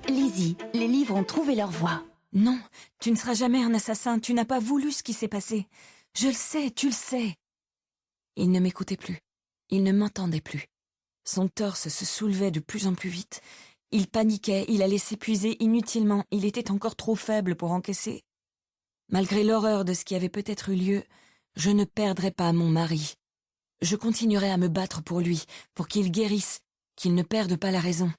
Lizzie, les livres ont trouvé leur voie. Non, tu ne seras jamais un assassin, tu n'as pas voulu ce qui s'est passé. Je le sais, tu le sais. Il ne m'écoutait plus. Il ne m'entendait plus. Son torse se soulevait de plus en plus vite. Il paniquait, il allait s'épuiser inutilement, il était encore trop faible pour encaisser. Malgré l'horreur de ce qui avait peut-être eu lieu, je ne perdrais pas mon mari. Je continuerai à me battre pour lui, pour qu'il guérisse, qu'il ne perde pas la raison.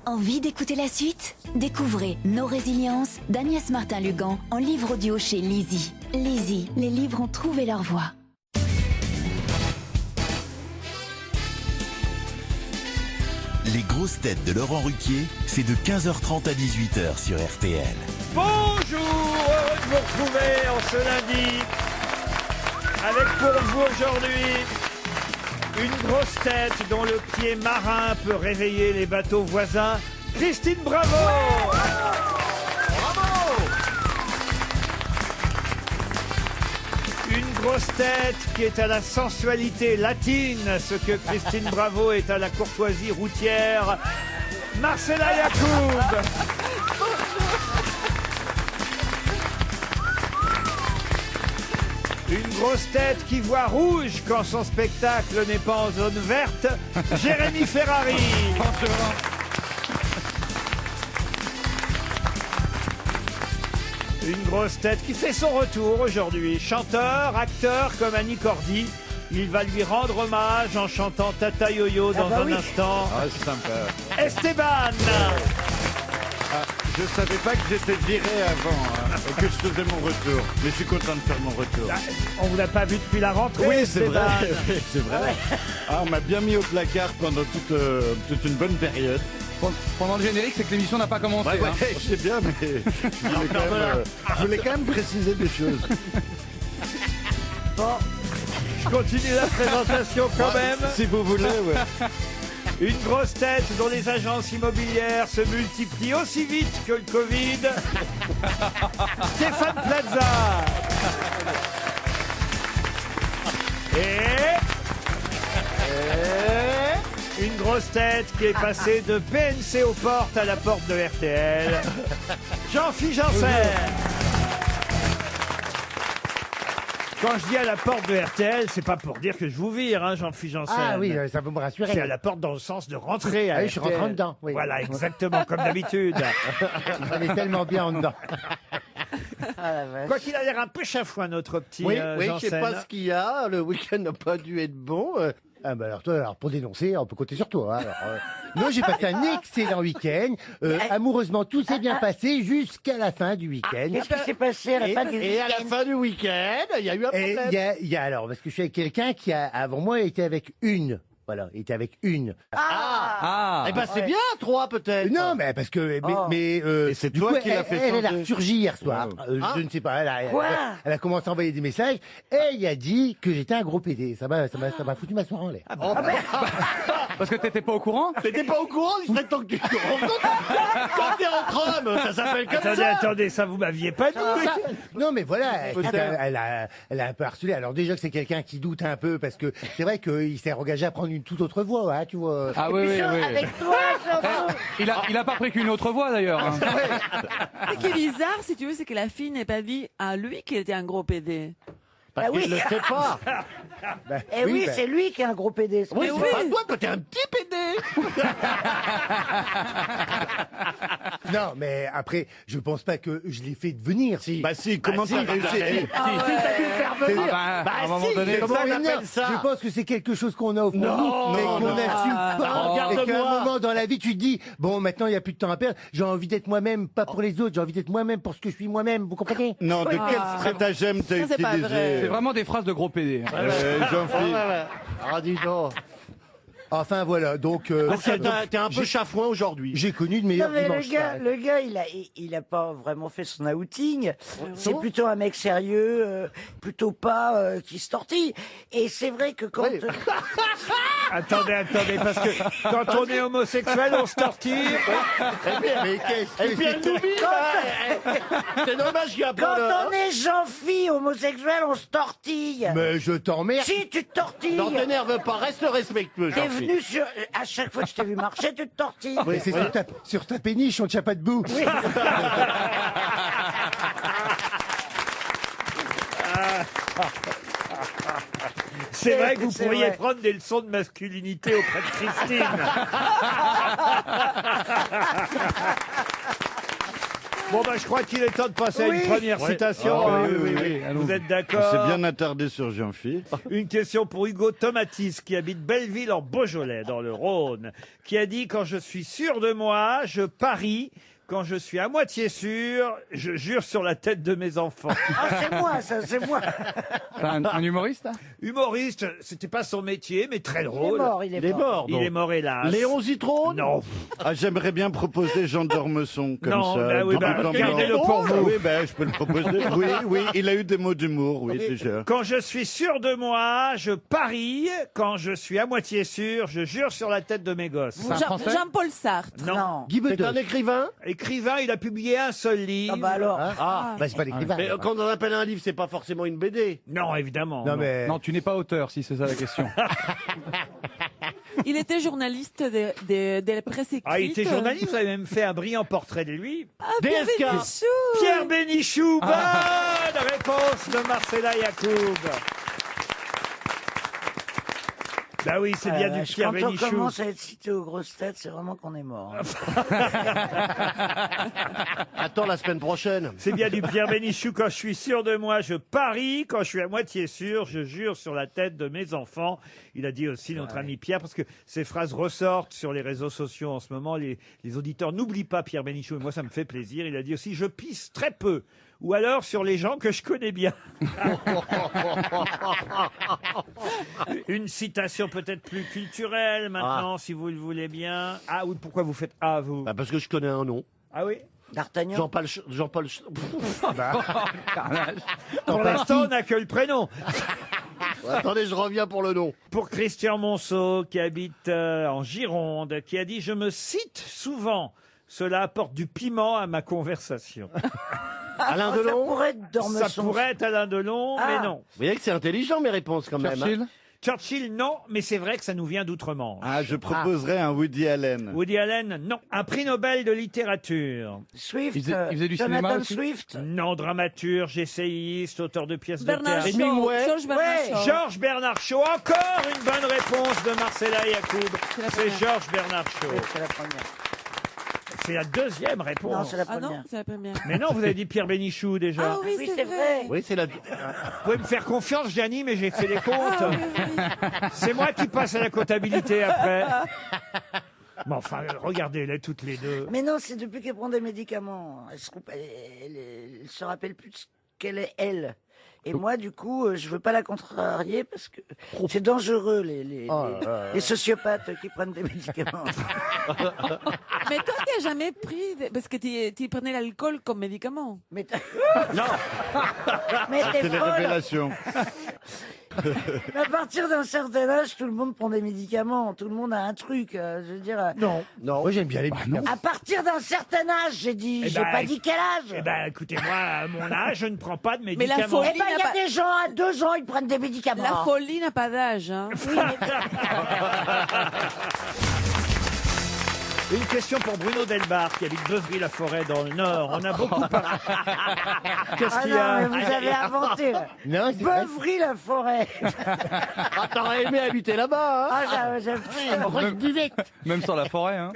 Envie d'écouter la suite? Découvrez Nos résiliences d'Agnès Martin-Lugan en livre audio chez Lizzie. Lizzie, les livres ont trouvé leur voie. Les grosses têtes de Laurent Ruquier, c'est de 15h30 à 18h sur RTL. Bonjour, heureux de vous retrouver en ce lundi, avec pour vous aujourd'hui une grosse tête dont le pied marin peut réveiller les bateaux voisins, Christine Bravo. Une grosse tête qui est à la sensualité latine, ce que Christine Bravo est à la courtoisie routière, Marcella Yacoub. Une grosse tête qui voit rouge quand son spectacle n'est pas en zone verte, Jérémy Ferrari. Une grosse tête qui fait son retour aujourd'hui. Chanteur, acteur comme Annie Cordy. Il va lui rendre hommage en chantant Tata Yo-Yo dans un instant. Ah, c'est sympa. Esteban. Je savais pas que j'étais viré avant et que je faisais mon retour. Mais je suis content de faire mon retour. On vous l'a pas vu depuis la rentrée. Oui, c'est Esteban. vrai. C'est vrai. Ah, on m'a bien mis au placard pendant toute une bonne période. Pendant le générique, c'est que l'émission n'a pas commencé. Ouais, hein. je sais bien, mais je voulais quand même préciser des choses. Bon, je continue la présentation quand même. Si vous voulez, ouais. Une grosse tête dont les agences immobilières se multiplient aussi vite que le Covid. Stéphane Plaza. Et une grosse tête qui est passée de PNC aux portes à la porte de RTL. Jean-Philippe Janssen. Quand je dis à la porte de RTL, c'est pas pour dire que je vous vire, hein, Jean-Philippe Janssen. Ah oui, ça peut me rassurer. C'est à la porte dans le sens de rentrer à Ah oui, je suis RTL. rentré dedans, oui. Voilà, exactement, comme d'habitude. On est tellement bien en dedans. Quoi qu'il a l'air un peu chafouin, notre petit Oui, je sais Janssen. pas ce qu'il y a. Le week-end n'a pas dû être bon. Ah bah alors toi, pour dénoncer, on peut compter sur toi. Hein. Moi, j'ai passé un excellent week-end. Amoureusement, tout s'est bien passé jusqu'à la fin du week-end. Qu'est-ce qui s'est passé à la fin du week-end? Et à la fin du week-end, il y a eu un Et problème. il y a alors, parce que je suis avec quelqu'un qui a, avant moi, été avec une. Voilà, il était avec une. Ah, Eh ben c'est bien, 3 peut-être. Non, mais parce que, Et c'est du toi coup, qui l'as fait elle a changer. ressurgi hier soir. Je ne sais pas. Elle a commencé à envoyer des messages et il a dit que j'étais un gros PD. Ça m'a foutu ma soirée en l'air. parce que t'étais pas au courant? T'étais pas au courant, il serait temps que tu te rendes compte. Quand t'es en crème, ça s'appelle comme Attendez, ça. attendez, ça vous m'aviez pas dit. Non, mais voilà, elle a un peu harcelé. Alors déjà que c'est quelqu'un qui doute un peu parce que c'est vrai qu'il s'est engagé à prendre une toute autre voie, hein, tu vois. Ah oui, oui, oui. Avec toi, Il a pas pris qu'une autre voie d'ailleurs. hein. Ce qui est bizarre, si tu veux, c'est que la fille n'ait pas dit à lui qu'il était un gros PD. Parce qu'il le sait pas. Eh oui, c'est lui qui est un gros PD. Oui, c'est pas toi, t'es un petit PD. Non, mais après, je pense pas que je l'ai fait devenir. Si. Bah si, comment t'as réussi? Si t'as dû le faire venir. Ah bah, à un moment si, donné, c'est Comment ça qu'on venir appelle ça. Je pense que c'est quelque chose qu'on a au fond de Non, nous, mais qu'on non. n'assume pas. Regarde-moi. Et qu'à un moment dans la vie, tu te dis, bon, maintenant, il n'y a plus de temps à perdre. J'ai envie d'être moi-même, pas pour les autres. J'ai envie d'être moi-même pour ce que je suis moi-même. Vous comprenez? Non, de quel stratagème t'as Ça, c'est pas utilisé? vrai. c'est vraiment des phrases de gros PD. hein. Jean-Philippe. Ah, dis donc. Enfin, voilà. Donc, T'es un peu chafouin aujourd'hui. j'ai connu de Non meilleurs mais dimanches. le gars, il a pas vraiment fait son outing. C'est plutôt un mec sérieux, plutôt pas qui se tortille. Et c'est vrai que quand Attendez, parce que quand on est homosexuel, on se tortille. Mais qu'est-ce Et que puis elle c'est nous dit, c'est dommage qu'il y a quand pas on est Jean-Phi homosexuel, on se tortille. Mais je t'emmerde. Si tu te tortilles, Non, t'énerve pas, reste respectueux. t'es Jean-Philippe. venu à chaque fois que je t'ai vu marcher, tu te tortilles. Oui, c'est sur ta péniche, on ne tient pas debout. C'est vrai que vous C'est pourriez vrai. prendre des leçons de masculinité auprès de Christine. Bon, bah, je crois qu'il est temps de passer à une première citation. Ah, hein. oui, Vous êtes On d'accord? s'est bien attardé sur Jean-Philippe. Une question pour Hugo Tomatis, qui habite Belleville en Beaujolais, dans le Rhône, qui a dit: quand je suis sûr de moi, je parie. Quand je suis à moitié sûr, je jure sur la tête de mes enfants. Ah, c'est moi, ça, c'est moi. Un humoriste hein Humoriste, c'était pas son métier, mais très Il est drôle. mort, il est mort. Il est mort, hélas. Léon Zitrone. Non. Ah, j'aimerais bien proposer Jean d'Ormesson comme Non, ça. bah oui, bah, Débutant gardez-le blanc. pour vous. Oui, bah, je peux le proposer. Oui, oui, il a eu des mots d'humour, oui, déjà. Quand je suis sûr de moi, je parie. Quand je suis à moitié sûr, je jure sur la tête de mes gosses. Jean-Paul Sartre. Non. Guy C'est Bedos. un écrivain. Écrivain, il a publié un seul livre. Ah bah alors. Ah. Bah, c'est pas l'écrivain. Mais quand on appelle un livre, c'est pas forcément une BD. Non, évidemment. Non, mais. Non, tu n'es pas auteur, si c'est ça la question. Il était journaliste de la presse écrite. Ah, il était journaliste, vous avez même fait un brillant portrait de lui. Ah, Pierre DSK. Bénichou. Pierre Bénichou, bonne réponse de Marcella Yacoub. Bah oui, c'est bien du Pierre Quand on Bénichou. commence à être cité aux grosses têtes, c'est vraiment qu'on est mort. Attends la semaine prochaine. C'est bien du Pierre Bénichou. Quand je suis sûr de moi, je parie. Quand je suis à moitié sûr, je jure sur la tête de mes enfants. Il a dit aussi notre ami Pierre, parce que ces phrases ressortent sur les réseaux sociaux en ce moment. Les auditeurs n'oublient pas Pierre Bénichou, et moi ça me fait plaisir. Il a dit aussi: je pisse très peu. Ou alors sur les gens que je connais bien. Une citation peut-être plus culturelle maintenant, si vous le voulez bien. Ah oui, pourquoi vous faites ah vous? Bah, parce que je connais un nom. Ah oui. D'Artagnan. Jean-Paul. Pour l'instant, on n'a que le prénom. Attendez, je reviens pour le nom. Pour Christian Monceau, qui habite en Gironde, qui a dit: je me cite souvent. Cela apporte du piment à ma conversation. Alain Ça Delon. pourrait être Dormesson. Ça pourrait être Alain Delon, Ah. mais non. Vous voyez que c'est intelligent mes réponses quand même. Churchill Churchill, non, mais c'est vrai que ça nous vient d'outre-Manche. Ah, je proposerais un Woody Allen. Woody Allen, non. Un prix Nobel de littérature. Swift. Il faisait du cinéma Jonathan aussi Swift. Non, dramaturge, essayiste, auteur de pièces Bernard de théâtre. Shaw. Georges Bernard Ouais. Shaw. Georges Bernard Shaw, encore une bonne réponse de Marcella Yacoub. C'est la C'est première. Georges Bernard Shaw. Oui, c'est la première. C'est la deuxième Non, réponse. c'est la Ah non, première. c'est la première. Mais non, vous avez dit Pierre Bénichou déjà. Ah oui, Oui, c'est vrai. Oui, c'est la. Vous pouvez me faire confiance, Gianni, mais j'ai fait les comptes. Ah, oui, oui. C'est moi qui passe à la comptabilité après. Mais enfin, regardez-les toutes les deux. Mais non, c'est depuis qu'elle prend des médicaments. Elle se rappelle plus de ce qu'elle est, elle. Et moi, du coup, je veux pas la contrarier parce que c'est dangereux, les sociopathes qui prennent des médicaments. Mais toi, tu n'as jamais pris... Parce que tu prenais l'alcool comme médicament. Mais Non. mais t'es C'est les folle. révélations. À partir d'un certain âge, tout le monde prend des médicaments. Tout le monde a un truc. Je veux dire. Non. Moi, j'aime bien les médicaments. À partir d'un certain âge, j'ai dit. Eh J'ai ben, pas dit quel âge. Eh ben, écoutez-moi, à mon âge, je ne prends pas de la médicaments. folie- Eh ben, il y a des gens à 2 ans, ils prennent des médicaments. La folie n'a pas d'âge. Hein. Une question pour Bruno Delbar, qui habite Beuvry-la-Forêt dans le Nord. On a beaucoup parlé. Qu'est-ce Ah qu'il y non, a mais vous avez inventé. là. Non, c'est vrai. Beuvry-la-Forêt. Ah, t'aurais aimé habiter là-bas. Hein. Ah, j'aime. Même sans la forêt, hein.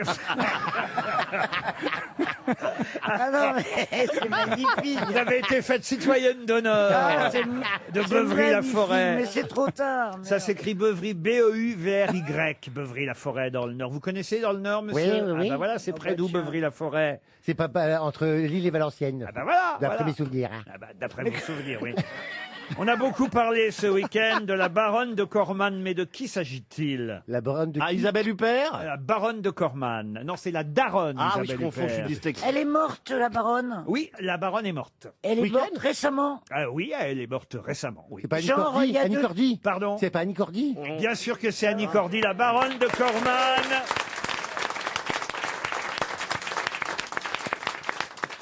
Ah non, mais c'est magnifique. Vous avez été faite citoyenne d'honneur Ah, c'est- de c'est Beuvry-la-Forêt. magnifique, Mais c'est trop tard. Ça s'écrit Beuvry, B-E-U-V-R-Y, Beuvry-la-Forêt dans le Nord. Vous connaissez dans le Nord, monsieur? Oui, oui. Ah bah voilà, c'est près bah d'où tiens. Beuvry-la-Forêt? C'est pas entre Lille et Valenciennes. Ah bah voilà, D'après voilà. mes souvenirs. Ah bah, d'après vos souvenirs, oui. On a beaucoup parlé ce week-end de la baronne de Corman, mais de qui s'agit-il? La baronne de. Ah, Isabelle Huppert. La baronne de Corman. Non, c'est la daronne. Ah oui, Isabelle je confonds, je suis Huppert. dyslexique. Elle est morte, la baronne. Oui, la baronne est morte. Elle est Week-end morte récemment. Ah oui, elle est morte récemment, oui. C'est pas Annie Genre, Cordy. il y a Annie deux- Cordy. Pardon? C'est pas Annie Cordy. Bien sûr que c'est Annie Cordy, la baronne de Corman.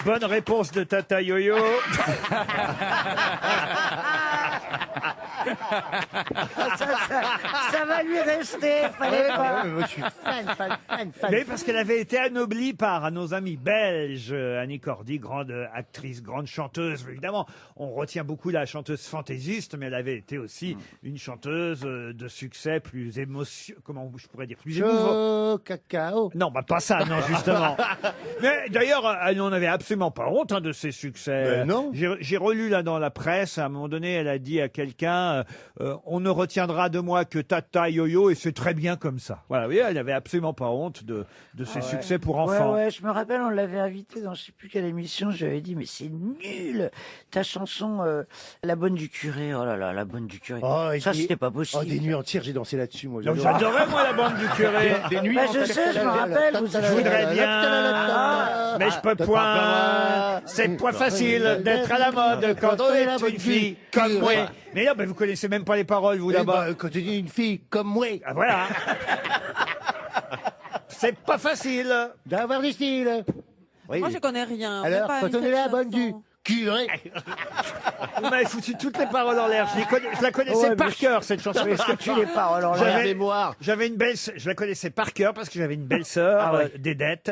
Bonne réponse de Tata Yo-Yo. Ça va lui rester, fallait pas. Moi, je suis fan. Mais parce qu'elle avait été anoblie par nos amis belges. Annie Cordy, grande actrice, grande chanteuse. Évidemment, on retient beaucoup la chanteuse fantaisiste, mais elle avait été aussi une chanteuse de succès plus comment je pourrais dire, plus émouvant. Cacao. Non, bah pas ça, non, justement. Mais d'ailleurs, elle n'en avait absolument pas honte de ses succès. Non. J'ai relu là dans la presse, à un moment donné, elle a dit à quelqu'un on ne retiendra de moi que Tata Yo-Yo, et c'est très bien comme ça. Voilà, oui, elle n'avait absolument pas honte de ses succès pour enfants. Ouais, je me rappelle, on l'avait invitée dans je sais plus quelle émission, je lui avais dit, mais c'est nul, ta chanson La Bonne du Curé, oh là là, La Bonne du Curé. Ça, c'était pas possible. Oh, des nuits entières, j'ai dansé là-dessus, moi. Donc, j'adorais, moi, La Bande du Curé. Des nuits je sais, je me rappelle. Je voudrais bien, mais je peux point. C'est pas facile d'être à la mode quand on est une fille comme moi. Mais non, mais vous connaissez même pas les paroles, vous, là-bas. Quand tu dis une fille comme moi. Ah, voilà. C'est pas facile d'avoir du style. Oui. Moi, je connais rien. Alors, quand on est la bonne du curé. Vous m'avez foutu toutes les paroles en l'air. Je la connaissais par cœur, cette chanson. Est-ce que tu les paroles en l'air? Mémoire. J'avais une belle, je la connaissais par cœur parce que j'avais une belle sœur d'Edette.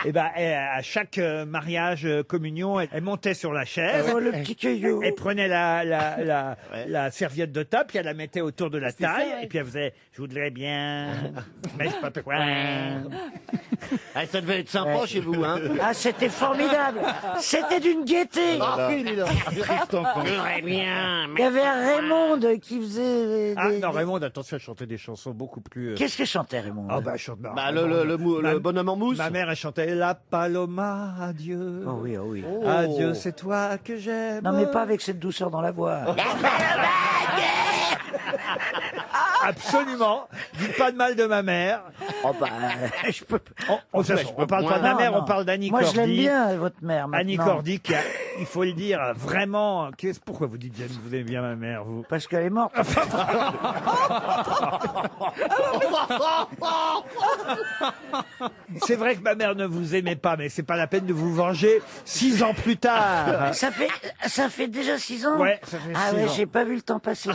Et ben, à chaque mariage, communion, elle montait sur la chaise. Oh, le petit caillou. Elle prenait la serviette de table, puis elle la mettait autour de la taille, et puis elle faisait « Je voudrais bien, mais je peux pas. » Ça devait être sympa chez vous, hein. Ah, c'était formidable. C'était d'une gaieté. Il y avait Raymond qui faisait... Ah non, Raymond, attention, elle chantait des chansons beaucoup plus... Qu'est-ce que chantait Raymond? Ah bah, elle chante... le bonhomme en mousse. Ma mère, elle chantait La Paloma, adieu. Oh oui, oh oui. Adieu, c'est toi que j'aime. Non, mais pas avec cette douceur dans la voix. Absolument. Dites pas de mal de ma mère. Oh bah, je peux... On parle pas de ma mère, on parle d'Annie Cordy. Moi, je l'aime bien, votre mère, maintenant. Annie Cordy, qui a, il faut le dire, vraiment... Pourquoi vous dites que vous aimez bien ma mère, vous? Parce qu'elle est morte. C'est vrai que ma mère ne vous aimait pas, mais c'est pas la peine de vous venger 6 ans plus tard. Ça fait déjà 6 ans? Ouais, ça fait 6 ans. Ah ouais, j'ai pas vu le temps passer.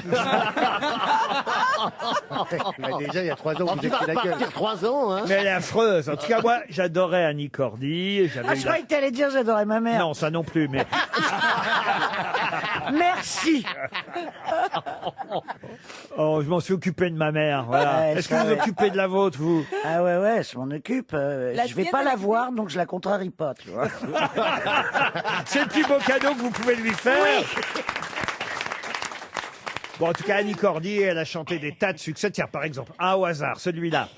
Déjà, il y a 3 ans, vous Tu êtes vas fait la gueule. repartir 3 ans, hein. Mais elle est affreuse. En tout cas, moi, j'adorais Annie Cordy. Ah, je croyais que t'allais dire j'adorais ma mère. Non, ça non plus, mais... Merci. Oh, je m'en suis occupé de ma mère, voilà. Ouais, Est-ce que ça, vous ouais. occupez de la vôtre, vous? Ah ouais, je m'en occupe. Je vais pas la voir, donc je la contrarie pas, tu vois. C'est le plus beau cadeau que vous pouvez lui faire. Oui. Bon, en tout cas, Annie Cordy, elle a chanté des tas de succès. Tiens, par exemple, un au hasard, celui-là.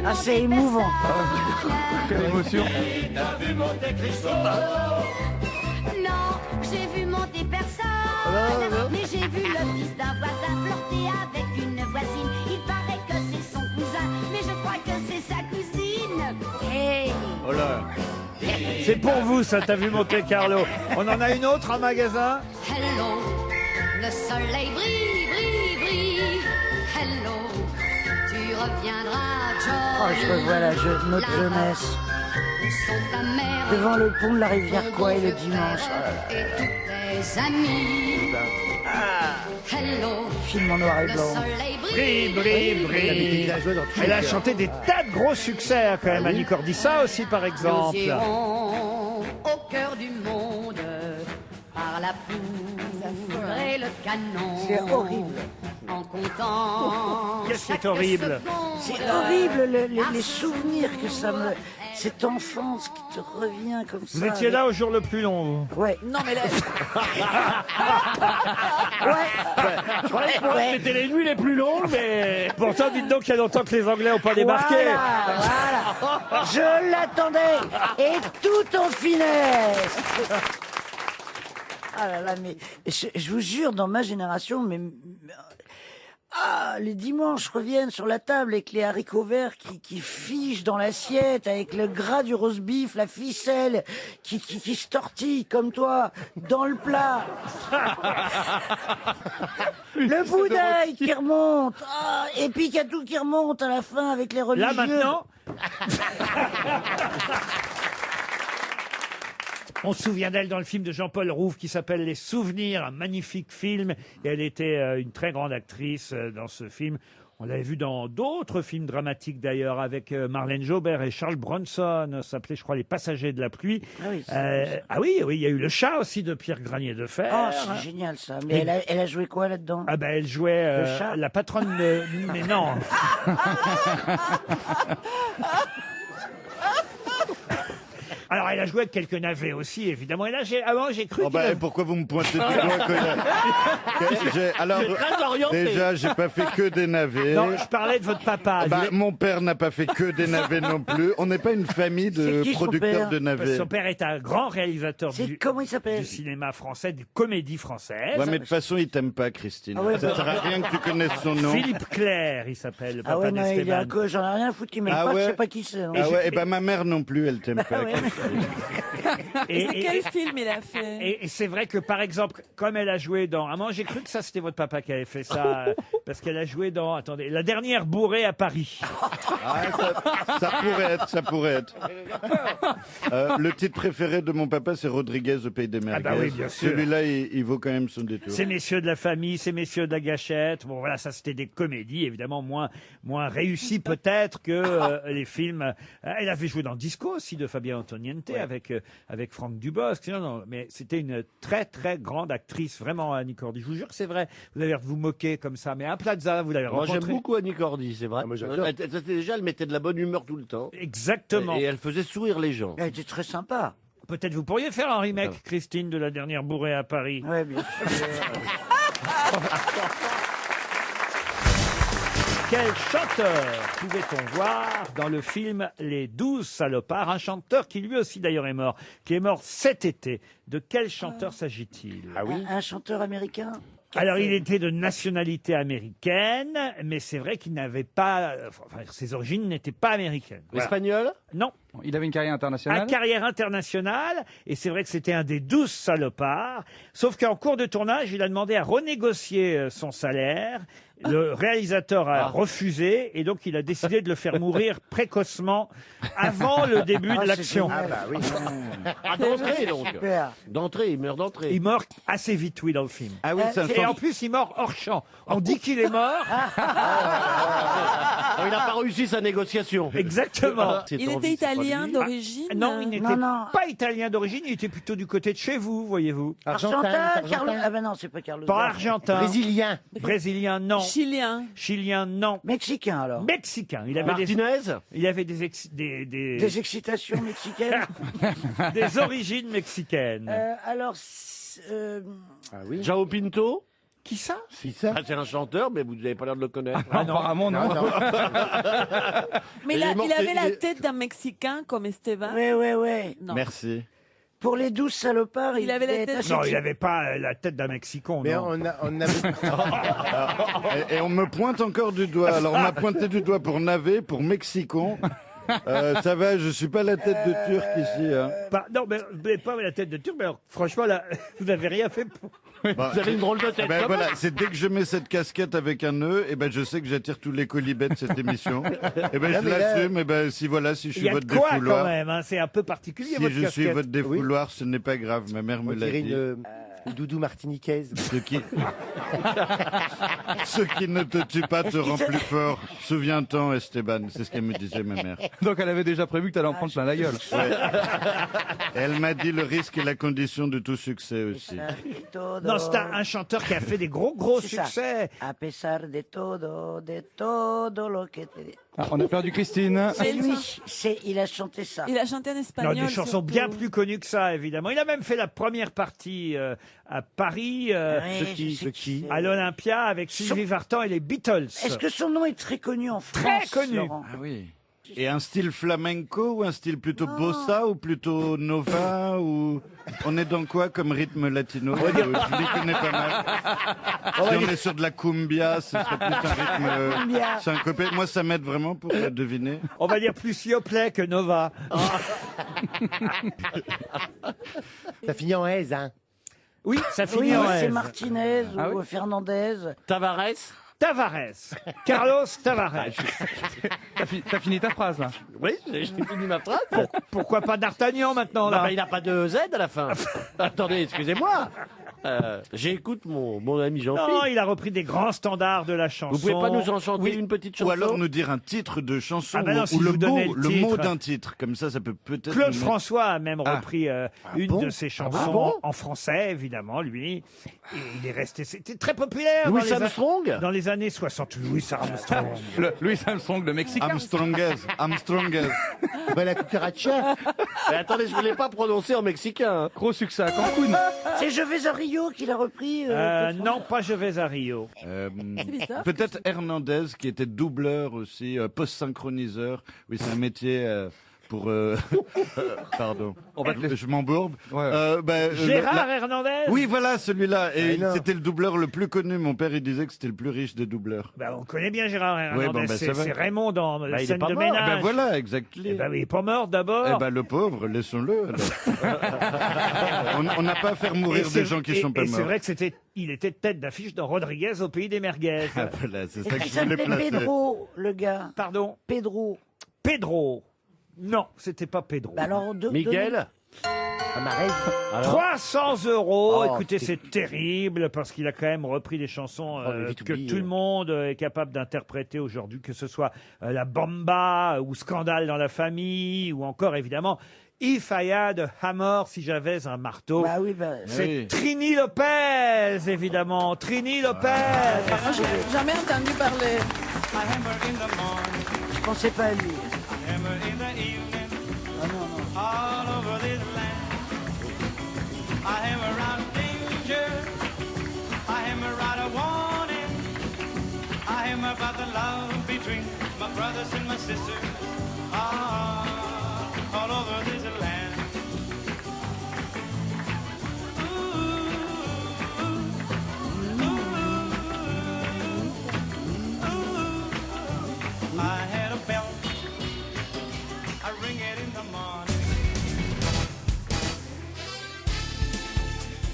Ah, c'est émouvant. Quelle émotion. Non, j'ai vu monter personne, mais j'ai vu le fils d'un voisin flirter avec une voisine. Il paraît que c'est son cousin, mais je crois que c'est sa cousine. Hey. Oh là. C'est pour vous, ça, t'as vu Monte Carlo. On en a une autre en magasin? Hello, le soleil brille, brille, brille. Hello, tu reviendras, George. Oh, je revois notre jeunesse. Où sont ta mère Devant le pont de la rivière Kouai le dimanche. Oh là là. et tous tes amis. Hello, Film en noir et le blanc. soleil Brille, brille, brille, brille. Elle a chanté des tas de gros succès, hein, quand même, Annie Cordy. Ça aussi, par Nous exemple. irons au cœur du monde par la poudre et le canon. C'est horrible. En comptant. Qu'est-ce qui est chaque horrible? seconde. C'est horrible, les souvenirs que ça me... Cette enfance qui te revient comme ça. Vous étiez là au jour le plus long, vous? Ouais. Non, mais là... Je croyais que c'était les nuits les plus longues, mais... Pourtant, dites donc qu'il y a longtemps que les Anglais n'ont pas débarqué. Voilà. Je l'attendais. Et tout en finesse. Ah là là, mais je vous jure, dans ma génération, les dimanches reviennent sur la table avec les haricots verts qui figent dans l'assiette, avec le gras du roast beef, la ficelle qui se tortille comme toi dans le plat. Le bout d'œil qui remonte. Et puis qu'il y a tout qui remonte à la fin avec les religieux. Là, maintenant? On se souvient d'elle dans le film de Jean-Paul Rouve qui s'appelle Les Souvenirs, un magnifique film. Et elle était une très grande actrice dans ce film. On l'avait vu dans d'autres films dramatiques d'ailleurs, avec Marlène Jobert et Charles Bronson. Ça s'appelait, je crois, Les Passagers de la pluie. Ah oui, oui, il y a eu Le Chat aussi de Pierre Granier de Fer. Oh, c'est génial ça. Mais elle a joué quoi là-dedans? Ah ben, elle jouait Le chat la patronne de... Mais non. Alors, elle a joué avec quelques navets aussi, évidemment. Et là, avant, j'ai cru que... Pourquoi vous me pointez du doigt Alors, C'est très orienté. déjà, j'ai pas fait que des navets. Non, je parlais de votre papa. Mon père n'a pas fait que des navets non plus. On n'est pas une famille de C'est qui, son producteurs père de navets. Son père est un grand réalisateur Comment il s'appelle? du cinéma français, du comédie française. Ouais, mais de toute façon, il t'aime pas, Christine. Ah ouais, Ça sert à rien que tu connaisses son nom. Philippe Clair, il s'appelle, le Ah papa ouais, non, il est d'Esteban. un co, j'en ai rien à foutre qu'il m'aime pas, je sais pas qui c'est. hein. Ah ouais, et ben ma mère non plus, elle t'aime pas. Et quel film il a fait? Et c'est vrai que, par exemple, comme elle a joué dans... Ah, moi, j'ai cru que ça, c'était votre papa qui avait fait ça, parce qu'elle a joué dans... Attendez, La dernière bourrée à Paris. Ça pourrait être. Le titre préféré de mon papa, c'est Rodriguez au Pays des Merguez. Ah bah oui, bien sûr. Celui-là, il vaut quand même son détour. Ces messieurs de la famille, ces messieurs de la gâchette. Bon, voilà, ça, c'était des comédies, évidemment, moins réussies peut-être que les films. Elle avait joué dans Disco aussi, de Fabien Antoniente, avec Franck Dubosc. Non, mais c'était une très, très grande actrice, vraiment, Annie Cordy. Je vous jure que c'est vrai. Vous avez l'air de vous moquer comme ça. Mais à Plaza, vous l'avez Moi, rencontré. j'aime beaucoup Annie Cordy, c'est vrai. moi, j'adore. Déjà, elle mettait de la bonne humeur tout le temps. Exactement. Et elle faisait sourire les gens. Elle était très sympa. Peut-être vous pourriez faire un remake, Christine, de La dernière bourrée à Paris. Ouais, bien sûr. Quel chanteur pouvait-on voir dans le film Les 12 salopards? Un chanteur qui lui aussi d'ailleurs est mort, qui est mort cet été. De quel chanteur s'agit-il? Un chanteur américain? Alors, il était de nationalité américaine, mais c'est vrai qu'il n'avait pas... Enfin, ses origines n'étaient pas américaines. Voilà. Espagnol? Non. Il avait une carrière internationale. Une carrière internationale, et c'est vrai que c'était un des 12 salopards. Sauf qu'en cours de tournage, il a demandé à renégocier son salaire. Le réalisateur a refusé, et donc il a décidé de le faire mourir précocement avant le début de l'action. Ah bah oui. D'entrée, donc. Super. D'entrée, il meurt d'entrée. Il meurt assez vite, oui, dans le film. Ah oui, c'est un Et en plus, il meurt hors champ. On dit qu'il est mort. Il n'a pas réussi sa négociation. Exactement. Il était italien d'origine? Non, il n'était Non. pas italien d'origine, il était plutôt du côté de chez vous, voyez-vous. Argentin, Carlos. Ah ben non, c'est pas Carlos. Pas argentin. Brésilien. Brésilien, non. Chilien? Chilien, non. Mexicain alors. Mexicain. Il avait des Des excitations mexicaines. des origines mexicaines. Alors, Jao Pinto? Qui ça? ça. C'est un chanteur, mais vous n'avez pas l'air de le connaître. Apparemment, non. Mais Il est mort, il avait il la est- tête d'un Mexicain comme Esteban? ouais. Non. Merci. Pour les 12 salopards, Il avait la tête- assez Non, il petit. n'avait pas la tête d'un Mexican. Mais non. on avait... Et on me pointe encore du doigt. Alors, on m'a pointé du doigt pour navet, pour Mexicon. Ça va, je suis pas la tête de Turc ici. Hein. Non, mais vous n'avez pas la tête de Turc, mais alors, franchement, là, vous n'avez rien fait pour... Bah, Vous avez une drôle de tête. ben quand voilà, même. c'est dès que je mets cette casquette avec un nœud, et ben je sais que j'attire tous les colibets de cette émission. Et ben Non, je mais là- l'assume. Et ben si voilà, si je Il y suis a votre de quoi défouloir, quand même, hein, c'est un peu particulier si votre je suis casquette. votre défouloir, ce n'est pas grave. Ma mère me On l'a dirait dit. une doudou martiniquaise. Ce qui ne te tue pas te rend plus fort. Souviens-t'en, Esteban. C'est ce qu'elle me disait, ma mère. Donc elle avait déjà prévu que tu allais en prendre plein la gueule. Ouais. Et elle m'a dit le risque est la condition de tout succès aussi. Non, c'est un chanteur qui a fait des gros C'est ça. succès. A pesar de todo lo que te... Ah, on a perdu Christine. C'est lui, il a chanté ça. Il a chanté en espagnol. Non, des chansons surtout. bien plus connues que ça, évidemment. Il a même fait la première partie à Paris, Oui, je sais qui c'est. à l'Olympia, avec Sylvie Vartan et les Beatles. Est-ce que son nom est très connu en France? Très connu. Laurent Ah oui. Et un style flamenco ou un style plutôt bossa ou plutôt nova ou on est dans quoi comme rythme latino? Je les connais pas mal. Si on est sur de la cumbia, ce serait plus un rythme Cumbia. syncopé. Moi, ça m'aide vraiment pour deviner. On va dire plus Yoplait que Nova. Ça finit en aise, hein. Oui, ça finit Oui, en c'est S. Martinez Ah ou oui Fernandez. Tavares? Tavares. Carlos Tavares. T'as fini ta phrase, là. Oui, j'ai fini ma phrase. Pourquoi pas D'Artagnan maintenant, là? Il n'a pas de Z à la fin. Attendez, excusez-moi. J'écoute mon ami Jean-Philippe. Non, il a repris des grands standards de la chanson. Vous pouvez pas nous en chanter une petite chanson? Ou alors nous dire un titre de chanson, Ah bah non, ou si je le vous donnais le mot titre. d'un titre. Comme ça peut peut-être... Claude nous mettre- François a même repris une de ses chansons bon en français, évidemment, lui. Et il est resté... C'était très populaire. Louis dans les a- Armstrong Dans les années 60. Louis Armstrong. Louis Armstrong, le Mexicain. Armstrongaise. Bah, la cucaracha. Mais attendez, je voulais pas prononcer en mexicain. Hein. Gros succès à Cancun. C'est Je vais à Rio qu'il a repris. Non, pas Je vais à Rio. bizarre. Peut-être Hernandez qui était doubleur aussi, post-synchroniseur. Oui, c'est un métier pour... pardon. Je m'embourbe. Ouais. Gérard Hernandez. Oui, voilà, celui-là. Et Ah, non. c'était le doubleur le plus connu. Mon père, il disait que c'était le plus riche des doubleurs. Ben, on connaît bien Gérard Hernandez. Oui, bon, ben, c'est ça va. c'est Raymond dans la il est scène pas de mort. ménage. Ben voilà, exactement. Eh ben, il est pas mort d'abord. Eh ben, le pauvre, laissons-le. alors. On n'a pas à faire Et mourir c'est- des gens qui sont pas et c'est morts. vrai que il était tête d'affiche dans Rodriguez au pays des merguez. Ah, voilà, c'est ça Il que je voulais s'appelait placer. Pedro, le gars. Pardon. Pedro. Pedro. Non, c'était pas Pedro. Bah alors, Miguel Amarez. 300 €. Oh, Écoutez, c'est- c'est terrible parce qu'il a quand même repris des chansons mais vite que oublié. tout le monde est capable d'interpréter aujourd'hui, que ce soit La Bamba ou Scandale dans la famille ou encore évidemment If I Had a Hammer, si j'avais un marteau. Bah oui, bah. C'est Oui. Trini Lopez, évidemment. Trini Lopez. Moi, j'ai jamais entendu parler. Je pensais pas à lui.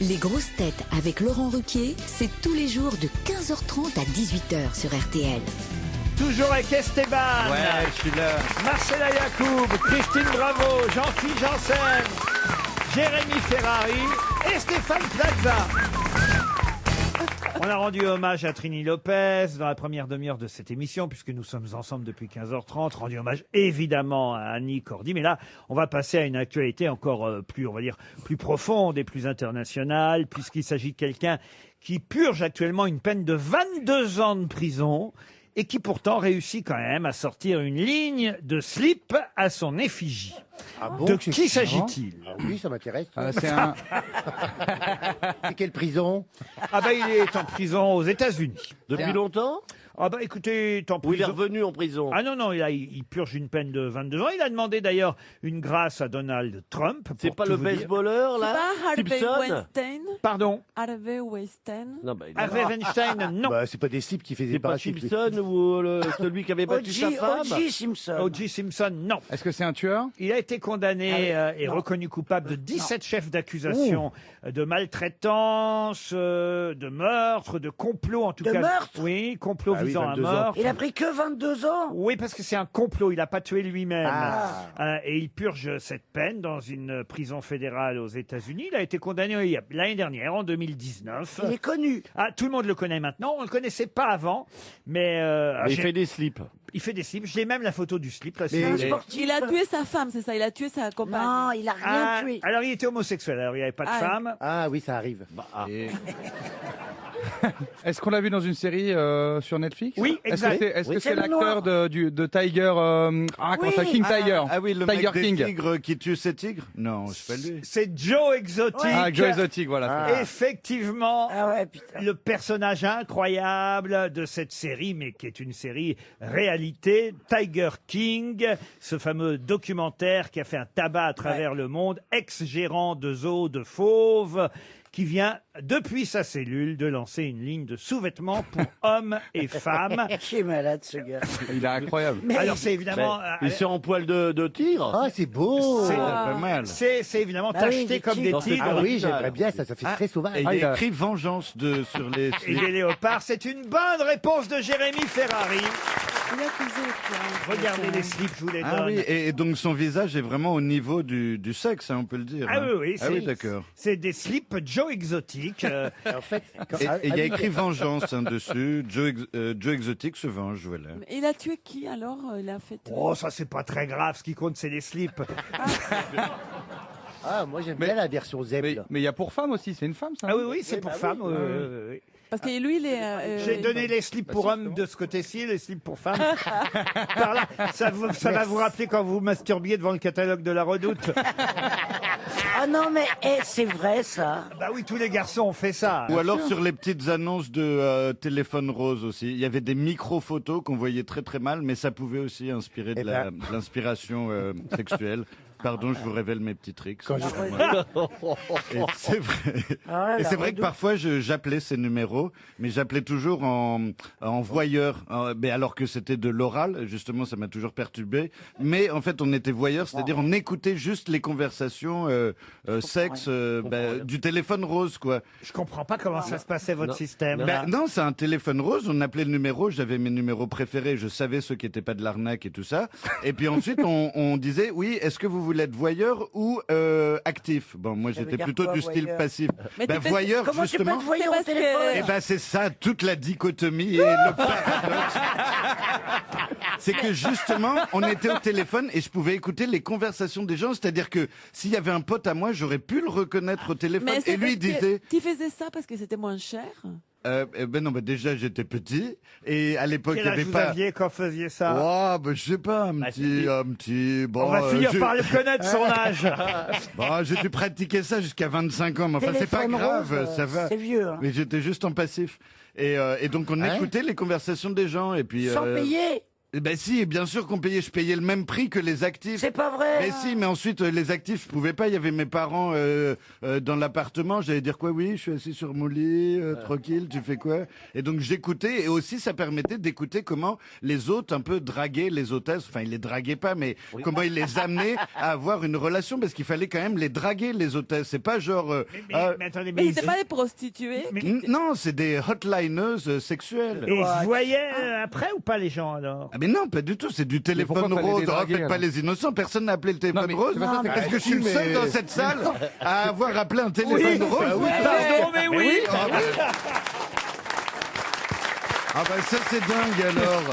Les grosses têtes avec Laurent Ruquier, c'est tous les jours de 15h30 à 18h sur RTL. Toujours avec Esteban. Ouais, je suis là. Marcela Yacoub, Christine Bravo, Jean-Philippe Janssen, Jérémy Ferrari et Stéphane Plaza. On a rendu hommage à Trini Lopez dans la première demi-heure de cette émission, puisque nous sommes ensemble depuis 15h30. Rendu hommage évidemment à Annie Cordy. Mais là, on va passer à une actualité encore plus, on va dire, plus profonde et plus internationale, puisqu'il s'agit de quelqu'un qui purge actuellement une peine de 22 ans de prison et qui pourtant réussit quand même à sortir une ligne de slip à son effigie. Ah bon, De c'est qui marrant. s'agit-il? Ah oui, ça m'intéresse. C'est un... C'est quelle prison? Ah bah il est en prison aux États-Unis. Depuis longtemps? Ah bah écoutez, il est en Ou il est prison. revenu en prison? Ah non, non, il purge une peine de 22 ans. Il a demandé d'ailleurs une grâce à Donald Trump. C'est pour pas tout le vous dire. baseballeur, C'est là? pas Harvey Simpson? Weinstein? Pardon? Harvey Weinstein? Non, bah, il est Harvey Weinstein, non. Bah, c'est pas des slips qui fait des C'est pas parachutes. lui. Simpson ou celui qui avait battu sa femme? O.J. Simpson. O.J. Simpson, non. Est-ce que c'est un tueur? Il a été condamné et reconnu coupable de 17 chefs d'accusation de maltraitance, de meurtre, de complot en tout De cas. meurtre Oui, complot Ah oui, visant à 22 ans. meurtre. Il a pris que 22 ans. Oui, parce que c'est un complot. Il n'a pas tué lui-même. Ah. Et il purge cette peine dans une prison fédérale aux États-Unis. Il a été condamné l'année dernière, en 2019. Il est connu. Ah, tout le monde le connaît maintenant. On ne le connaissait pas avant. Mais, Il fait des slips. il fait des slips. J'ai même la photo du slip. Là, C'est un c'est- sportif. Il a tué sa femme, c'est ça? Il a tué sa compagne. Non, il a rien Ah, tué. alors, il était homosexuel. Alors, il n'y avait pas de Ah. femme. Ah oui, ça arrive. Et- Est-ce qu'on l'a vu dans une série sur Netflix? Oui, exact. Est-ce que Oui. c'est C'est le l'acteur de Tiger... comment ça, King Tiger. Ah oui, le Tiger mec des King. tigres qui tue ses tigres? Non, c'est pas lui. C'est Joe Exotic. Ah, Joe Exotic, voilà. Ah. Effectivement. Ah ouais, putain. Le personnage incroyable de cette série, mais qui est une série réalité, Tiger King, ce fameux documentaire qui a fait un tabac à travers le monde, ex-gérant de zoo de fauves, qui vient, depuis sa cellule, de lancer une ligne de sous-vêtements pour hommes et femmes. Qui est malade, ce gars. Il est incroyable. Alors c'est évidemment... Ils sont en poil de tigre. Ah, c'est beau. C'est Pas mal. c'est évidemment Ah oui, tacheté des comme des tigres. tigres. Ah oui, j'aimerais bien, ça fait très sauvage. Et il Ah, y il a a- écrit vengeance sur les Et slips. des léopards. C'est une bonne réponse de Jérémy Ferrari. Il a accusé, quoi. Regardez les slips, je vous les donne. Ah oui, et donc son visage est vraiment au niveau du sexe, hein, on peut le dire. Ah hein. oui, oui, Ah oui, d'accord. c'est des slips Joe Exotic. En fait, Et il y a écrit vengeance hein, dessus. Joe Exotic se venge, voilà. Il a tué qui alors? Il a fait. Oh, ça c'est pas très grave, ce qui compte c'est les slips. Ah, moi j'aime Mais- bien la version Zep. Mais là. il y a pour femmes aussi, c'est une femme ça. Ah oui, oui, c'est Oui, pour bah femmes. oui. oui. Parce que lui, il est. J'ai donné les slips pour hommes de ce côté-ci, les slips pour femmes. Par là, ça va vous rappeler quand vous masturbiez devant le catalogue de la Redoute. Ah non, mais c'est vrai, ça. Bah oui, tous les garçons ont fait ça. Ou alors sur les petites annonces de téléphone rose aussi. Il y avait des micro-photos qu'on voyait très très mal, mais ça pouvait aussi inspirer Eh de l'inspiration sexuelle. Pardon, je vous révèle mes petits tricks. Quand Et c'est vrai. Ah, Et la c'est vrai que Redoute. parfois j'appelais ces numéros, mais j'appelais toujours en voyeur, mais alors que c'était de l'oral. Justement, ça m'a toujours perturbé. Mais en fait, on était voyeur, c'est-à-dire on écoutait juste les conversations sexe du téléphone rose, quoi. Je comprends pas comment ça se passait votre système. Non, c'est un téléphone rose. On appelait le numéro. J'avais mes numéros préférés. Je savais ceux qui n'étaient pas de l'arnaque et tout ça. Et puis ensuite, on disait, oui, est-ce que vous voulez être voyeur ou actif? Bon, moi, Ça veut j'étais dire plutôt quoi, du style voyeur passif. Mais tu fais- Voyeur, Comment tu peux justement. être voyeur C'est au parce que- téléphone? Eh ben c'est ça, toute la dichotomie et le paradoxe. C'est que justement, on était au téléphone et je pouvais écouter les conversations des gens. C'est-à-dire que s'il y avait un pote à moi, j'aurais pu le reconnaître au téléphone. Mais Et lui, il disait... Tu faisais ça parce que c'était moins cher? Déjà, j'étais petit. Et à l'époque, il Quel n'y âge avait vous pas... aviez quand vous faisiez ça? Oh, je sais pas, un petit... Bon, On va finir par le connaître son âge. Bon, j'ai dû pratiquer ça jusqu'à 25 ans, mais enfin, c'est pas Téléphone grave, rose, ça va. C'est vieux. Hein. Mais j'étais juste en passif. Et donc, on Hein écoutait les conversations des gens. Et puis, Sans payer. Eh ben si, bien sûr qu'on payait. Je payais le même prix que les actifs. C'est pas vrai. Mais si, mais ensuite, les actifs, je pouvais pas. Il y avait mes parents dans l'appartement. J'allais dire quoi? Oui, je suis assis sur mon lit, tranquille, tu fais quoi? Et donc, j'écoutais. Et aussi, ça permettait d'écouter comment les autres un peu draguaient les hôtesses. Enfin, ils les draguaient pas, mais comment ils les amenaient à avoir une relation. Parce qu'il fallait quand même les draguer, les hôtesses. C'est pas genre... Mais attendez, Mais c'était pas des prostituées? Non, c'est des hotlineuses sexuelles. Et ils voyaient après ou pas les gens alors? Ah mais non, pas du tout, c'est du téléphone pourquoi fallait rose. les draguer, Faites pas alors les innocents, personne n'a appelé le téléphone mais rose. c'est pas ça, c'est Est-ce que je suis le mais- seul dans cette salle à avoir appelé un téléphone rose? Pardon, mais oui. Ah bah ça c'est dingue alors.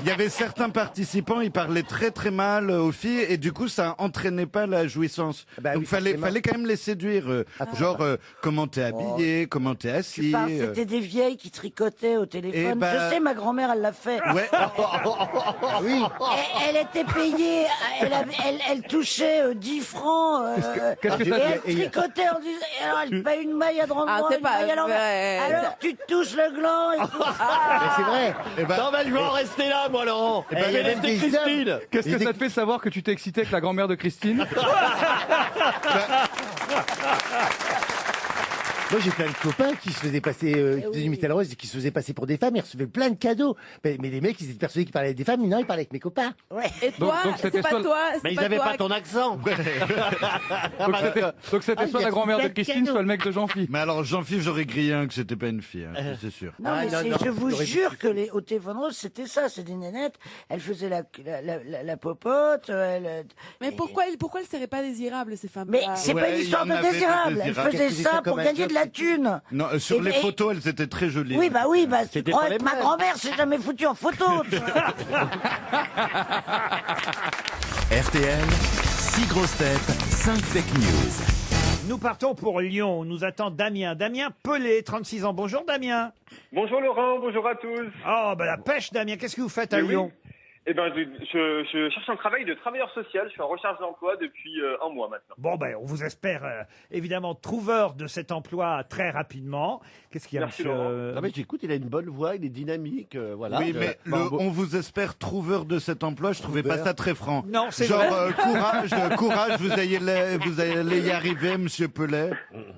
Il y avait certains participants, ils parlaient très très mal aux filles et du coup ça entraînait pas la jouissance. Bah Donc oui, fallait forcément. quand même les séduire. Genre comment t'es habillé, comment t'es assis. C'était des vieilles qui tricotaient au téléphone. Eh ben- Je sais, ma grand-mère, elle l'a fait. Ouais. Oui. Elle était payée, elle touchait 10 francs. qu'est-ce que et ça elle fait- tricotait en disant, alors elle paye une maille à droite, Ah, c'est une pas maille à l'envers. vrai. Alors tu te touches le gland et tout. Mais c'est vrai. Eh ben, Non, mais je vais en rester là, moi, Laurent. ben, il y a même des Christine. Qu'est-ce que ça te fait savoir que tu t'es excité avec la grand-mère de Christine? Moi, j'ai plein de copains qui se faisaient passer, qui faisaient du métal rose et qui se faisaient passer pour des femmes et recevaient plein de cadeaux. Mais les mecs, ils étaient persuadés qu'ils parlaient avec des femmes, mais non, ils parlaient avec mes copains. Ouais. Et toi, donc c'était c'est pas soit- toi, Mais c'est ils pas avaient toi. pas ton accent. Donc c'était soit la grand-mère de Christine, soit le mec de Jean-Philippe. Mais alors Jean-Philippe, j'aurais grillé un que c'était pas une fille, hein, c'est sûr. Non, Ah, mais non, c'est- non, je vous j'aurais jure que au téléphone rose, c'était ça, c'est des nénettes. Elles faisaient la popote. Mais pourquoi elles seraient pas désirables, ces femmes? Mais c'est pas Ouais, une il y histoire en de avait de désirable. Elles désirables. faisaient Elles faisaient ça ça pour comme un gagner job. de la thune. Non, sur Et- les et- photos, elles étaient très jolies. Oui, bah tu C'était crois pas les que ma mêmes. grand-mère s'est jamais foutue en photo. RTL, 6 grosses têtes, 5 fake news. Nous partons pour Lyon. Où nous attend Damien. Damien Pelé, 36 ans. Bonjour Damien. Bonjour Laurent, bonjour à tous. Oh, bah la pêche Damien. Qu'est-ce que vous faites à Eh oui. Lyon? Eh ben, je cherche un travail de travailleur social. Je suis en recherche d'emploi depuis un mois maintenant. Bon, ben, on vous espère évidemment trouveur de cet emploi très rapidement. Qu'est-ce qu'il y a, Merci, monsieur Laurent. Non, mais j'écoute, il a une bonne voix, il est dynamique, voilà. Oui, mais on vous espère trouveur de cet emploi, je trouvais pas ça très franc. Non, c'est Genre, vrai. courage, vous allez y arriver, monsieur Pelé.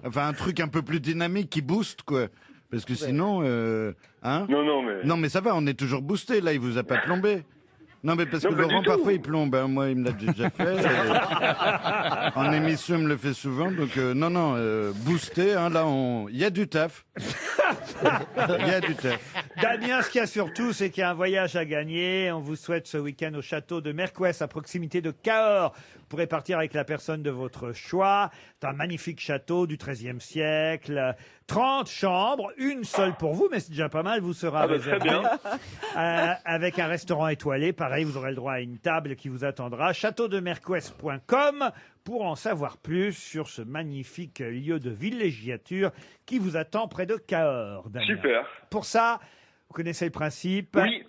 Enfin, un truc un peu plus dynamique qui booste, quoi. Parce que sinon, hein? Non, mais... Non, mais ça va, on est toujours boosté, là, il vous a pas plombé. Non, mais parce Non, que pas du Laurent, tout. parfois, il plombe. Hein. Moi, il me l'a déjà fait. En émission, il me le fait souvent. Donc, non, boosté, hein, là, il y a du taf. Il y a du taf. Damien, ce qu'il y a surtout, c'est qu'il y a un voyage à gagner. On vous souhaite ce week-end au château de Mercouès, à proximité de Cahors. Vous pourrez partir avec la personne de votre choix. C'est un magnifique château du XIIIe siècle. 30 chambres, une seule pour vous, mais c'est déjà pas mal, vous sera réservé. Très bien. Avec un restaurant étoilé, pareil, vous aurez le droit à une table qui vous attendra. Châteaudemercouès.com pour en savoir plus sur ce magnifique lieu de villégiature qui vous attend près de Cahors. Damien. Super. Pour ça, vous connaissez le principe. Oui.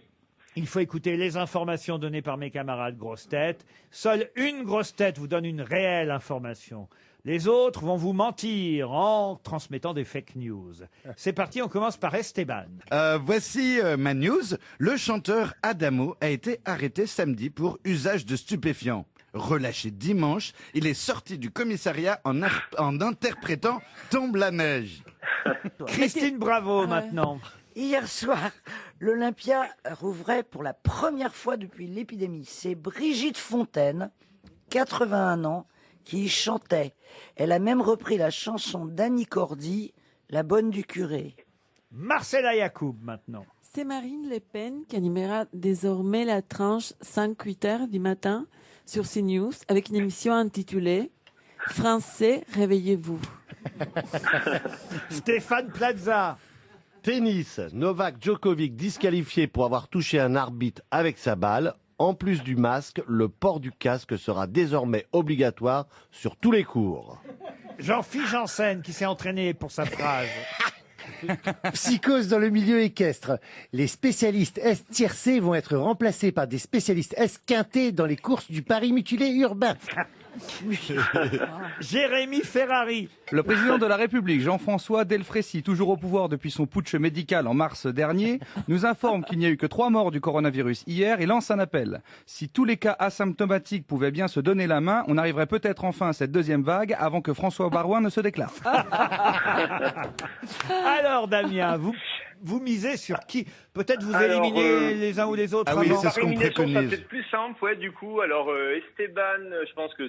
Il faut écouter les informations données par mes camarades grosses têtes. Seule une grosse tête vous donne une réelle information. Les autres vont vous mentir en transmettant des fake news. C'est parti, on commence par Esteban. Voici ma news. Le chanteur Adamo a été arrêté samedi pour usage de stupéfiants. Relâché dimanche, il est sorti du commissariat en interprétant Tombe la neige. Christine Bravo maintenant. Hier soir, l'Olympia rouvrait pour la première fois depuis l'épidémie. C'est Brigitte Fontaine, 81 ans, qui y chantait. Elle a même repris la chanson d'Annie Cordy, La bonne du curé. Marcella Yacoub maintenant. C'est Marine Le Pen qui animera désormais la tranche 5-8 heures du matin sur CNews avec une émission intitulée « Français, réveillez-vous ». Stéphane Plaza. Tennis, Novak Djokovic disqualifié pour avoir touché un arbitre avec sa balle. En plus du masque, le port du casque sera désormais obligatoire sur tous les cours. Jean-Philippe Janssen qui s'est entraîné pour sa phrase. Psychose dans le milieu équestre. Les spécialistes S-tiercés vont être remplacés par des spécialistes S-quintés dans les courses du Paris mutilé urbain. Jérémy Ferrari. Le président de la République, Jean-François Delfrécy, toujours au pouvoir depuis son putsch médical en mars dernier, nous informe qu'il n'y a eu que 3 morts du coronavirus hier et lance un appel. Si tous les cas asymptomatiques pouvaient bien se donner la main, on arriverait peut-être enfin à cette deuxième vague avant que François Barouin ne se déclare. Alors Damien, vous misez sur qui? Peut-être vous Alors, éliminez les uns ou les autres Ah oui, avant. c'est ce qu'on Élimination, ça préconise. peut être plus simple, ouais, du coup. Alors, Esteban, je pense que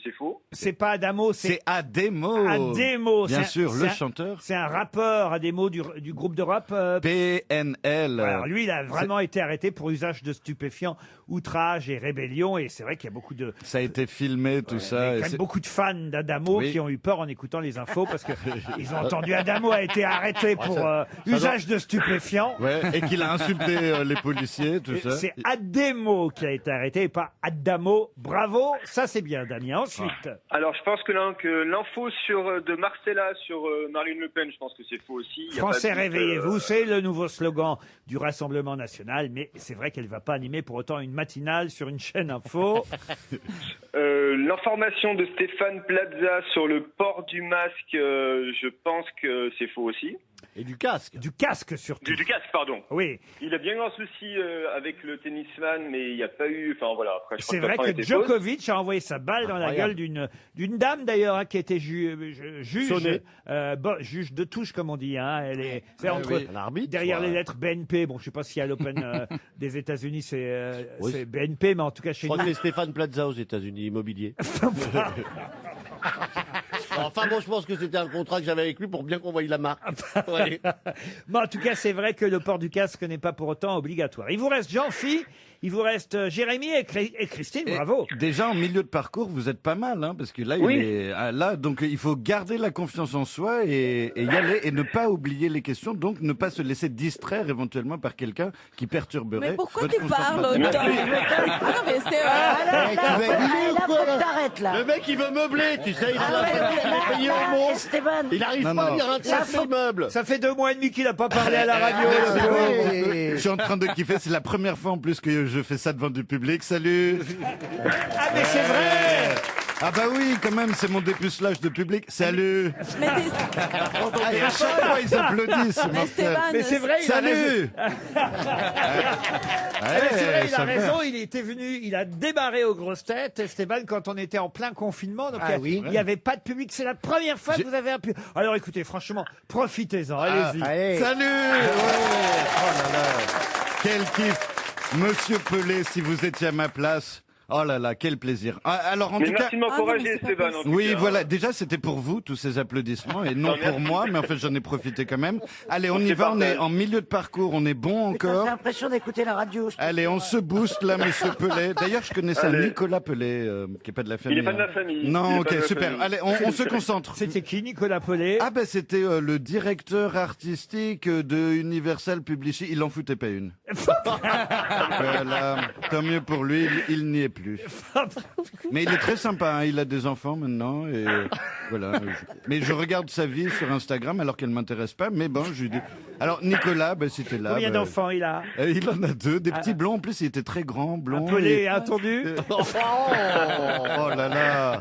c'est faux. C'est pas Adamo, C'est c'est Ademo. Ademo. Bien C'est un- sûr, c'est le un- chanteur. C'est un rappeur Ademo du groupe de rap. PNL. Alors lui, il a vraiment été arrêté pour usage de stupéfiants, outrage et rébellion. Et c'est vrai qu'il y a beaucoup de, Ça a été filmé, tout il y ça. a et quand même c'est- beaucoup de fans d'Adamo Oui. qui ont eu peur en écoutant les infos parce que ils ont entendu Adamo a été arrêté pour usage de stupéfiants. Ouais, et qu'il a insulté les policiers, tout ça. C'est Ademo qui a été arrêté et pas Adamo. Bravo, ça c'est bien, Damien. Ensuite, Alors, je pense que l'info de Marcella sur Marine Le Pen, je pense que c'est faux aussi. Il y a Français, pas de doute, réveillez-vous, c'est le nouveau slogan du Rassemblement national, mais c'est vrai qu'elle ne va pas animer pour autant une matinale sur une chaîne info. L'information de Stéphane Plaza sur le port du masque, je pense que c'est faux aussi. Et du casque. Du casque surtout. Du casque, pardon. Oui, Il a bien eu un souci avec le tennisman, mais il n'y a pas eu... Enfin, voilà, après, je crois c'est vrai l'info que était fausse. Djokovic a envoyé sa balle dans la gueule d'une dame d'ailleurs hein, qui était juge, Sonnée. juge de touche comme on dit. Hein. Elle est c'est entre oui. Un arbitre, derrière soit- les lettres BNP. Bon, je sais pas si à l'Open des États-Unis c'est Oui. c'est BNP, mais en tout cas Je chez crois nous. que c'est Stéphane Plaza aux États-Unis, immobilier. Enfin bon, je pense que c'était un contrat que j'avais avec lui pour bien qu'on voie la marque. Ouais. Mais en tout cas, c'est vrai que le port du casque n'est pas pour autant obligatoire. Il vous reste Jean-Phi, il vous reste Jérémy et Christine, Et bravo. Déjà en milieu de parcours, vous êtes pas mal, hein, parce que là, Oui. il est là, donc il faut garder la confiance en soi et y aller et ne pas oublier les questions, donc ne pas se laisser distraire éventuellement par quelqu'un qui perturberait. Mais pourquoi votre tu parles concentration. autant Non, mais c'est Ah, Eh, là, tu vas éliminer ou là, quoi, faut que là t'arrêtes là. Le mec, il veut meubler, tu sais, il Ah a ouais, l'impression payé au monde. Esteban, Il arrive Non, pas à non. lire un Là, de faut- ses meubles. Ça fait 2 mois et demi qu'il n'a pas parlé à la radio. Ah, le c'est pauvre. vrai. Je suis en train de kiffer, c'est la première fois en plus que je fais ça devant du public. Salut. Ah mais c'est vrai. Ah bah oui, quand même, c'est mon dépucelage de public. Salut. Mais Et à chaque fois, ils applaudissent. Mais Esteban, Mais c'est vrai, il a raison. Salut. C'est vrai, il a ça raison, va. il était venu, il a démarré aux grosses têtes, Esteban, quand on était en plein confinement, donc Ah oui. il n'y avait pas de public. C'est la première fois que vous avez un public. Alors écoutez, franchement, profitez-en, allez-y. Allez. Salut. Ouais. Oh là là. Quel kiff. Monsieur Pelé, si vous étiez à ma place. Oh là là, quel plaisir. Ah, alors en Mais tout cas... merci de m'encourager, Esteban. en tout Oui, cas. voilà. Déjà, c'était pour vous, tous ces applaudissements, et non Non, pour merci. moi, mais en fait, j'en ai profité quand même. Allez, on y C'est va, on est parfait. en milieu de parcours, on est bon Putain, encore. j'ai l'impression d'écouter la radio. je peux Allez, on se booste là, monsieur Pelé. D'ailleurs, je connaissais un Allez. Nicolas Pelé, qui est pas de la famille. Il est pas de hein. la famille. Il Non, est ok, pas de la super. famille. Allez, on se concentre. C'était qui, Nicolas Pelé? Ah ben c'était le directeur artistique de Universal Publishing. Il en foutait pas une. Voilà, tant mieux pour lui, il n'y est plus. Mais il est très sympa, hein, il a des enfants maintenant et voilà. Mais je regarde sa vie sur Instagram alors qu'elle m'intéresse pas. Mais bon, je lui dis. Alors Nicolas, ben c'était là. Combien ben, d'enfants il a? Il en a 2, des petits blonds. En plus, il était très grand, blond. Pelé et- attendu? Oh là là,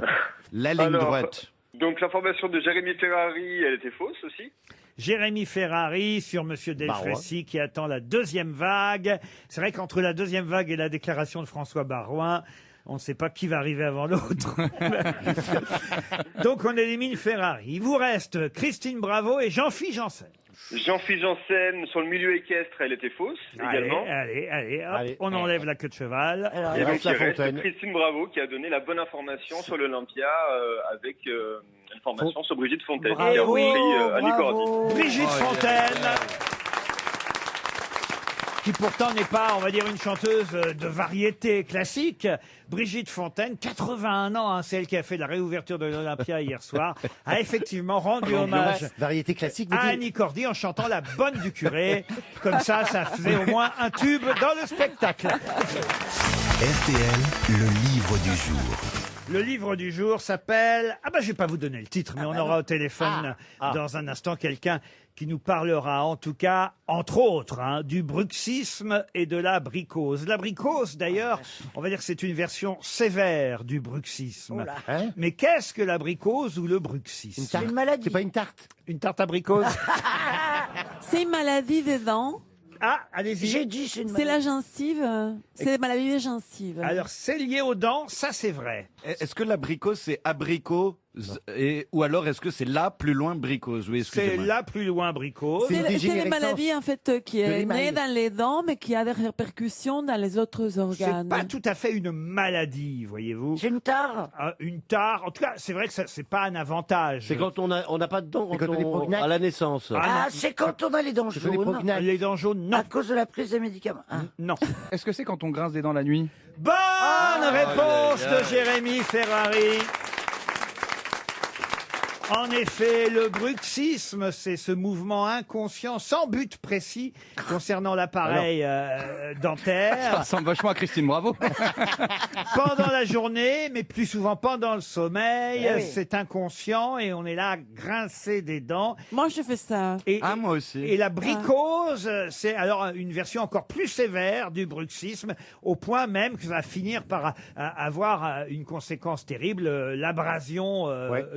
la ligne Alors, droite. Donc l'information de Jérémy Ferrari, elle était fausse aussi. Jérémy Ferrari sur Monsieur Delfrécy qui attend la deuxième vague. C'est vrai qu'entre la deuxième vague et la déclaration de François Baroin, on ne sait pas qui va arriver avant l'autre. Donc on élimine Ferrari. Il vous reste Christine Bravo et Jean-Philippe Janssen. Jean-Philippe Janssen, sur le milieu équestre, elle était fausse également. Allez, hop, Allez. on enlève la queue de cheval. Alors, Et Il donc reste il La reste Fontaine. Christine Bravo qui a donné la bonne information sur l'Olympia avec une formation sur Brigitte Fontaine qui a Bravo, repris Annie Cordy. Brigitte Fontaine, qui pourtant n'est pas, on va dire, une chanteuse de variété classique. Brigitte Fontaine, 81 ans, hein, c'est elle qui a fait la réouverture de l'Olympia hier soir, a effectivement rendu hommage Variété classique, vous à dites Annie Cordy en chantant La Bonne du Curé. Comme ça faisait au moins un tube dans le spectacle. RTL, le livre du jour. Le livre du jour s'appelle... Ah bah je vais pas vous donner le titre, mais on aura au téléphone dans un instant quelqu'un qui nous parlera en tout cas, entre autres, hein, du bruxisme et de la bricose. La bricose, d'ailleurs, on va dire que c'est une version sévère du bruxisme. Oh là. Hein Mais qu'est-ce que la bricose ou le Une bruxisme? tarte. une maladie. C'est pas une tarte. Une tarte à bricose? C'est une maladie des dents. Ah, allez-y. J'ai dit, c'est une C'est la maladie. gencive. C'est la maladie des gencives. Alors, c'est lié aux dents, ça c'est vrai. Est-ce que l'abricot c'est abricot ou alors est-ce que c'est là plus loin bricose? Oui, C'est excusez-moi. là plus loin bricose. C'est une C'est une dégénérescence maladie en fait qui de est l'émail. née dans les dents mais qui a des répercussions dans les autres C'est organes. pas tout à fait une maladie, voyez-vous. C'est une tare. Une tare. En tout cas, c'est vrai que ça, c'est pas un avantage. C'est quand on n'a pas de dents C'est quand on est prognac. à la naissance. Ah, c'est quand on a les dents C'est pas des jaunes. prognacs. Les dents jaunes, non. À cause de la prise des médicaments. Ah. Non. Est-ce que c'est quand on grince des dents la nuit? Bonne réponse de Jérémy Ferrari. En effet, le bruxisme, c'est ce mouvement inconscient, sans but précis, concernant l'appareil Ça dentaire, ressemble vachement à Christine Bravo. pendant la journée, mais plus souvent pendant le sommeil. Eh oui. C'est inconscient et on est là à grincer des dents. Moi je fais ça. Et, Ah moi aussi. et la bricose, c'est alors une version encore plus sévère du bruxisme, au point même que ça va finir par avoir une conséquence terrible, l'abrasion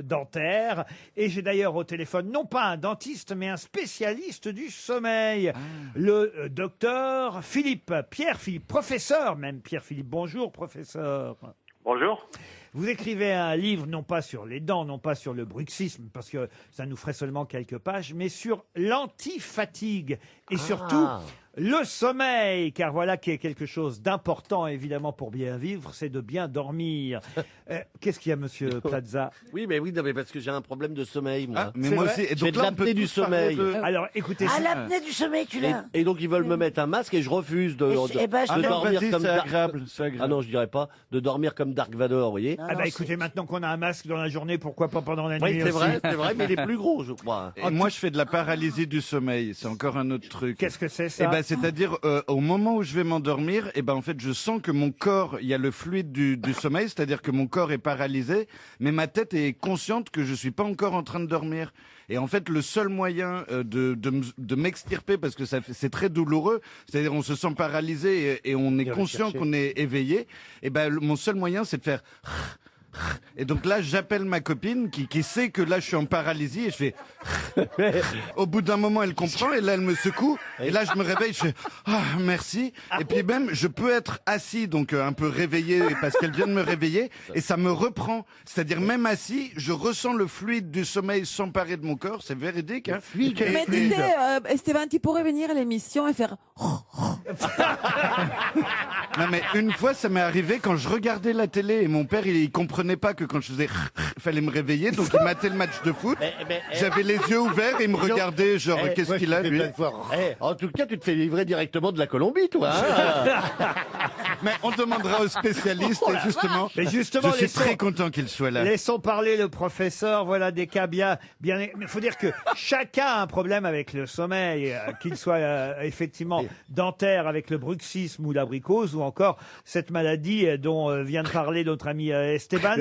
dentaire. Et j'ai d'ailleurs au téléphone, non pas un dentiste, mais un spécialiste du sommeil, le docteur Philippe, Pierre-Philippe, professeur même, Pierre-Philippe. Bonjour, professeur. Bonjour. Vous écrivez un livre, non pas sur les dents, non pas sur le bruxisme, parce que ça nous ferait seulement quelques pages, mais sur l'antifatigue et surtout le sommeil, car voilà qui est quelque chose d'important, évidemment, pour bien vivre, c'est de bien dormir. Qu'est-ce qu'il y a, monsieur Plaza? Oui, mais non, mais parce que j'ai un problème de sommeil, moi. Ah, mais C'est moi vrai aussi. Et J'ai donc de là, on peut l'apnée du tous parler sommeil. de- Alors, écoutez, Ah, c'est- l'apnée du sommeil, tu l'as. Et donc ils veulent me mettre un masque et je refuse de Eh ben, je de te- dormir vas-y, comme c'est Dark- agréable, c'est agréable. Ah non, je dirais pas de dormir comme Dark Vador, vous voyez. Non, ah non, bah c'est- écoutez, maintenant qu'on a un masque dans la journée, pourquoi pas pendant la nuit Oui, c'est aussi vrai, mais il est plus gros, je crois. Et moi, je fais de la paralysie du sommeil. C'est encore un autre truc. Qu'est-ce que c'est ça? Eh ben, c'est-à-dire, au moment où je vais m'endormir, eh ben, en fait, je sens que mon corps, il y a le fluide du sommeil, c'est-à-dire que mon corps est paralysé, mais ma tête est consciente que je suis pas encore en train de dormir. Et en fait, le seul moyen de m'extirper, parce que c'est très douloureux, c'est-à-dire on se sent paralysé et on est Viens le conscient chercher. qu'on est éveillé, et ben, mon seul moyen, c'est de faire... Et donc là, j'appelle ma copine qui sait que là, je suis en paralysie et je fais. Au bout d'un moment, elle comprend et là, elle me secoue. Et là, je me réveille, je fais ah, merci. Et puis même, je peux être assis, donc un peu réveillé parce qu'elle vient de me réveiller et ça me reprend. C'est-à-dire même assis, je ressens le fluide du sommeil s'emparer de mon corps. C'est véridique. Hein. Mais tu sais, Esteban, tu pourrais venir à l'émission et faire. Non mais une fois, ça m'est arrivé quand je regardais la télé et mon père, il comprenait pas que quand je faisais fallait me réveiller, donc il matait le match de foot. J'avais les yeux ouverts et il me regardait genre qu'est-ce qu'il a lui. En tout cas, tu te fais livrer directement de la Colombie, toi. Hein. Mais on demandera aux spécialistes et justement, Mais justement, je suis laissons- très content qu'il soit là. Laissons parler le professeur. Voilà des cas bien. Mais il faut dire que chacun a un problème avec le sommeil, qu'il soit effectivement dentaire avec le bruxisme ou l'abricose, ou encore cette maladie dont vient de parler notre ami Esteban.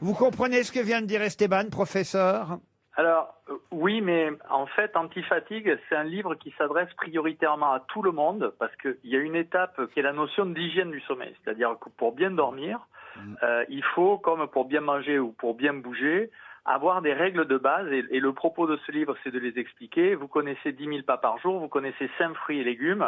Vous comprenez ce que vient de dire Esteban, professeur? Alors, oui, mais en fait, Antifatigue, c'est un livre qui s'adresse prioritairement à tout le monde parce qu'il y a une étape qui est la notion d'hygiène du sommeil. C'est-à-dire que pour bien dormir, il faut, comme pour bien manger ou pour bien bouger, avoir des règles de base. Et le propos de ce livre, c'est de les expliquer. Vous connaissez 10 000 pas par jour, vous connaissez 5 fruits et légumes.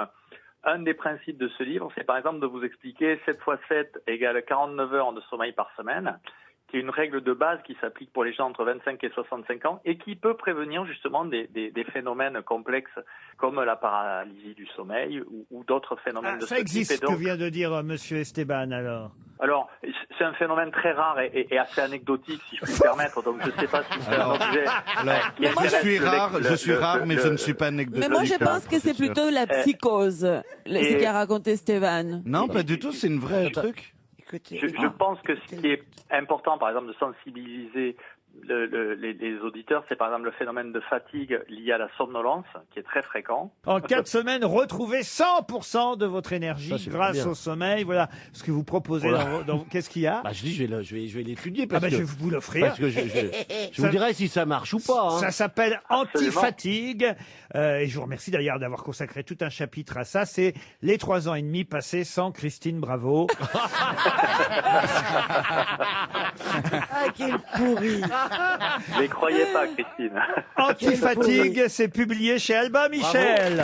Un des principes de ce livre, c'est par exemple de vous expliquer 7 x 7 égale 49 heures de sommeil par semaine, qui est une règle de base qui s'applique pour les gens entre 25 et 65 ans et qui peut prévenir justement des phénomènes complexes comme la paralysie du sommeil ou d'autres phénomènes de ce Ça type. existe, Et ce que vient de dire monsieur Esteban, alors. Alors, c'est un phénomène très rare et assez anecdotique, si je puis me permettre. Donc, je ne sais pas si c'est un objet. qui je intéresse suis rare, mais je ne suis pas anecdotique. Mais moi, je pense que c'est plutôt la psychose, ce qu'a raconté Esteban. Non, pas du tout, c'est une vraie truc. Je pense que ce qui est important, par exemple, de sensibiliser les auditeurs, c'est par exemple le phénomène de fatigue lié à la somnolence, qui est très fréquent. En 4 semaines, retrouvez 100% de votre énergie Ça, c'est grâce bien. au sommeil. Voilà ce que vous proposez. Voilà. Qu'est-ce qu'il y a? Bah, je dis, je vais l'étudier Ah parce bah, que je vais vous l'offrir. Parce que je Ça- vous dirai si ça marche ou pas. Hein. Ça s'appelle Absolument. Antifatigue. Et je vous remercie d'ailleurs d'avoir consacré tout un chapitre à ça. C'est les 3 ans et demi passés sans Christine Bravo. Ah, quel pourri. Ne les croyez pas, Christine. Antifatigue, c'est publié chez Albin Michel.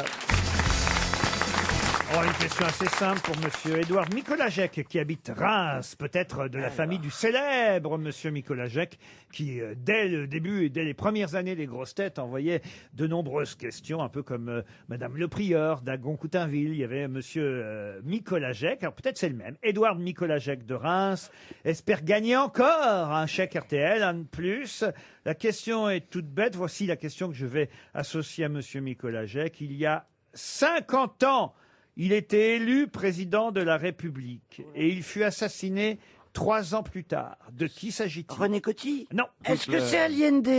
Oh, une question assez simple pour monsieur Édouard Mikolajek, qui habite Reims, peut-être de la famille du célèbre monsieur Mikolajek, qui, dès le début et dès les premières années des grosses têtes, envoyait de nombreuses questions, un peu comme madame Le Prieur d'Agon-Coutainville. Il y avait monsieur Mikolajek, alors peut-être c'est le même. Édouard Mikolajek de Reims espère gagner encore un chèque RTL, un de plus. La question est toute bête. Voici la question que je vais associer à monsieur Mikolajek. Il y a 50 ans, il était élu président de la République et il fut assassiné 3 ans plus tard. De qui s'agit-il? René Coty? Non. Est-ce que c'est Allende?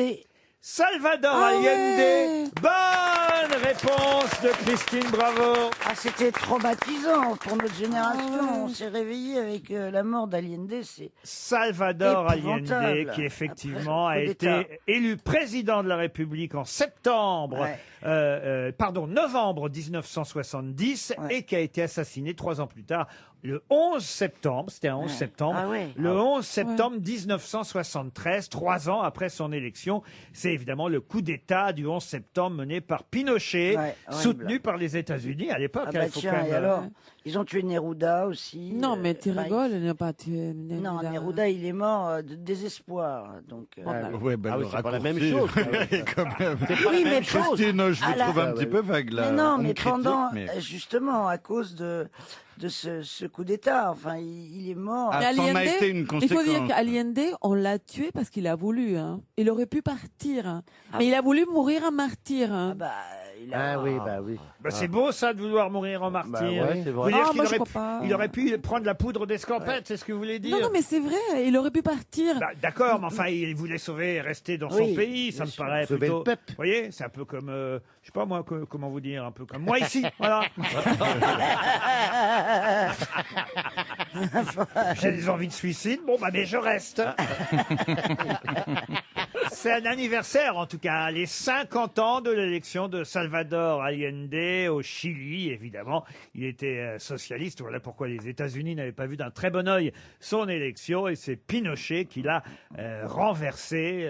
Salvador Allende. Bonne réponse de Christine Bravo. Ah, c'était traumatisant pour notre génération. On s'est réveillé avec la mort d'Allende. C'est Salvador Allende, épouvantable. qui effectivement a Après le coup d'État. été élu président de la République en septembre, novembre 1970, et qui a été assassiné 3 ans plus tard, le 11 septembre, c'était un 11 septembre, Ah ouais. le 11 septembre 1973, 3 ans après son élection. C'est évidemment le coup d'État du 11 septembre mené par Pinochet, Ouais, horrible. soutenu par les États-Unis à l'époque. Ah hein, bah il faut tiens, quand même, et alors ils ont tué Neruda aussi. Non, mais tu enfin, rigoles, il n'a pas tué Neruda. Non, Neruda, il est mort de désespoir. Donc, Ouais, bah, Ah le oui, c'est pas la même raccourci. chose. Quand même. Oui, mais chose. Christine, je À vous la- trouve un petit peu vague là. Mais non, On me mais critique, pendant, mais- justement, à cause de ce coup d'État, enfin, il est mort. Ah, Mais ça en a Allende, été une il faut conséquence. dire qu'Allende, on l'a tué parce qu'il a voulu. Hein. Il aurait pu partir. Hein. Mais il a voulu mourir en martyr. Hein. Ah bah, il a... Ah oui, bah oui. Bah, c'est beau ça de vouloir mourir en martyr. Bah ouais, c'est Vous vrai. voulez dire Ah, qu'il moi, je aurait crois pas. il aurait pu prendre la poudre d'escampette, c'est ce que vous voulez dire? Non, non, mais c'est vrai, il aurait pu partir. Bah, d'accord, mais enfin, il voulait sauver et rester dans Oui, son pays, ça bien me sûr. paraît Sauver plutôt... le peuple. Vous voyez, c'est un peu comme, je sais pas moi, comment vous dire, un peu comme moi ici, voilà. J'ai des envies de suicide, bon bah mais je reste. C'est un anniversaire, en tout cas, les 50 ans de l'élection de Salvador Allende au Chili, évidemment. Il était socialiste, voilà pourquoi les États-Unis n'avaient pas vu d'un très bon œil son élection, et c'est Pinochet qui l'a renversé.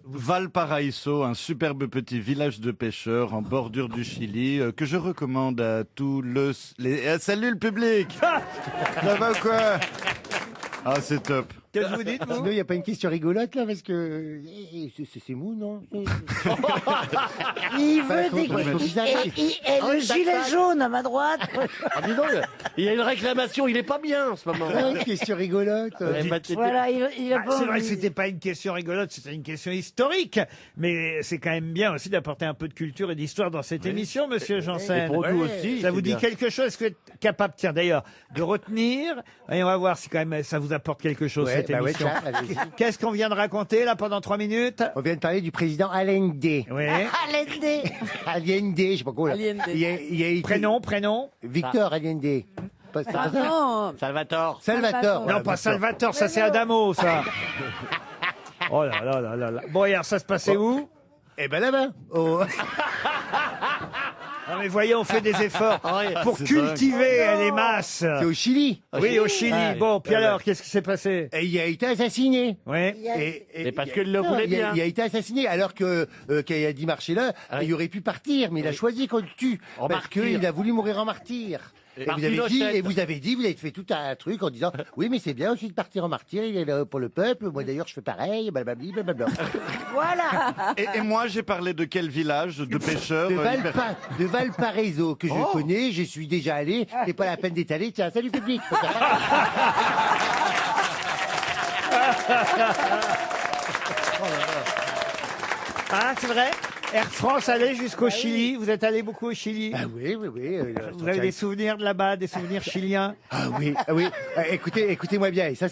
Valparaíso, un superbe petit village de pêcheurs en bordure du Chili, que je recommande à tous salut le public. Ça va ou quoi? Ah, c'est top. Qu'est-ce que vous dites, vous? Sinon, il n'y a pas une question rigolote, là, parce que... C'est mou, non? Il veut des... Et le gilet jaune à ma droite. Ah, dis donc, il y a une réclamation, il est pas bien en ce moment. Une question rigolote. Voilà, il a pas C'est vrai que envie. c'était pas une question rigolote, c'était une question historique. Mais c'est quand même bien aussi d'apporter un peu de culture et d'histoire dans cette émission, monsieur Janssen. Et pour nous aussi, Ça c'est vous dit bien. quelque chose? Est-ce que vous êtes capable, tiens, d'ailleurs, de retenir? Et on va voir si quand même ça vous apporte quelque chose, Ouais, cette bah ouais, émission. tiens, allez-y. Qu'est-ce qu'on vient de raconter, là, pendant 3 minutes? On vient de parler du président Allende. Oui. Allende, je sais pas quoi. Là. Allende. Il a été... Prénom? Victor Allende. Pas ça. Non, Salvatore. Salvatore. Non, voilà, pas Victor. Salvatore, ça c'est Adamo, ça. Oh là là là là là. Bon, hier, ça se passait où? Eh ben là-bas. Oh. Non, mais voyez, on fait des efforts pour c'est cultiver les masses. C'est au Chili. Oui, au Chili. Ah, Bon, puis ah, alors, qu'est-ce qui s'est passé? Et il a été assassiné. Oui. Mais parce qu'il le voulait il a, bien. il a été assassiné alors que qu'il a dit marcher là, il aurait pu partir, mais il a choisi qu'on le tue En parce martyr. qu'il a voulu mourir en martyr. Et Par vous avez dit, Pinochet. vous avez fait tout un truc en disant, oui, mais c'est bien aussi de partir en martyr. Il est là pour le peuple. Moi d'ailleurs, je fais pareil. Blablabli, blablabla. Voilà. Et moi, j'ai parlé de quel village de pêcheurs De Valparaiso que je connais. Je suis déjà allé. C'est pas la peine d'étaler. Tiens, salut public. Ah, c'est vrai? Air France allait jusqu'au Chili. Vous êtes allé beaucoup au Chili? Ah oui. Vous avez des souvenirs de là-bas, des souvenirs chiliens? Ah oui. Écoutez-moi bien. Et ça,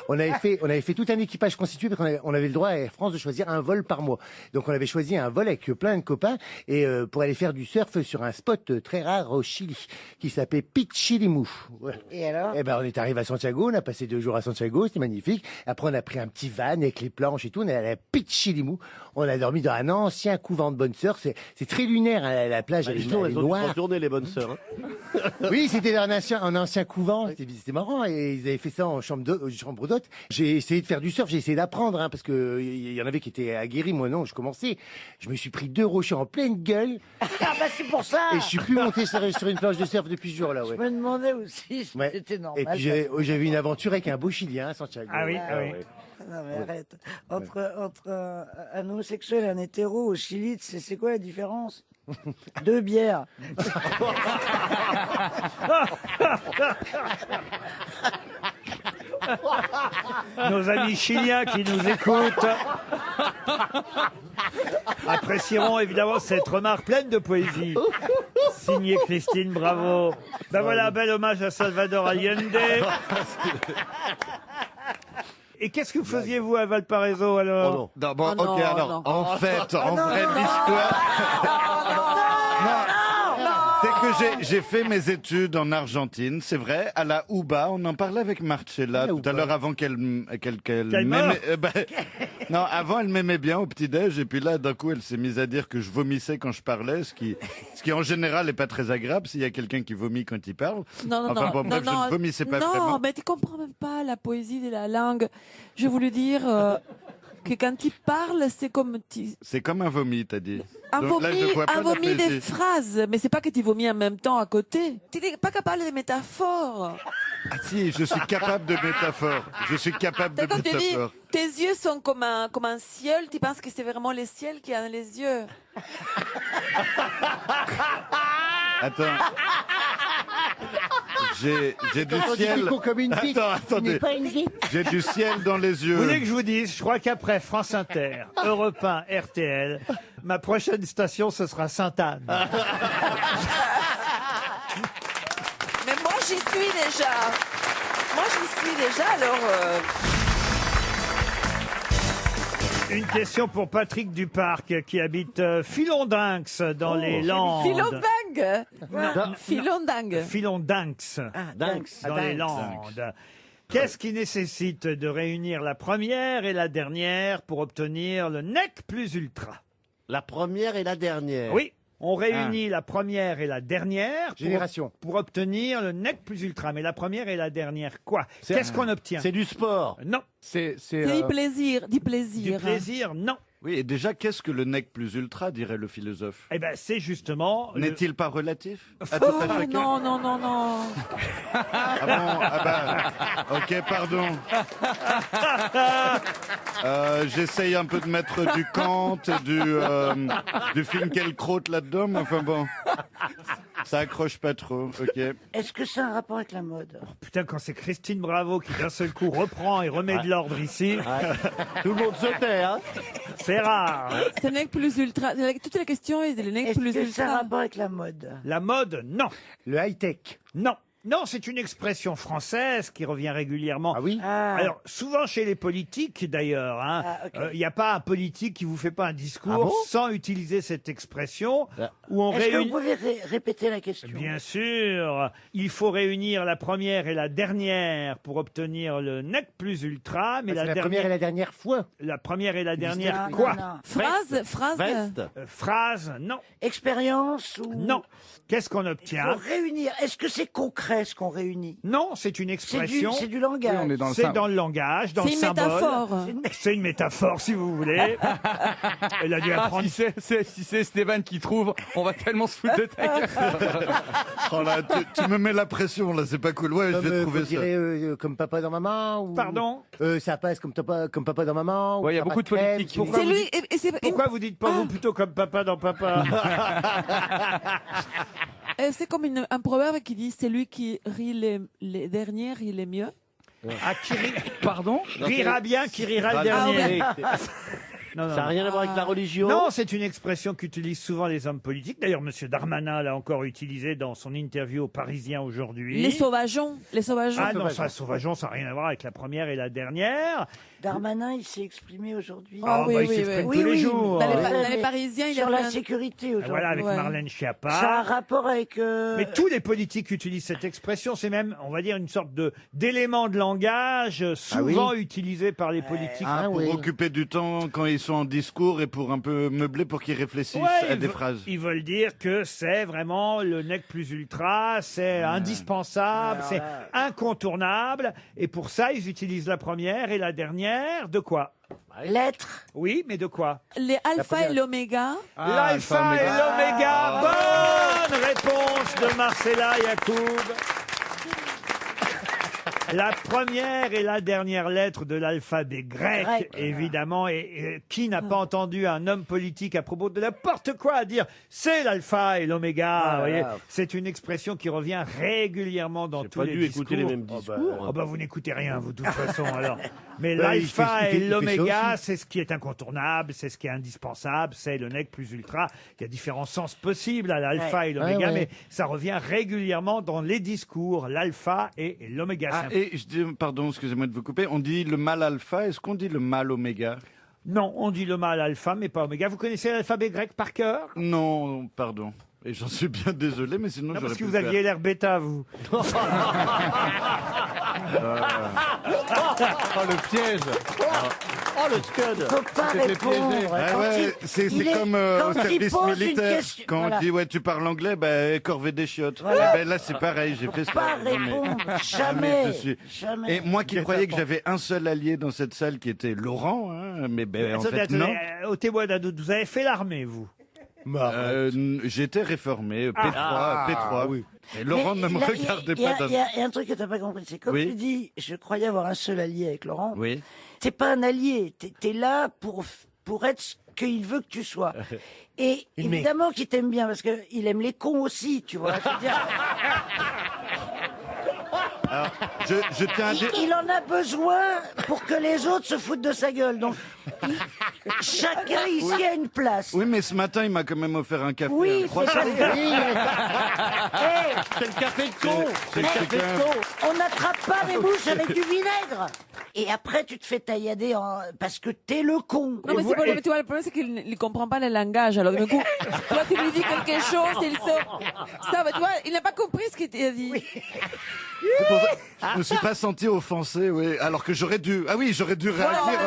on avait fait tout un équipage constitué parce qu'on avait le droit à Air France de choisir un vol par mois. Donc, on avait choisi un vol avec plein de copains et pour aller faire du surf sur un spot très rare au Chili qui s'appelait Pichilimu. Ouais. Et alors? Eh ben, on est arrivé à Santiago. On a passé 2 jours à Santiago. C'était magnifique. Après, on a pris un petit van avec les planches et tout. On est allé à Pichilimu. On a dormi dans un ancien couvent de bonnes sœurs. C'est très lunaire, hein, la plage. Elle est Sinon, elles ont dû noire. se retourner, les bonnes sœurs. Hein. Oui, c'était un ancien couvent, c'était marrant, et ils avaient fait ça en chambre d'hôte. J'ai essayé de faire du surf, j'ai essayé d'apprendre, hein, parce que il y en avait qui étaient aguerris, moi non, je commençais. Je me suis pris 2 rochers en pleine gueule, Ah bah c'est pour ça. et je suis plus monté sur une planche de surf depuis ce jour-là, ouais. Je me demandais aussi si Ouais. c'était normal. Et puis j'avais une aventure avec un beau Chilien à Santiago. Ah oui, ah oui. Non mais arrête. Entre un homosexuel et un hétéro au Chili, c'est quoi la différence? 2 bières. Nos amis chiliens qui nous écoutent apprécieront évidemment cette remarque pleine de poésie. Signée Christine, bravo. Ben voilà, bel hommage à Salvador Allende. Et qu'est-ce que vous faisiez, vous, à Valparaiso, alors? Non, bon, Oh non, ok, alors, non. en fait, en vrai, l'histoire... C'est que j'ai fait mes études en Argentine, c'est vrai, à la UBA. On en parlait avec Marcella tout à l'heure avant qu'elle m'aimait. Non, avant elle m'aimait bien au petit-déj, et puis là, d'un coup, elle s'est mise à dire que je vomissais quand je parlais, ce qui en général n'est pas très agréable s'il y a quelqu'un qui vomit quand il parle. Non, Enfin, bon, bref, je ne vomissais pas vraiment. Non, mais tu comprends même pas la poésie de la langue. Je voulais dire que quand tu parles, c'est comme C'est comme un vomi, t'as dit. un Donc là, je vois pas la vomi des poésie. phrases, mais c'est pas que tu vomis en même temps à côté. Tu n'es pas capable de métaphores. Ah si, je suis capable de métaphores. Je suis capable de Quand tu dis, métaphores. tes yeux sont comme un ciel, tu penses que c'est vraiment le ciel qui a dans les yeux. Attends. J'ai du Quand tu ciel. dis con comme une pique, Attends, tu n'es attendez. pas une pique. J'ai du ciel dans les yeux. Vous voulez que je vous dise, je crois qu'après France Inter, Europe 1, RTL, ma prochaine station, ce sera Sainte-Anne. Mais moi, j'y suis déjà. Alors... Une question pour Patrick Duparc, qui habite Filondinx, dans les Landes. Filondingue. Filondinx, Dinx. dans les Landes. Qu'est-ce qui nécessite de réunir la première et la dernière pour obtenir le NEC plus ultra? La première et la dernière. Oui, on réunit la première et la dernière Génération. pour obtenir le NEC plus ultra. Mais la première et la dernière, quoi? Qu'est-ce qu'on obtient? C'est du sport. Non. C'est Du plaisir, du Du plaisir. plaisir, non. Oui, et déjà, qu'est-ce que le nec plus ultra, dirait le philosophe? Eh ben, c'est justement... N'est-il pas relatif à tout Oh, à chacun? non, non, non, non. Ah bon? Ah bah, ok, pardon. J'essaye un peu de mettre du Kant, du Finkielkraut là-dedans, mais enfin bon, ça accroche pas trop, ok. Est-ce que c'est un rapport avec la mode? Putain, quand c'est Christine Bravo qui d'un seul coup reprend et remet de l'ordre ici, Tout le monde sautait, hein. c'est rare. C'est le nec plus ultra. Toute la question est le nec Est-ce plus que c'est un ultra. rapport avec la mode? La mode, non. Le high-tech. Non. Non, c'est une expression française qui revient régulièrement. Ah oui Ah. Alors, souvent chez les politiques, d'ailleurs, hein, Ah, ok. il n'y a pas un politique qui vous fait pas un discours Ah bon sans utiliser cette expression, où on Est-ce que vous réunit... pouvez répéter la question? Bien sûr, il faut réunir la première et la dernière pour obtenir le NEC plus ultra, mais C'est la première et la dernière fois. la première et la dernière, Non, quoi? non, non. Phrase. Veste. Phrase, non. Expérience ou... Non. Qu'est-ce qu'on Il obtient? faut réunir. Est-ce que c'est concret ce qu'on réunit? Non, c'est une expression. C'est du langage. Oui, on est dans le C'est symbole. dans le langage, dans C'est le une symbole. métaphore. C'est une métaphore, si vous voulez. Elle a dû apprendre. Si c'est Stéphane qui trouve, on va tellement se foutre de ta gueule. Oh là, tu me mets la pression, là, c'est pas cool. Ouais, je vais trouver Vous ça. direz comme papa dans maman ou... Pardon? Ça passe comme papa dans maman. ou Ouais, il y a ça beaucoup de passe crème, politiques qui ou- disent- C'est lui. Pourquoi vous dites pas vous plutôt comme papa dans papa? C'est comme un proverbe qui dit c'est lui qui rit les derniers, rit les mieux. Ah, qui rit- Pardon? rira bien, qui rira le Ah, dernier. oui. Non, non, Ça n'a rien à voir avec la religion. non, c'est une expression qu'utilisent souvent les hommes politiques. D'ailleurs, M. Darmanin l'a encore utilisé dans son interview aux Parisiens aujourd'hui. Les sauvageons. Les sauvageons. Ah non, ça, sauvageon, ça n'a rien à voir avec la première et la dernière. Darmanin, il s'est exprimé aujourd'hui. Ah oui, bah, il oui, s'exprime oui. tous les jours. Dans Ouais, les mais Parisiens, il sur a la fait un- sécurité aujourd'hui. Voilà, avec Ouais. Marlène Ça a un Schiappa. rapport avec... Mais tous les politiques utilisent cette expression. C'est même, on va dire, une sorte d'élément de langage souvent utilisé par les politiques. Ah Pour oui. occuper du temps quand ils sont en discours et pour un peu meubler pour qu'ils réfléchissent Ouais, à ils des ve- phrases. Ils veulent dire que c'est vraiment le nec plus ultra, c'est indispensable, c'est incontournable. Et pour ça, ils utilisent la première et la dernière. De quoi? L'être. Oui, mais de quoi? Les alpha et l'oméga. L'alpha et l'oméga. Bonne réponse de Marcella Yacoub. La première et la dernière lettre de l'alphabet grec, Grec. évidemment. Et qui n'a pas entendu un homme politique à propos de n'importe quoi dire c'est l'alpha et l'oméga? Vous voyez, c'est une expression qui revient régulièrement dans J'ai tous pas les dû discours. écouter les mêmes discours. Oh bah vous n'écoutez rien, vous, de toute façon, alors. Mais Bah, il fait- l'alpha il fait- et il fait ça l'oméga, aussi. c'est ce qui est incontournable, c'est ce qui est indispensable, c'est le nec plus ultra. Il y a différents sens possibles à l'alpha Ouais. et l'oméga, Ouais, ouais. mais ça revient régulièrement dans les discours, l'alpha et l'oméga. Ah, C'est un- et je dis, pardon, excusez-moi de vous couper, on dit le mal alpha, est-ce qu'on dit le mal oméga? Non, on dit le mal alpha, mais pas oméga. Vous connaissez l'alphabet grec par cœur? Non, pardon. Et j'en suis bien désolé, mais sinon Non, j'aurais parce que pu vous le aviez l'air bêta, vous. Oh, le piège. Oh, le scud. Faut pas C'était répondre. piégé. Ah Quand ouais, il- c'est il est- comme quand au il service pose une militaire. question- Quand voilà. on dit ouais tu parles anglais, ben corvée des chiottes. Voilà. Eh ben, là c'est pareil, j'ai fait ça. Pas Non, mais- répondre. mais je Jamais. suis- Jamais. Et moi qui croyais que j'avais un seul allié dans cette salle qui était Laurent, hein, mais ben, en Attendez, fait non. au témoin d'un doute, vous avez fait l'armée, vous? J'étais réformé, P3, P3. oui. Et Laurent Mais ne me là, regardait il y a- pas d'un... Il y a un truc que t'as pas compris, c'est comme Oui. tu dis, je croyais avoir un seul allié avec Laurent. Oui. T'es pas un allié, t'es là pour être ce qu'il veut que tu sois. Et Il évidemment qu'il t'aime bien, parce qu'il aime les cons aussi, tu vois. C'est-à-dire, Alors, je tiens à dire... il en a besoin pour que les autres se foutent de sa gueule. Donc, chacun ici a une place. Oui, mais ce matin, il m'a quand même offert un café. Oui, un croissant. c'est ça. Hey, C'est le café de con. C'est C'est le café de con. on n'attrape pas les mouches avec du vinaigre. et après tu te fais taillader parce que t'es le con. Non, mais c'est pas le, tu vois, le problème, c'est qu'il ne comprend pas le langage. Alors, du coup, toi, tu lui dis quelque chose, il sort. Ça, tu vois, il n'a pas compris ce qu'il t'a dit. C'est pour ça, je me suis pas senti offensé, oui. Alors que j'aurais dû. Ah oui, j'aurais dû réagir.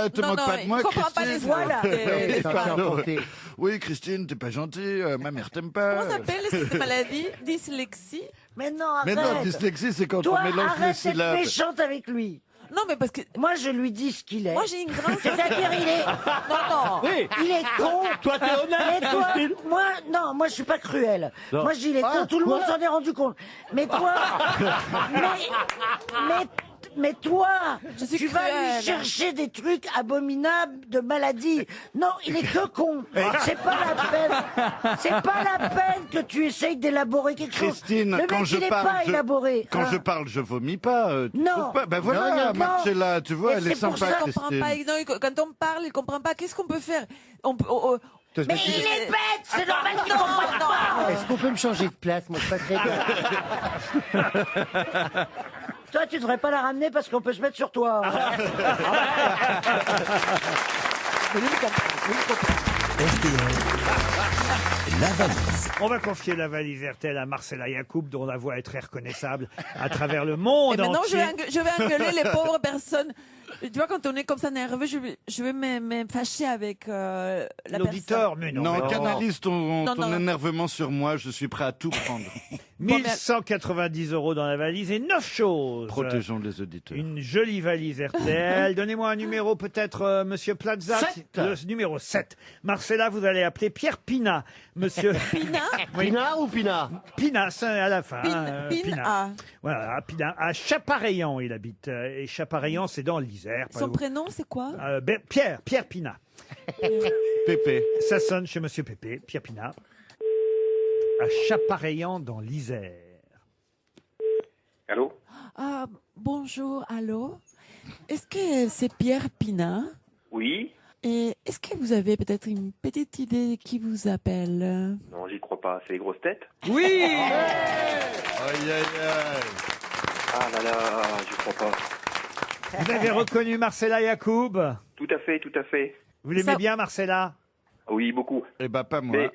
Mais te moque pas de moi, il comprend pas Christine. les voilà. Oui, pardon. Oui, Christine, t'es pas gentille. Ma mère t'aime pas. Comment s'appelle cette maladie? Dyslexie? Mais non, Mais arrête. non, dyslexie, c'est quand Toi, on mélange les arrête d'être syllabes. méchante avec lui. Non, mais parce que... Moi, je lui dis ce qu'il est. Moi, j'ai une grande... C'est-à-dire, il est... Non. Oui. Il est con. Toi, t'es honnête, Mais toi, Christine. moi, je suis pas cruel. Non. Moi, je dis, il est con. Tout le monde s'en est rendu compte. Mais toi... mais toi, tu vas lui chercher des trucs abominables de maladie. Non, il est que con. C'est pas la peine. C'est pas la peine que tu essayes d'élaborer quelque chose. Christine, Le mec, quand je il est parle, pas élaboré. quand hein. je parle, je vomis pas. Tu Non. trouves pas Ben voilà, Non, non, Marcella, tu vois, Et elle est c'est pour sympa, ça Il comprend Christine. pas. Non, quand on parle, il comprend pas. Qu'est-ce qu'on peut faire? Mais il est bête, c'est normal qu'il comprenne pas. Est-ce qu'on peut me changer de place? Moi, je passerai bien. Toi, tu devrais pas la ramener parce qu'on peut se mettre sur toi. La valise. On va confier la valise RTL à Marcella Yacoub, dont la voix est très reconnaissable à travers le monde Et maintenant, entier. je vais engueuler les pauvres personnes. Tu vois, quand on est comme ça nerveux, je vais me fâcher avec la L'auditeur, mais non. Non, mais canalise ton Non. énervement sur moi, je suis prêt à tout prendre. 1190 € dans la valise et 9 choses. Protégeons les auditeurs. Une jolie valise RTL. Donnez-moi un numéro, peut-être, Monsieur Plaza. 7. Le numéro 7. Marcella, vous allez appeler Pierre Pina. Monsieur... Pina? Pina ou Pina? Pina, c'est à la fin. Pina. Voilà, Pina. À Chapareillan, il habite. Et Chapareillan, c'est dans l'Isère. Son prénom, c'est quoi? Pierre Pina. Pépé. Ça sonne chez Monsieur Pépé, Pierre Pina. À Chapareillan, dans l'Isère. Allô? Ah, bonjour, allô? Est-ce que c'est Pierre Pina? Oui? Et est-ce que vous avez peut-être une petite idée de qui vous appelle? Non, j'y crois pas. C'est les grosses têtes? Oui! Aïe, aïe, aïe. Ah là là, j'y crois pas. Vous avez reconnu Marcella Yacoub? Tout à fait, tout à fait. Vous l'aimez bien, Marcella? Oui, beaucoup. Eh ben, pas moi. Mais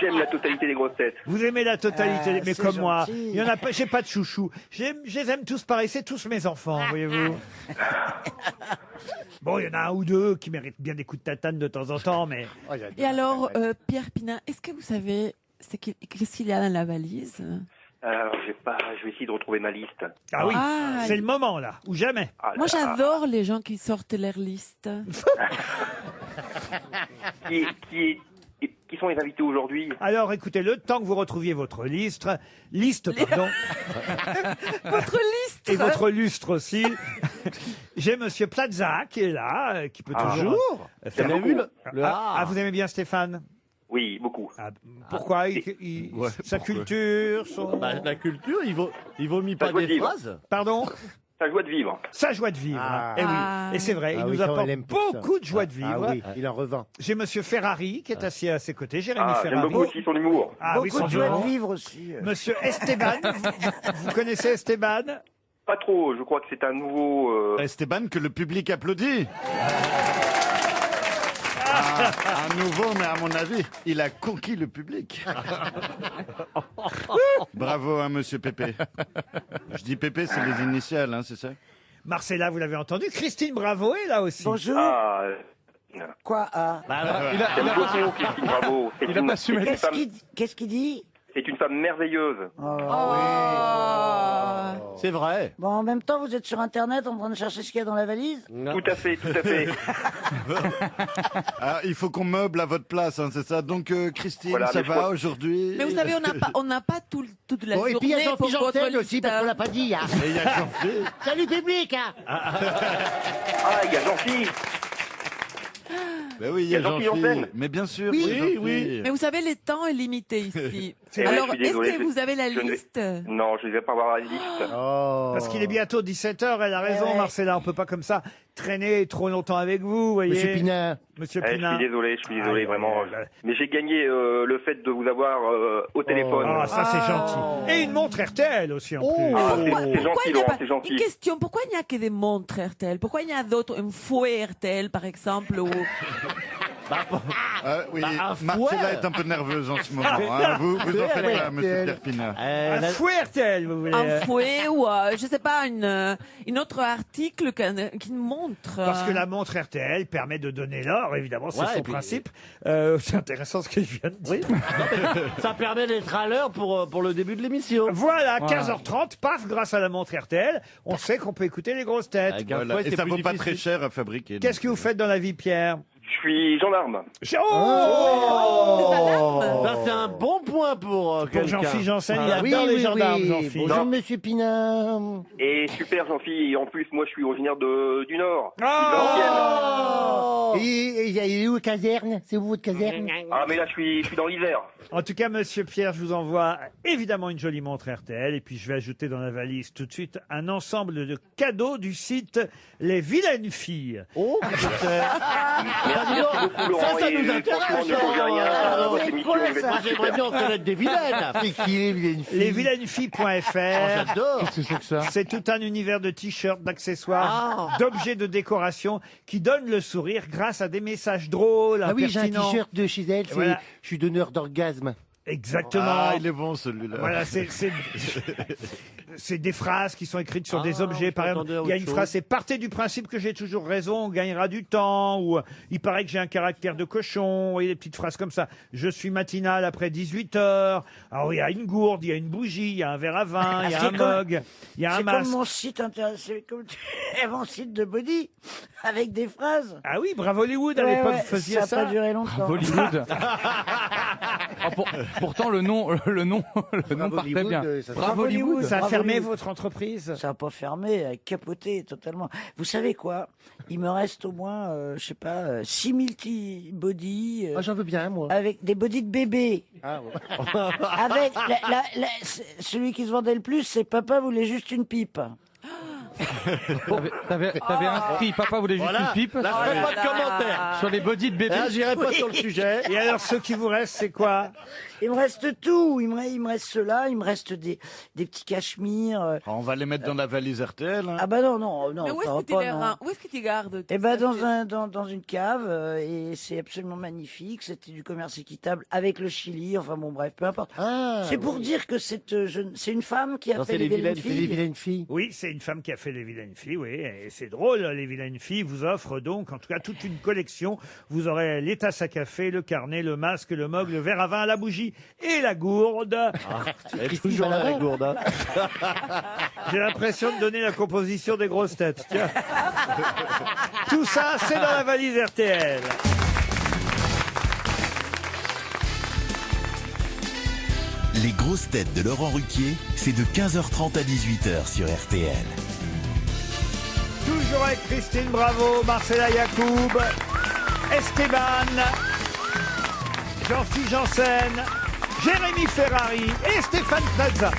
j'aime la totalité des grosses têtes. Vous aimez la totalité, mais c'est comme moi. gentil. Il y en a pas, j'ai pas de chouchou. Je les aime tous pareil, c'est tous mes enfants, voyez-vous. Bon, il y en a un ou deux qui méritent bien des coups de tatane de temps en temps, mais... Et alors, Pierre Pina, est-ce que vous savez qu'est-ce qu'il y a dans la valise? Alors, je vais essayer de retrouver ma liste. Ah oui, Ah, c'est le moment, là, ou jamais. Ah, Moi, là, j'adore les gens qui sortent leur liste. Qui sont les invités aujourd'hui? Alors, écoutez, le temps que vous retrouviez votre liste, pardon, Votre liste? et votre lustre aussi, j'ai Monsieur Plaza qui est là, qui peut toujours... J'aime beaucoup. Vous aimez bien Stéphane? Oui, beaucoup. Pourquoi sa culture, son... La culture, il vomit pas joie de des vivre. phrases. Pardon? Sa joie de vivre. Sa joie de vivre. Eh oui. Et c'est vrai, il nous ça, on apporte l'aime pour ça. beaucoup de joie de vivre. Ah oui, il en revend. J'ai Monsieur Ferrari qui est assis à ses côtés, Jérémy J'aime Ferrari. beaucoup aussi son humour. Ah oui, Beaucoup son de joie humour. de vivre aussi. Monsieur Esteban, vous connaissez Esteban? Pas trop, je crois que c'est un nouveau... Esteban, que le public applaudit. Un nouveau, mais à mon avis, il a conquis le public. Bravo, hein, Monsieur Pépé. Je dis Pépé, c'est les initiales, hein, c'est ça? Marcella, vous l'avez entendu. Christine Bravo est là aussi. Bonjour. Ah, Quoi j'aime beaucoup Christine Bravo. C'est Il a une- pas su c'est une mettre- femme- Qu'est-ce qu'il dit c'est une femme merveilleuse. C'est vrai. Bon, en même temps, vous êtes sur Internet en train de chercher ce qu'il y a dans la valise. Tout à fait, tout à fait. Ah, il faut qu'on meuble à votre place, hein, c'est ça? Donc, Christine, Voilà, ça mais je va crois- aujourd'hui? Mais vous savez, on n'a pas toute la Oh, et journée puis il y a pour Jean-Philippe votre Janssen aussi, liste. parce qu'on l'a pas dit. Hein. Et il y a Jean-Philippe. Salut public hein. Ah, il y a Jean-Philippe. Ben oui, il y a Jean-Philippe. Mais bien sûr, Oui, Jean-Philippe. Mais vous savez, le temps est limité ici. C'est vrai, Alors, je suis est-ce désolé, que vous avez la je ne vais- liste? Non, je ne vais pas avoir la liste. Oh. Parce qu'il est bientôt 17h, elle a raison, Ouais. Marcella, on peut pas comme ça. traîné trop longtemps avec vous, voyez. Monsieur Pinard. Monsieur Je Pinard. suis désolé, vraiment. là. Mais j'ai gagné le fait de vous avoir au téléphone. Ah, ça c'est gentil. Et une montre RTL aussi en plus. Ah, c'est Pourquoi gentil, il n'y a Laurent, pas... c'est gentil. Une question, pourquoi il n'y a que des montres RTL? Pourquoi il y a d'autres, un fouet RTL par exemple ou... Oui, un Marcella fouet. est un peu nerveuse en ce moment. Hein. Vous en faites pas, monsieur Pierre Pinard. Un fouet RTL, vous voulez. Un fouet ou, je sais pas, une autre article qui montre... Parce que la montre RTL permet de donner l'or, évidemment, c'est Ouais, son et puis- principe. C'est intéressant ce que je viens de dire. Oui. Non, mais ça permet d'être à l'heure pour le début de l'émission. Voilà, 15h30, paf, grâce à la montre RTL, on sait qu'on peut écouter les grosses têtes. Avec un Voilà. fouet, Et c'est ça plus vaut pas difficile. très cher à fabriquer. Qu'est-ce que vous faites dans la vie, Pierre? Je suis gendarme. Oh Ça, c'est un bon point pour Pour quelqu'un. Jean-Philippe Janssen, il Ah, adore les gendarmes, oui. Jean-Philippe. Bonjour, monsieur Pinard. Et super, Jean-Philippe. Et en plus, moi, je suis originaire du Nord. Oh Et il est où, le caserne? C'est où votre caserne? Ah, mais là, je suis dans l'hiver. En tout cas, monsieur Pierre, je vous envoie évidemment une jolie montre RTL. Et puis, je vais ajouter dans la valise tout de suite un ensemble de cadeaux du site Les Vilaines Filles. Oh, Merci beaucoup, Laurent. ça Et nous franchement, intéresse. ne changez rien à votre émission. Je vais Moi, j'aimerais bien en connaître des vilaines. C'est qui les vilaines filles? Lesvilainefilles.fr. J'adore. Qu'est-ce que c'est que ça? C'est tout un univers de t-shirts, d'accessoires, d'objets de décoration qui donnent le sourire grâce à des messages drôles, Ah oui, j'ai un impertinents. t-shirt de chez elle, c'est Voilà. je suis donneur d'orgasme. Exactement. Ah, il est bon celui-là. Voilà, c'est des phrases qui sont écrites sur des objets. Par exemple, il y a une phrase, c'est partez du principe que j'ai toujours raison, on gagnera du temps, ou il paraît que j'ai un caractère de cochon, vous voyez, des petites phrases comme ça. Je suis matinal après 18 heures. Alors, il y a une gourde, il y a une bougie, il y a un verre à vin, il y a un mug, il y a un C'est masque. comme mon site c'est comme mon site de body avec des phrases. Ah oui, Bravo Hollywood, à l'époque, vous faisiez ça ça. n'a pas duré longtemps. Hollywood. Pourtant, le nom partait bien. Bravo Hollywood. Ça a Bravo fermé Hollywood. votre entreprise? Ça n'a pas fermé, capoté totalement. Vous savez quoi? Il me reste au moins, je sais pas, 6 multi-body. Ah, j'en veux bien, moi. Avec des bodies de bébé. Ah, ouais. Avec celui qui se vendait le plus, c'est papa voulait juste une pipe. T'avais inscrit, papa voulait juste Voilà. une pipe. Là, je fais pas de commentaires. Sur les bodies de bébé. Là, j'irai pas sur le sujet. Et alors, ce qui vous reste, c'est quoi? Il me reste tout. Il me reste cela. Il me reste des petits cachemires. On va les mettre dans la valise RTL. Hein. Ah bah non. Mais où ça va est-ce que pas, tu les non. rends? Où est-ce que tu gardes? Eh ben dans une cave et c'est absolument magnifique. C'était du commerce équitable avec le Chili. Enfin bon bref, peu importe. C'est pour dire que c'est une femme qui a fait les vilaines filles. Les vilaines filles. Oui, c'est une femme qui a fait les vilaines filles, oui, et c'est drôle. Les vilaines filles vous offrent donc, en tout cas, toute une collection. Vous aurez les tasses à café, le carnet, le masque, le mug, le verre à vin, la bougie et la gourde. Elle est toujours là, la gourde. Hein. J'ai l'impression de donner la composition des grosses têtes. Tiens. Tout ça, c'est dans la valise RTL. Les grosses têtes de Laurent Ruquier, c'est de 15h30 à 18h sur RTL. Toujours avec Christine Bravo, Marcella Yacoub, Esteban, Jean-Philippe Janssen, Jérémy Ferrari et Stéphane Plaza.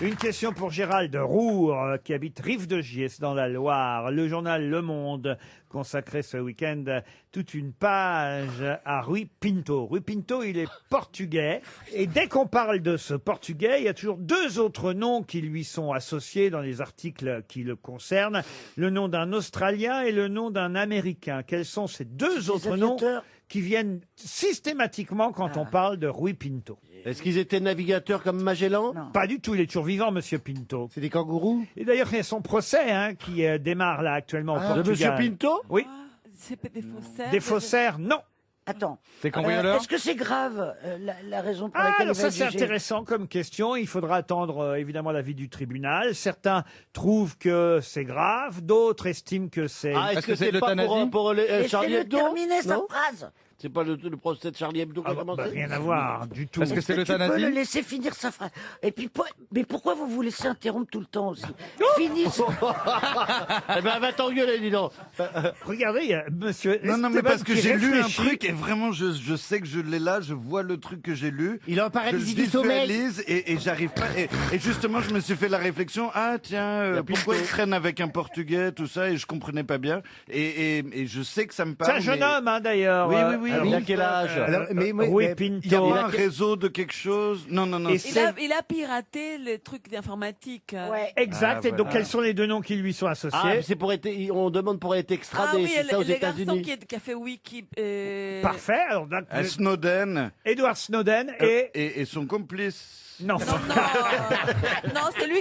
Une question pour Gérald Roux, qui habite Rive-de-Gier, c'est dans la Loire. Le journal Le Monde consacrait ce week-end toute une page à Rui Pinto. Rui Pinto, il est portugais. Et dès qu'on parle de ce portugais, il y a toujours deux autres noms qui lui sont associés dans les articles qui le concernent. Le nom d'un Australien et le nom d'un Américain. Quels sont ces deux autres noms qui viennent systématiquement quand on parle de Rui Pinto? Est-ce qu'ils étaient navigateurs comme Magellan? Pas du tout, il est toujours vivant, Monsieur Pinto. C'est des kangourous? Et d'ailleurs, il y a son procès qui démarre là actuellement au Portugal. De Monsieur Pinto? Oui. C'est des faussaires. Des faussaires, non. Attends. C'est cambrioleur? Est-ce que c'est grave la raison pour Ah, laquelle alors il va ça c'est être jugé intéressant comme question. Il faudra attendre évidemment l'avis du tribunal. Certains trouvent que c'est grave, d'autres estiment que c'est... Ah, est-ce que c'est pas pour Laissez-le Charlie Hebdo? terminer sa Non phrase. C'est pas le procès de Charlie Hebdo qui a commencé Rien à voir du tout. Est-ce que c'est Tu peux le l'euthanasie? laisser finir sa phrase. Et puis, mais pourquoi vous vous laissez interrompre tout le temps aussi? Finissez. Eh ben, elle va t'engueuler, dis donc. Regardez, il y a monsieur. Non, mais Esteban parce que qui j'ai lu un réfléchit. truc et vraiment, je sais que je l'ai là, je vois le truc que j'ai lu. Il est en Je paralysie du sommeil. visualise et j'arrive pas. Et justement, je me suis fait la réflexion, tiens, pourquoi il traîne avec un Portugais, tout ça, et je comprenais pas bien. Et je sais que ça me parle. C'est un jeune mais- homme, hein, d'ailleurs. Oui, oui, oui. Alors, Il a quel âge Rui Il y a Pinto. pas un réseau de quelque chose. Non, non, non. Et Il a piraté les trucs d'informatique. Ouais. Exact. Ah, et donc, voilà. quels sont les deux noms qui lui sont Ah, associés? c'est pour être, on demande pour être Ah extradé, oui, c'est ça aux le garçon États-Unis. qui a fait Wiki. Parfait. Alors, donc, Snowden Edward Snowden et son complice. Non. Non, c'est lui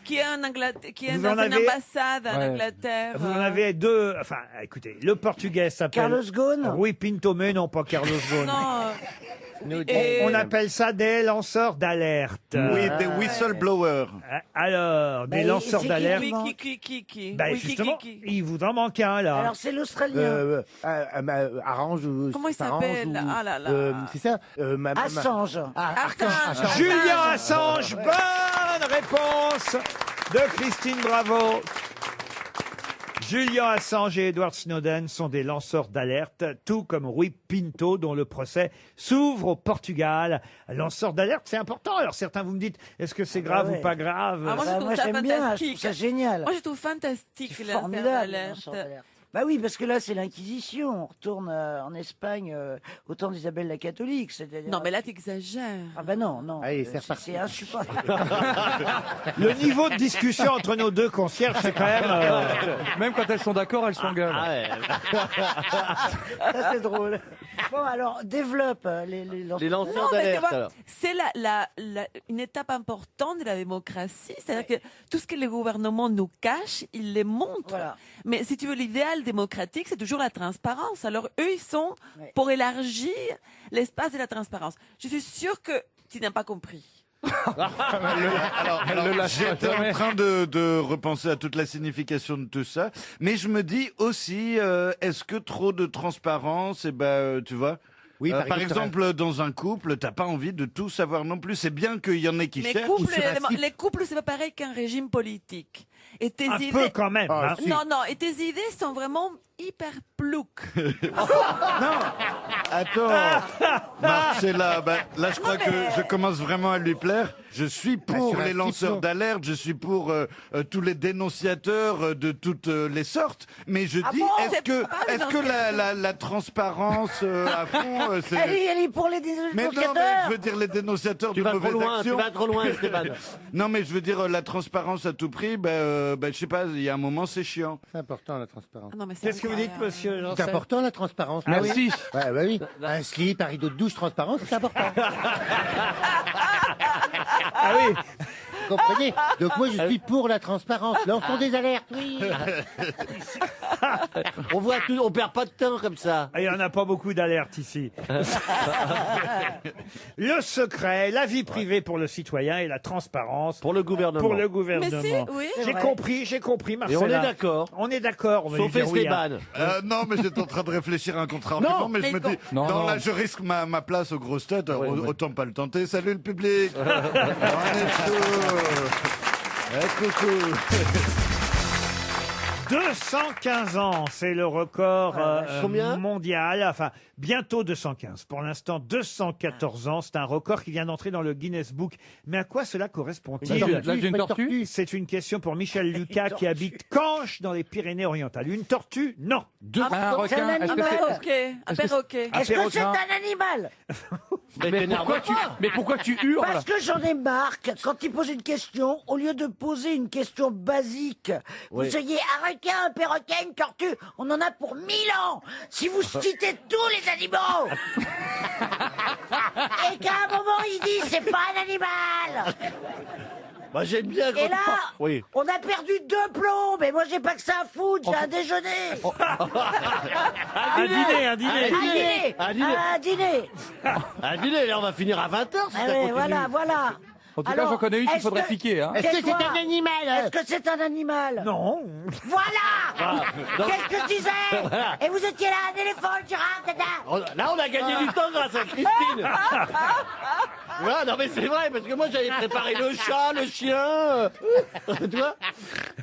qui est en Angleterre, qui est Vous dans en une avez- ambassade en Ouais. Angleterre. Vous en avez deux. Enfin, écoutez, le portugais s'appelle Carlos Ghosn. Rui Pinto, mais non, pas Carlos Ghosn. Non. Et- On appelle ça des lanceurs d'alerte. Oui, des whistleblowers. Alors, des Bah, lanceurs c'est qui d'alerte. lui Qui Bah, Oui, justement, qui. il vous en manque un, là. Alors, c'est l'Australien. Arrange ou Comment il s'arrange s'appelle ou- Ah là là. C'est ça Assange. Assange. Julien Assange, bonne réponse de Christine Bravo. Julien Assange et Edward Snowden sont des lanceurs d'alerte, tout comme Rui Pinto, dont le procès s'ouvre au Portugal. Lanceur d'alerte, c'est important. Alors certains, vous me dites, est-ce que c'est grave ouais. ou pas grave? Ah, moi, je trouve ça j'aime bien, je trouve fantastique. ça génial. Moi, je trouve fantastique C'est la formidable. alerte. lanceur d'alerte. Bah oui, parce que là, c'est l'Inquisition. On retourne en Espagne au temps d'Isabelle la catholique. C'est-à-dire... Non, mais là, t'exagères. Ah bah non, non. Allez, c'est reparti. C'est insupportable. Le niveau de discussion entre nos deux concierges, c'est quand même... Même quand elles sont d'accord, elles s'engueulent. Ça, c'est drôle. Bon, alors, développe les lanceurs Non, mais tu vois, c'est une étape importante de la démocratie. C'est-à-dire que tout ce que les gouvernements nous cachent, ils les montrent. Voilà. Mais si tu veux, l'idéal démocratique, c'est toujours la transparence. Alors, eux, ils sont pour élargir l'espace de la transparence. Je suis sûre que tu n'as pas compris. Alors, j'étais en train de repenser à toute la signification de tout ça, mais je me dis aussi, est-ce que trop de transparence, tu vois. Oui, par exemple, dans un couple, t'as pas envie de tout savoir non plus. C'est bien qu'il y en ait qui Mais cherchent. les couples, c'est pas pareil qu'un régime politique. Et tes Un idées... peu quand même. Ah, hein. si. Non, non, et tes idées sont vraiment hyper plouques. Attends, Marcella, là je crois Non, que mais- je commence vraiment à lui plaire. Je suis pour sur un les petit lanceurs plan. d'alerte, je suis pour tous les dénonciateurs de toutes les sortes, mais je Ah dis, bon est-ce que, C'est pas les la transparence à fond, c'est... Elle est pour les Mais non, mais dénonciateurs. je veux dire les dénonciateurs Tu de vas trop mauvaises loin, actions. tu vas trop loin, Esteban. Non, mais je veux dire la transparence à tout prix, je sais pas, il y a un moment c'est chiant. C'est important la transparence. Ah non, mais c'est Qu'est-ce que vous dites, incroyable. monsieur C'est Janssen? important la transparence. Ah oui. oui. Ouais, bah oui. Un slip, un rideau de douche transparent, c'est important. Ah oui. Vous comprenez? Donc moi je suis pour la transparence. Lançons des alertes, oui. On voit tout, on perd pas de temps comme ça. Il n'y en a pas beaucoup d'alertes ici. Le secret, la vie privée pour le citoyen et la transparence Pour le gouvernement. pour le Mais gouvernement. si, oui. C'est vrai. J'ai compris, Et Marcella. on est d'accord. On est d'accord. on va Sauf lui dire oui, hein. Esteban. Non, mais j'étais en train de réfléchir à un contre-argument, mais je me dis, Non, non. là, je risque ma place aux grosses têtes, alors Ouais. autant pas le tenter. Salut le public. On est chaud. Coucou. 215 ans, c'est le record Combien mondial. Enfin, bientôt 215. Pour l'instant, 214 ans. C'est un record qui vient d'entrer dans le Guinness Book. Mais à quoi cela correspond-il? L'âge d'une tortue? C'est une question pour Michel Lucas qui habite Canches dans les Pyrénées-Orientales. Une tortue? Non. Un requin? un Est-ce que animal. c'est- Perroquet, un Est-ce que c'est- perroquet. Est-ce que c'est perroquin. un animal? Mais pourquoi tu hurles? Parce que j'en ai marre que quand il pose une question, au lieu de poser une question basique, Oui. vous ayez un requin, un perroquet, une tortue. On en a pour 1000 ans. Si vous citez tous les animaux et qu'à un moment il dit c'est pas un animal. Bah, j'aime bien quand Et là, Oui. on a perdu 2 plombs. Mais moi j'ai pas que ça à foutre, j'ai un déjeuner. Un dîner, un dîner. Un dîner. Un dîner. Un dîner. Un dîner, là, on va finir à 20h si Ah ça ouais, continue. voilà, voilà. En tout cas, Alors, j'en connais une qu'il est-ce faudrait que- piquer. Hein. Est-ce que c'est Tais-toi. un animal Est-ce que c'est un animal? Non. Voilà. donc- Qu'est-ce que je disais? Et vous étiez là, un éléphant, une girafe, dada. Là, on a gagné du temps grâce à Christine. Voilà, non mais c'est vrai, parce que moi j'avais préparé le chat, le chien. Tu vois?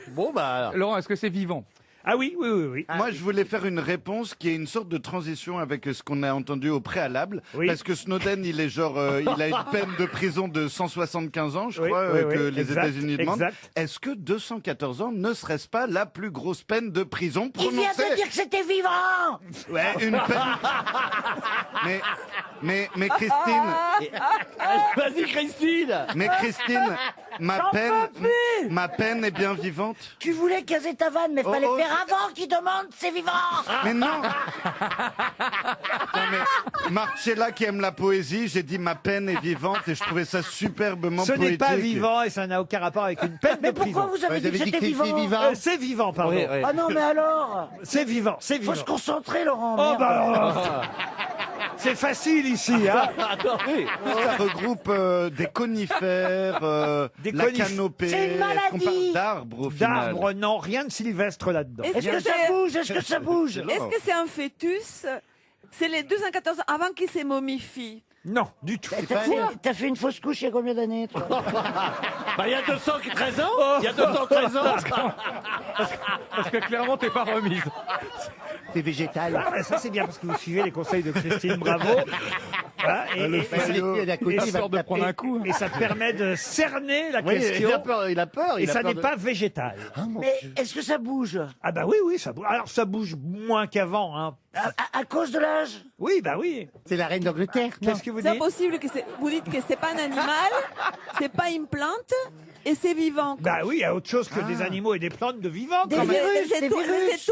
Bon bah. Laurent, est-ce que c'est vivant? Ah oui, oui, oui, oui. Moi, je voulais faire une réponse qui est une sorte de transition avec ce qu'on a entendu au préalable. Oui. Parce que Snowden, il est genre, il a une peine de prison de 175 ans, je Oui, crois, oui, que oui, les exact, États-Unis demandent. exact. Est-ce que 214 ans ne serait-ce pas la plus grosse peine de prison Il vient prononcée? de dire que c'était vivant. Ouais, une peine. Mais Christine, Vas-y Christine. mais Christine, J'en peux ma peine est bien vivante. Tu voulais caser ta vanne, mais Oh, fallait oh, faire avant qu'il demande c'est vivant. Mais non. Non mais Marcella qui aime la poésie, j'ai dit ma peine est vivante et je trouvais ça superbement Ce poétique. n'est pas vivant et ça n'a aucun rapport avec une peine Mais de prison. pourquoi vous avez dit que c'était vivant? C'est vivant, pardon. Oui, oui. Ah non, mais alors. C'est vivant, c'est vivant. Faut se concentrer, Laurent. Oh merde. bah, c'est facile ici, hein. Attends, oui. Ça regroupe des conifères, la canopée. C'est une Est-ce qu'on parle maladie. d'arbres au final? D'arbres, non, rien de sylvestre là-dedans. Est-ce que ça bouge? Est-ce que ça bouge? Est-ce que c'est un fœtus? C'est les 214 ans avant qu'il se momifie. Non, du tout. T'as fait une fausse couche il y a combien d'années, toi? Bah il y a 213 ans. Il y a 213 ans. Parce que clairement, t'es pas remise. C'est végétal. Ah, ça c'est bien parce que vous suivez les conseils de Christine Bravo. Voilà, et ça permet de cerner la Oui, question. il a peur. Et ça n'est pas végétal. Mais est-ce que ça bouge? Ah bah oui, oui, ça bouge. Alors ça bouge moins qu'avant. Hein. À cause de l'âge? Oui, bah oui. C'est la reine d'Angleterre. Qu'est-ce que vous C'est dites? impossible que vous dites que c'est pas un animal, c'est pas une plante et c'est vivant. Bah oui, il y a autre chose que des animaux et des plantes de vivants. Des quand même. virus, des virus.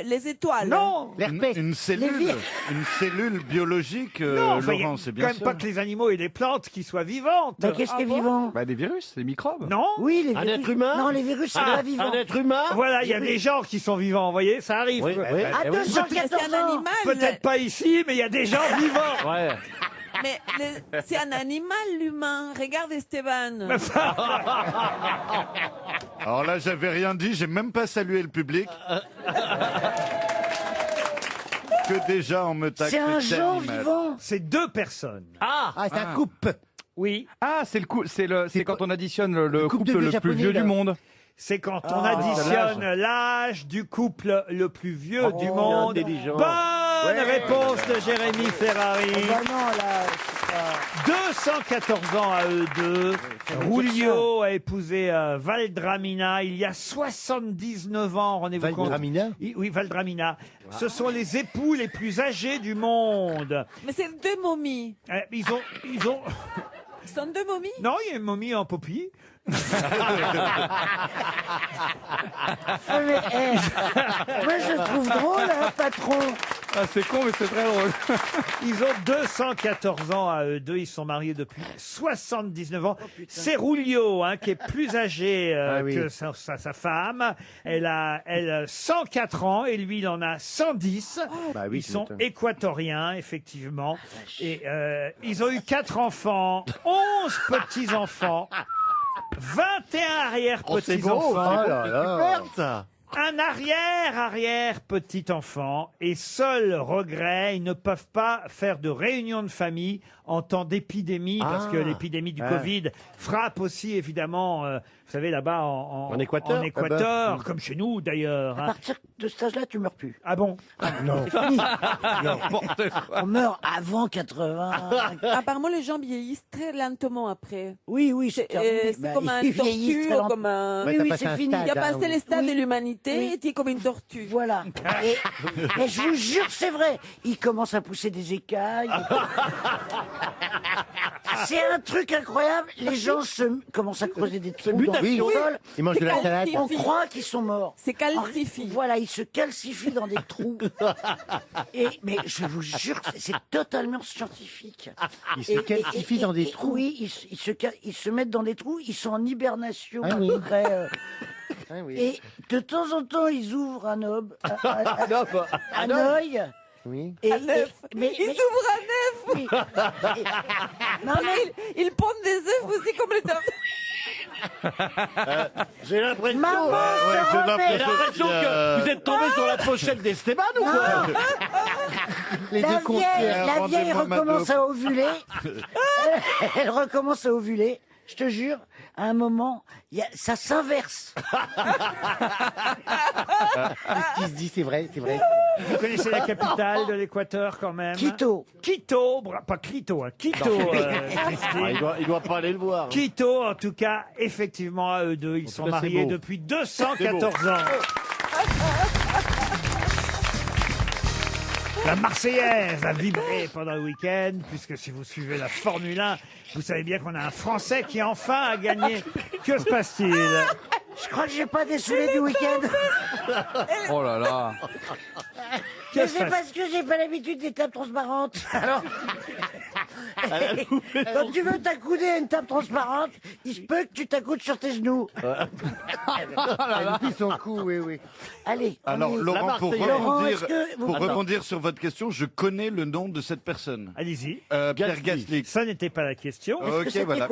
Les étoiles. Non. Une cellule biologique, Non, enfin, il y a Laurent, c'est quand bien même ça. pas que les animaux et les plantes qui soient vivantes. Bah, qu'est-ce qui est vivant? Bah, des virus, des microbes. Non. Oui, les Un virus. être humain. Non, les virus, c'est pas vivant. Un être humain. Voilà, il y a des gens qui sont vivants, vous voyez, ça arrive. Oui, oui. À oui. 214 C'est un ans. animal. Peut-être pas ici, mais il y a des gens vivants. Ouais. Mais c'est un animal, l'humain. Regarde Esteban. Alors là, j'avais rien dit, j'ai même pas salué le public. Que déjà on me taxe. C'est un genre vivant. C'est deux personnes. Ah, c'est un couple. Oui. Ah, c'est quand on additionne le couple couple de vieux le plus japonais, vieux là. du monde. C'est quand on Ah, additionne l'âge du couple le plus vieux du monde. intelligent. Bonne réponse de Jérémy Ferrari. Bah non, là, c'est pas... 214 ans à eux deux. Rulio a épousé Valdramina il y a 79 ans, rendez-vous compte. Valdramina Oui, Valdramina. Ce sont les époux les plus âgés du monde. Mais c'est deux momies. Ils ont... Ce sont deux momies. Non, il y a une momie en popie. Ouais, mais, moi, je trouve drôle, hein, patron. Ah, c'est con, mais c'est très drôle. Ils ont 214 ans à eux deux. Ils sont mariés depuis 79 ans. C'est Rulio qui est plus âgé que sa femme. Elle a 104 ans et lui, il en a 110. Bah oui, Ils sont c'est équatoriens, effectivement. Et ils ont eu 4 enfants, 11 petits-enfants. 21 arrière-petits-enfants. Oh, super, ça. Un arrière petit-enfant. Et seul regret, ils ne peuvent pas faire de réunion de famille en temps d'épidémie, parce que l'épidémie du Covid frappe aussi, évidemment, vous savez, là-bas en Équateur. en Équateur, comme chez nous d'ailleurs. À partir de cet âge-là, tu meurs plus. Ah bon? Non. C'est fini. On meurt avant 80. Apparemment, les gens vieillissent très lentement après. Oui, oui, c'est terminé. C'est Bah, comme un ils vieillissent très tortue, lentement. comme un... Oui, t'as oui, passé c'est un fini. stade, Il a passé les stades Oui. de l'humanité, Oui. et tu es comme une tortue. Voilà. Mais je vous jure, c'est vrai. Il commence à pousser des écailles. C'est un truc incroyable. Les gens commencent à creuser des trous dans Oui, le sol. ils mangent de la salade. On croit qu'ils sont morts. C'est calcifie. Voilà, ils se calcifient dans des trous. Mais je vous jure, c'est totalement scientifique. Ils se calcifient dans des trous. Oui, ils se mettent dans des trous. Ils sont en hibernation. Ah oui. Après, Ah oui. et de temps en temps, ils ouvrent un œil. Oui. Et, À neuf. Ils s'ouvrent à neuf. Non, mais Ils pondent des œufs aussi comme les dents. J'ai l'impression, Maman j'ai se remet. l'impression que vous êtes tombé sur la pochette d'Esteban ou quoi? Les deux comptes. La vieille rendez-moi ma recommence dope. à ovuler. Elle recommence à ovuler. Je te jure, à un moment, ça s'inverse. Ce qui se dit, c'est vrai, c'est vrai. Vous connaissez la capitale de l'Équateur quand même? Quito. Quito, pas Clito, hein, Quito, Christine. Il doit pas aller le voir. Quito, en tout cas, effectivement, à eux deux, ils sont tout cas, c'est mariés beau. depuis 214 ans. La Marseillaise a vibré pendant le week-end, puisque si vous suivez la Formule 1, vous savez bien qu'on a un Français qui enfin a gagné. Que se passe-t-il? Je crois que j'ai pas dessoulé du week-end. Oh là là. Mais c'est parce que j'ai pas l'habitude des tables transparentes. Alors, quand tu veux t'accouder à une table transparente, il se peut que tu t'accoudes sur tes genoux. Depuis son cou, oui, oui. Allez. Alors, on y est. Laurent, pour Laurent, rebondir, est-ce que vous- pour Attends. rebondir sur votre question, je connais le nom de cette personne. Allez-y. Pierre Gasly. Ça n'était pas la question. Ok, voilà.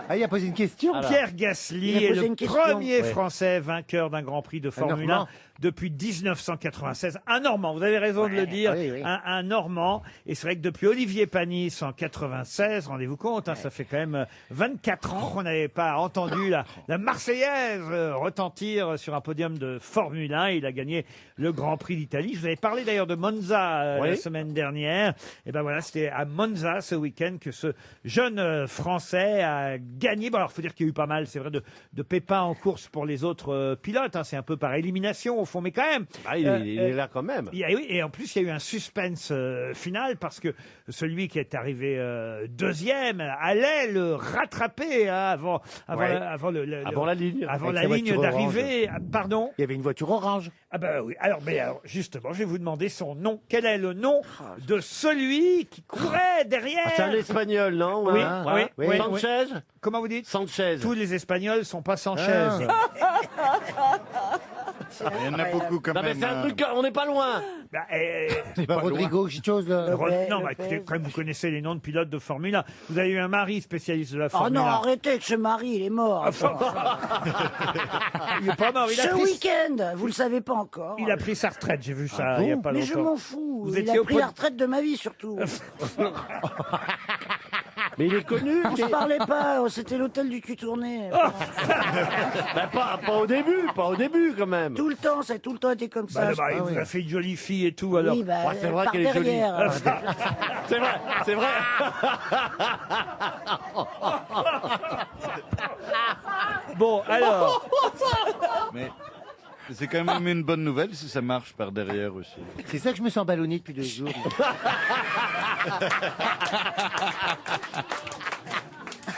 Ah, il a posé une question. Pierre Gasly Il a est posé le une question. premier Ouais. Français vainqueur d'un Grand Prix de Formule 1 Normand. depuis 1996. Un Normand, vous avez raison de le dire, oui, oui. un Normand. Et c'est vrai que depuis Olivier Panis en 96, rendez-vous compte, hein, ça fait quand même 24 ans qu'on n'avait pas entendu la Marseillaise retentir sur un podium de Formule 1. Il a gagné le Grand Prix d'Italie. Je vous avais parlé d'ailleurs de Monza la Oui. semaine dernière. Et ben voilà, c'était à Monza ce week-end que ce jeune Français a gagné. Bon, alors faut dire qu'il y a eu pas mal, c'est vrai, de pépins en course pour les autres pilotes. Hein. C'est un peu par élimination au fond, mais quand même. Ah, il est là quand même. Oui, et en plus, il y a eu un suspense final parce que celui qui est arrivé deuxième allait le rattraper hein, avant Ouais. la ligne. Avant Avec la sa ligne voiture d'arrivée. Ah, pardon. Il y avait une voiture orange. Ah ben oui. Alors justement, je vais vous demander son nom. Quel est le nom de celui qui courait derrière? Ah, c'est un Espagnol, non? Oui, Ouais. oui, oui. Sanchez? Comment vous dites? Sanchez. Tous les Espagnols sont pas sans chaise. Il y en a beaucoup quand Non, mais même. c'est un truc, on n'est pas loin. Bah, C'est pas Rodrigo, quelque chose. là. Non, bah, écoutez, quand même, vous connaissez les noms de pilotes de Formule 1. Vous avez eu un mari spécialiste de la Oh Formule non, 1. arrêtez que ce mari, il est mort. Il est pas mort. Il a Ce pris, week-end, vous le savez pas encore. il a pris sa retraite. J'ai vu ça il y a pas Mais je longtemps. m'en fous. Vous Il étiez a au pris pod- la retraite de ma vie, surtout. Mais il est connu. On se parlait pas, c'était l'hôtel du cul tourné. Bah, pas au début, pas au début quand même. Tout le temps, ça a tout le temps été comme ça. Il vous a fait une jolie fille et tout. Alors, Oui, bah, Ouais, c'est vrai par qu'elle est jolie. derrière. C'est vrai, c'est vrai. bon, alors. Mais c'est quand même une bonne nouvelle si ça marche par derrière aussi. C'est ça que je me sens ballonné depuis 2 jours.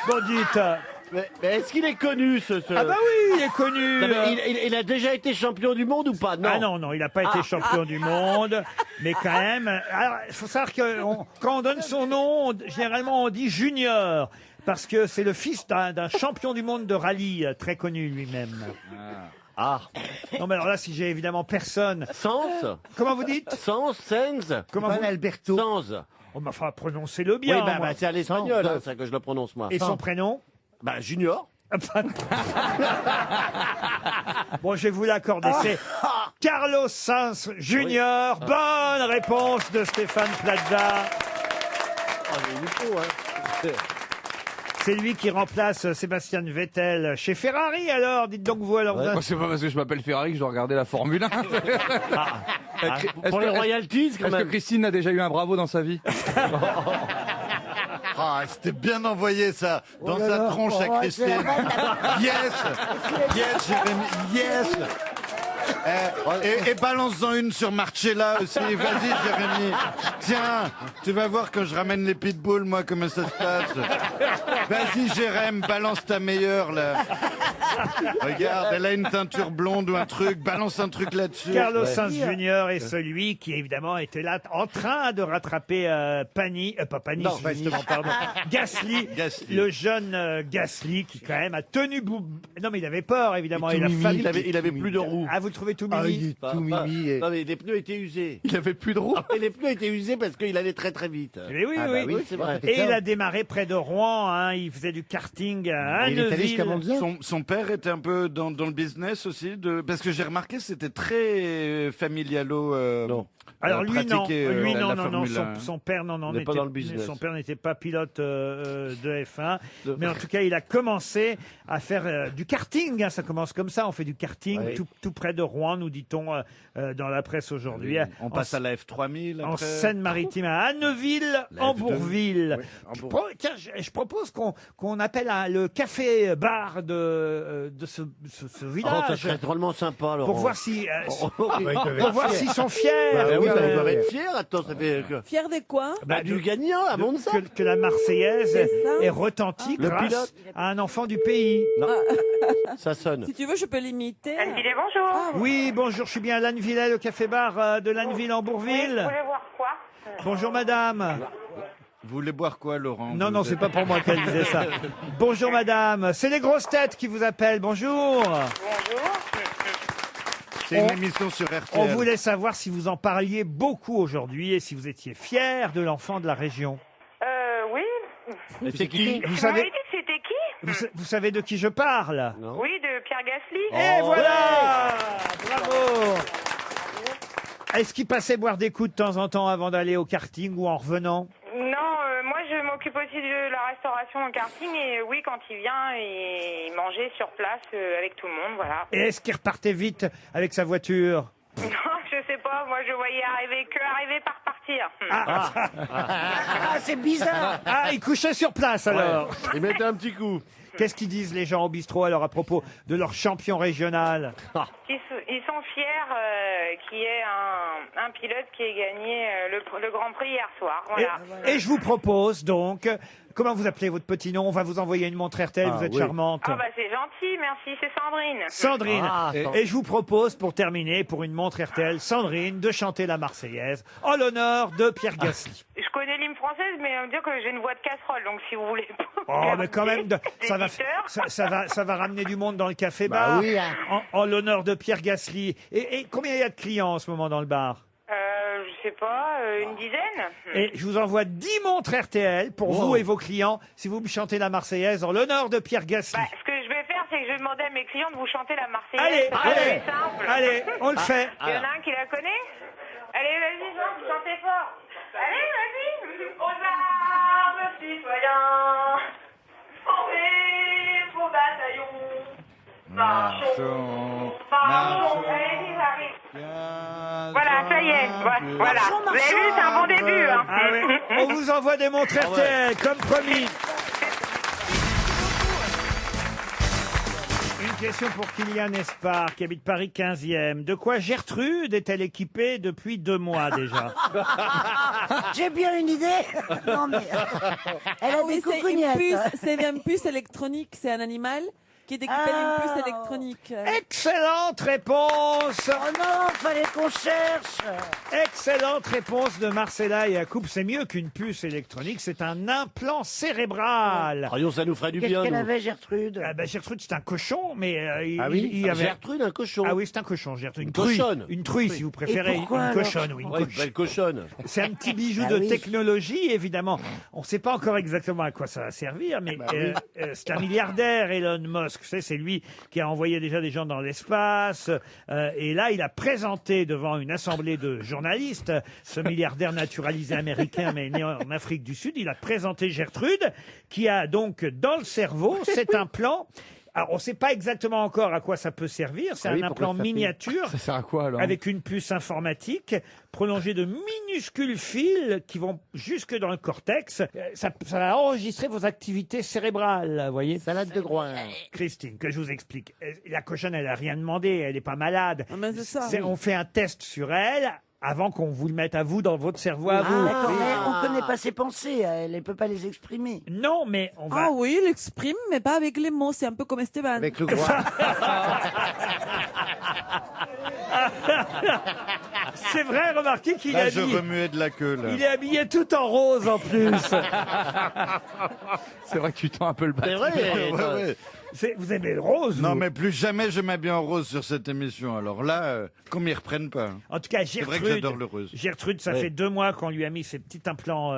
Bon, dites. Mais est-ce qu'il est connu ce... Ah bah oui, il est connu. Non, mais il a déjà été champion du monde ou pas? Non. Ah non, il n'a pas été champion du monde, mais quand même. Alors, il faut savoir que quand on donne son nom, généralement on dit junior, parce que c'est le fils d'un champion du monde de rallye très connu lui-même. Ah. Non, mais alors là, si j'ai évidemment personne. Sens? Comment vous dites? Sens, Sens? Comment vous... Alberto. Sens. Oh, mais enfin, prononcez-le bien. Oui, moi. c'est à l'espagnol, hein, ça que je le prononce moi. Et son prénom? Bah, Junior. Bon, je vais vous l'accorder. C'est Carlos Sainz Junior. Bonne réponse de Stéphane Plaza. Oh, mais il est faux, hein. C'est lui qui remplace Sébastien Vettel chez Ferrari, alors. Dites donc vous, alors. Moi, c'est pas parce que je m'appelle Ferrari que je dois regarder la Formule 1. Pour les royalties, quand Est-ce que même. Christine a déjà eu un bravo dans sa vie? Ah, c'était bien envoyé ça dans Oh là sa là. tronche à Oh, Christine. c'est la Yes, yes, Jérémy, yes. Et balance-en une sur Marcella aussi. Vas-y, Jérémy. Tiens, tu vas voir quand je ramène les pitbulls, moi, comment ça se passe. Vas-y, Jérémy, balance ta meilleure, là. Regarde, elle a une teinture blonde ou un truc. Balance un truc là-dessus. Carlos Ouais. Sainz Junior est celui qui, évidemment, était là en train de rattraper pas Panis, Non, justement, pardon. Gasly, Gasly. le jeune Gasly qui, quand même, a tenu bout. Non, mais il avait peur, évidemment. Il Il a fallu. il avait plus de roues. Ah, vous le trouvez trouvez tout Ah, mimi. il est tout mimi. et- Non, mais les pneus étaient usés. Il avait plus de roues. Et les pneus étaient usés parce qu'il allait très très vite. Eh oui, Ah, bah oui. oui. c'est vrai. Et il a démarré près de Rouen, hein, il faisait du karting à Il est allé jusqu'à Anneville. Monza. Son père était un peu dans le business aussi, parce que j'ai remarqué c'était très familialo. Non. Alors lui non, lui non, la non, non, Formule 1. son père non, non, Il n'est pas n'était- dans le business. son père n'était pas pilote de F1, mais en tout cas il a commencé à faire du karting, hein, ça commence comme ça, on fait du karting Oui. tout près de Rouen, nous dit-on dans la presse aujourd'hui. On passe à la F3000 En après. Seine-Maritime, à Anneville, La en F2. Bourville. Oui, en Bourville. Tiens, je propose qu'on appelle le café-bar de ce Oh, ça village serait drôlement sympa, Laurent. pour voir si, Bah, ils peuvent pour être voir fiers. s'ils sont fiers. bah oui, oui, bah, oui, ils doivent oui. être fiers. Attends, ça fait Fier de quoi? du gagnant à Monza. que la Marseillaise C'est ça. est retentie Le grâce pilote. à un enfant du pays. Ça sonne. Si tu veux, je peux l'imiter. Anne-Villers, bonjour. Ah, Oui, bonjour, je suis bien à Lanneville, le café-bar de Lanneville en Bourville. Vous voulez voir quoi Bonjour madame. Vous voulez boire quoi, Laurent? Non, Vous non, c'est êtes- pas pour moi qu'elle disait ça. Bonjour madame, c'est les grosses têtes qui vous appellent, bonjour. Bonjour. C'est une émission sur RTL. On voulait savoir si vous en parliez beaucoup aujourd'hui et si vous étiez fier de l'enfant de la région. Oui. Et c'est qui? Vous Vous savez, m'avez dit que c'était qui vous savez de qui je parle? Non. Oui, de Pierre Gasly. Et Oh, voilà! Bravo! Est-ce qu'il passait boire des coups de temps en temps avant d'aller au karting ou en revenant? Non, moi je m'occupe aussi de la restauration en karting et oui, quand il vient, il mangeait sur place avec tout le monde, voilà. Et est-ce qu'il repartait vite avec sa voiture? Non, je sais pas, moi je voyais arriver par partir. Ah, c'est bizarre. Ah, il couchait sur place alors! Il mettait un petit coup. Qu'est-ce qu'ils disent les gens au bistrot alors à propos de leur champion régional? Ils sont fiers qu'il y ait un pilote qui ait gagné le Grand Prix hier soir, voilà. Et je vous propose donc, comment vous appelez votre petit nom? On va vous envoyer une montre RTL, vous êtes charmante. Ah bah c'est gentil, merci, c'est Sandrine. Sandrine. Ah, Et je vous propose, pour terminer, pour une montre RTL, Sandrine, de chanter la Marseillaise en l'honneur de Pierre Gasly. Je connais l'hymne française, mais on me dit que j'ai une voix de casserole, donc si vous voulez pas... Oh, mais quand même, ça va ramener du monde dans le café-bar. Bah oui, hein. En l'honneur de Pierre Gasly. Et combien il y a de clients en ce moment dans le bar? Je sais pas, une dizaine. Et je vous envoie 10 montres RTL pour vous et vos clients si vous me chantez la Marseillaise en l'honneur de Pierre Gasly. Bah, ce que je vais faire, c'est que je vais demander à mes clients de vous chanter la Marseillaise. Allez, parce que allez, c'est simple. allez, on le fait. Il y en a un qui la connaît? Allez, vas-y, chantez fort. Allez, vas-y. Aux armes, citoyens, formez vos bataillons. Marchons, marchons. Allez, j'arrive. Voilà, ça y est. Voilà. Vous avez vu, c'est un bon début. Hein. Ah ouais, on vous envoie des montres RTL, comme promis. Une question pour Kylian Espar, qui habite Paris 15e. De quoi Gertrude est-elle équipée depuis 2 mois déjà? J'ai bien une idée. Non, mais elle a Oui, des c'est une coucougnettes. puce, c'est une puce électronique, c'est un animal qui est équipé d'une puce électronique. Excellente réponse. Oh non, fallait qu'on cherche. Excellente réponse de Marcella Yacoub. C'est mieux qu'une puce électronique, c'est un implant cérébral. Voyons, ça nous ferait du Qu'est-ce bien. qu'elle nous. avait, Gertrude? Ah ben, Gertrude, c'est un cochon, mais Ah oui, il avait... Gertrude, un cochon. Ah oui, c'est un cochon, Gertrude. Une truie. cochonne. Une truie, si vous préférez. Et pourquoi, une alors cochonne, oui. Ouais, une belle cochonne. C'est un petit bijou Ah de oui. technologie, évidemment. On ne sait pas encore exactement à quoi ça va servir, mais c'est un milliardaire, Elon Musk. Vous savez, c'est lui qui a envoyé déjà des gens dans l'espace. Et là, il a présenté devant une assemblée de journalistes, ce milliardaire naturalisé américain, mais né en Afrique du Sud, il a présenté Gertrude, qui a donc dans le cerveau cet implant. Alors, on ne sait pas exactement encore à quoi ça peut servir. C'est Ah oui, un pourquoi implant ça fait- miniature Ça sert à quoi alors? avec une puce informatique prolongée de minuscules fils qui vont jusque dans le cortex. Ça va enregistrer vos activités cérébrales, vous voyez. Salade de groin. Christine, que je vous explique. La cochonne, elle n'a rien demandé, elle n'est pas malade. Ah, mais c'est ça. On fait un test sur elle avant qu'on vous le mette à vous dans votre cerveau à vous. D'accord, mais on connaît pas ses pensées, elle ne peut pas les exprimer. Non, mais on va... Ah oui, il exprime, mais pas avec les mots. C'est un peu comme Esteban. Avec le groin. C'est vrai, remarquez qu'il Là, est je habillé... remuais de la queue, là. Il est habillé tout en rose en plus. C'est vrai que tu tends un peu le C'est bâton. vrai. Ouais, ouais. Vous aimez le rose? Non, vous mais plus jamais je m'habille en rose sur cette émission. Alors là, qu'on m'y reprenne pas. En tout cas, C'est vrai que Gertrude, j'adore le rose. Gertrude, ça Oui. fait 2 mois qu'on lui a mis ces petits implants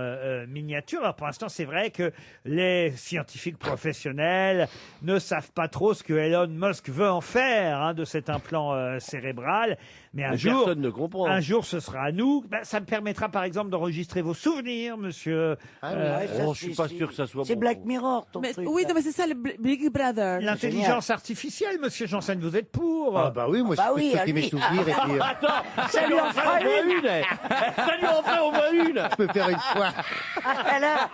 miniatures. Alors pour l'instant, c'est vrai que les scientifiques professionnels ne savent pas trop ce que Elon Musk veut en faire de cet implant cérébral. Mais un Mais jour, personne ne comprend. un jour, ce sera à nous. Ben, ça me permettra, par exemple, d'enregistrer vos souvenirs, monsieur. je suis pas sûr que ça soit C'est bon. Black Mirror, ton Mais, truc. oui, là. non, mais c'est ça, le Big Brother. L'intelligence artificielle, monsieur Janssen, vous êtes pour? Ah bah oui, moi Bah je oui, peux stocker mes allez. souvenirs et puis Attends, Ça lui en fera une. Ça lui en fait au moins une. je peux faire une fois. Ah là,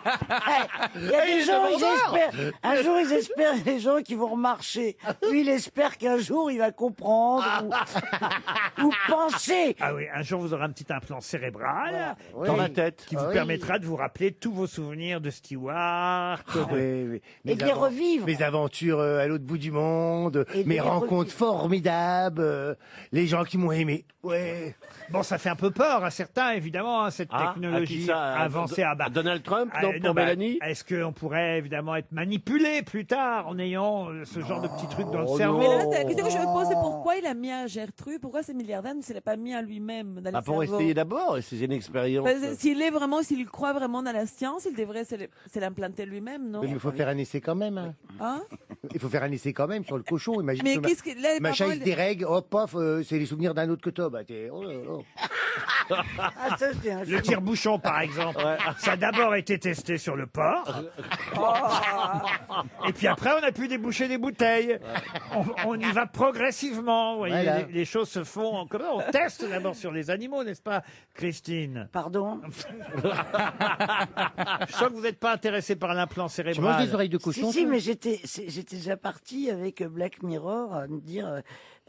il y a des gens, ils espèrent. Un jour, ils espèrent les gens qui vont remarcher. Lui, il espère qu'un jour, il va comprendre ou penser. Ah oui, un jour vous aurez un petit implant cérébral Dans la tête. qui vous oui. permettra de vous rappeler tous vos souvenirs de Stewart. Oui, oui. Et de les revivre. Mes aventures à l'autre bout du monde, Et de mes les rencontres revivre. formidables, les gens qui m'ont aimé. Ouais. Bon, ça fait un peu peur à certains, évidemment, cette Ah, à technologie qui ça avancée. Ah bah, Donald Trump, ah, non, non, pour bah, Mélanie est-ce qu'on pourrait évidemment être manipulé plus tard en ayant ce genre de petits trucs dans le Oh cerveau? Mais là, la question que je me pose, c'est pourquoi il a mis à Gertrude, pourquoi c'est milliardaire ne se l'est pas mis à lui-même dans le Ah, pour cerveau. essayer d'abord, et c'est une expérience. S'il croit vraiment dans la science, il devrait se l'implanter lui-même, non? Mais il faut faire un essai quand même. Hein. Hein? Il faut faire un essai quand même sur le cochon. Imagine Mais que qu'est-ce que là, les machin parents, il se dérègle, hop, pof, c'est les souvenirs d'un autre que toi. Bah, oh là là. Ah, ça, c'est un Le tire-bouchon, par exemple, ça a d'abord été testé sur le porc. Et puis après, on a pu déboucher des bouteilles. On y va progressivement. Vous voyez, Voilà. les choses se font. Comment on teste d'abord sur les animaux, n'est-ce pas, Christine? Pardon. Je sens que vous n'êtes pas intéressé par l'implant Tu manges cérébral. des oreilles de cochon? Si, mais j'étais déjà parti avec Black Mirror à me dire,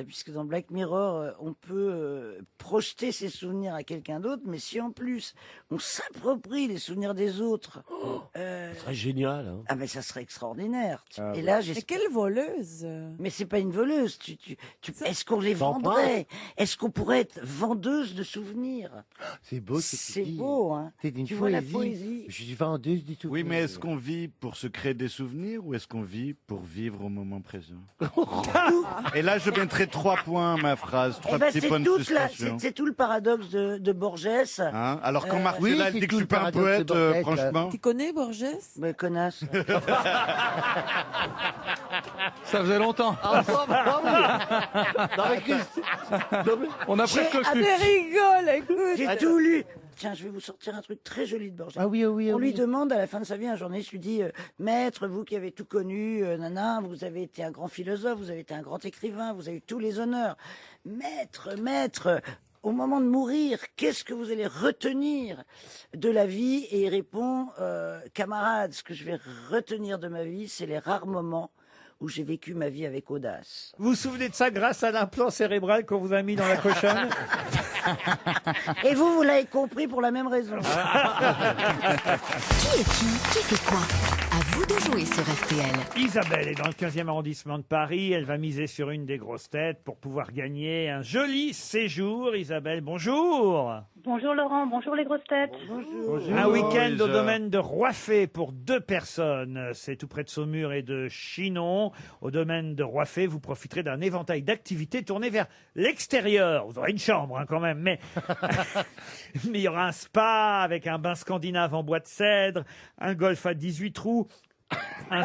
puisque dans Black Mirror, on peut projeter ses souvenirs à quelqu'un d'autre, mais si en plus on s'approprie les souvenirs des autres, Ce serait génial. Hein. ah mais ça serait extraordinaire. Ah, Et là, Mais quelle voleuse! mais c'est pas une voleuse. Est-ce qu'on les T'en vendrait? Est-ce qu'on pourrait être vendeuse de souvenirs? C'est beau, C'est beau, hein. C'est une Tu vois la poésie. poésie. Je suis vendeuse du tout. Oui, mais est-ce qu'on vit pour se créer des souvenirs ou est-ce qu'on vit pour vivre au moment présent? Et là, je mettrai 3 points à ma phrase, 3 Eh ben, petits c'est points de suspension. c'est tout le paradoxe de Borges. Hein, alors quand Euh, Marcella oui, elle c'est dit que tout je suis le pas un paradoxe de poète, Borges, là. franchement. Tu connais Borges? Mais connasse. Ça faisait longtemps. Non, mais Christine, non, mais- On a presque Ah, su. mais rigole, écoute! J'ai tout lu. Tiens, je vais vous sortir un truc très joli de Borges. Ah oui, oui, On oui. lui demande à la fin de sa vie, un journaliste lui dit Maître, vous qui avez tout connu, nana, vous avez été un grand philosophe, vous avez été un grand écrivain, vous avez eu tous les honneurs. Maître, au moment de mourir, qu'est-ce que vous allez retenir de la vie? Et il répond Camarade, ce que je vais retenir de ma vie, c'est les rares moments où j'ai vécu ma vie avec audace. Vous vous souvenez de ça grâce à l'implant cérébral qu'on vous a mis dans la cochonne? Et vous l'avez compris pour la même raison. Qui est qui fait quoi? À vous de jouer sur RTL. Isabelle est dans le 15e arrondissement de Paris. Elle va miser sur une des grosses têtes pour pouvoir gagner un joli séjour. Isabelle, bonjour. Bonjour Laurent, bonjour les grosses têtes. Un week-end au Isa. domaine de Roiffet pour 2 personnes. C'est tout près de Saumur et de Chinon. Au domaine de Roiffet, vous profiterez d'un éventail d'activités tournées vers l'extérieur. Vous aurez une chambre quand même, mais mais il y aura un spa avec un bain scandinave en bois de cèdre, un golf à 18 trous. Un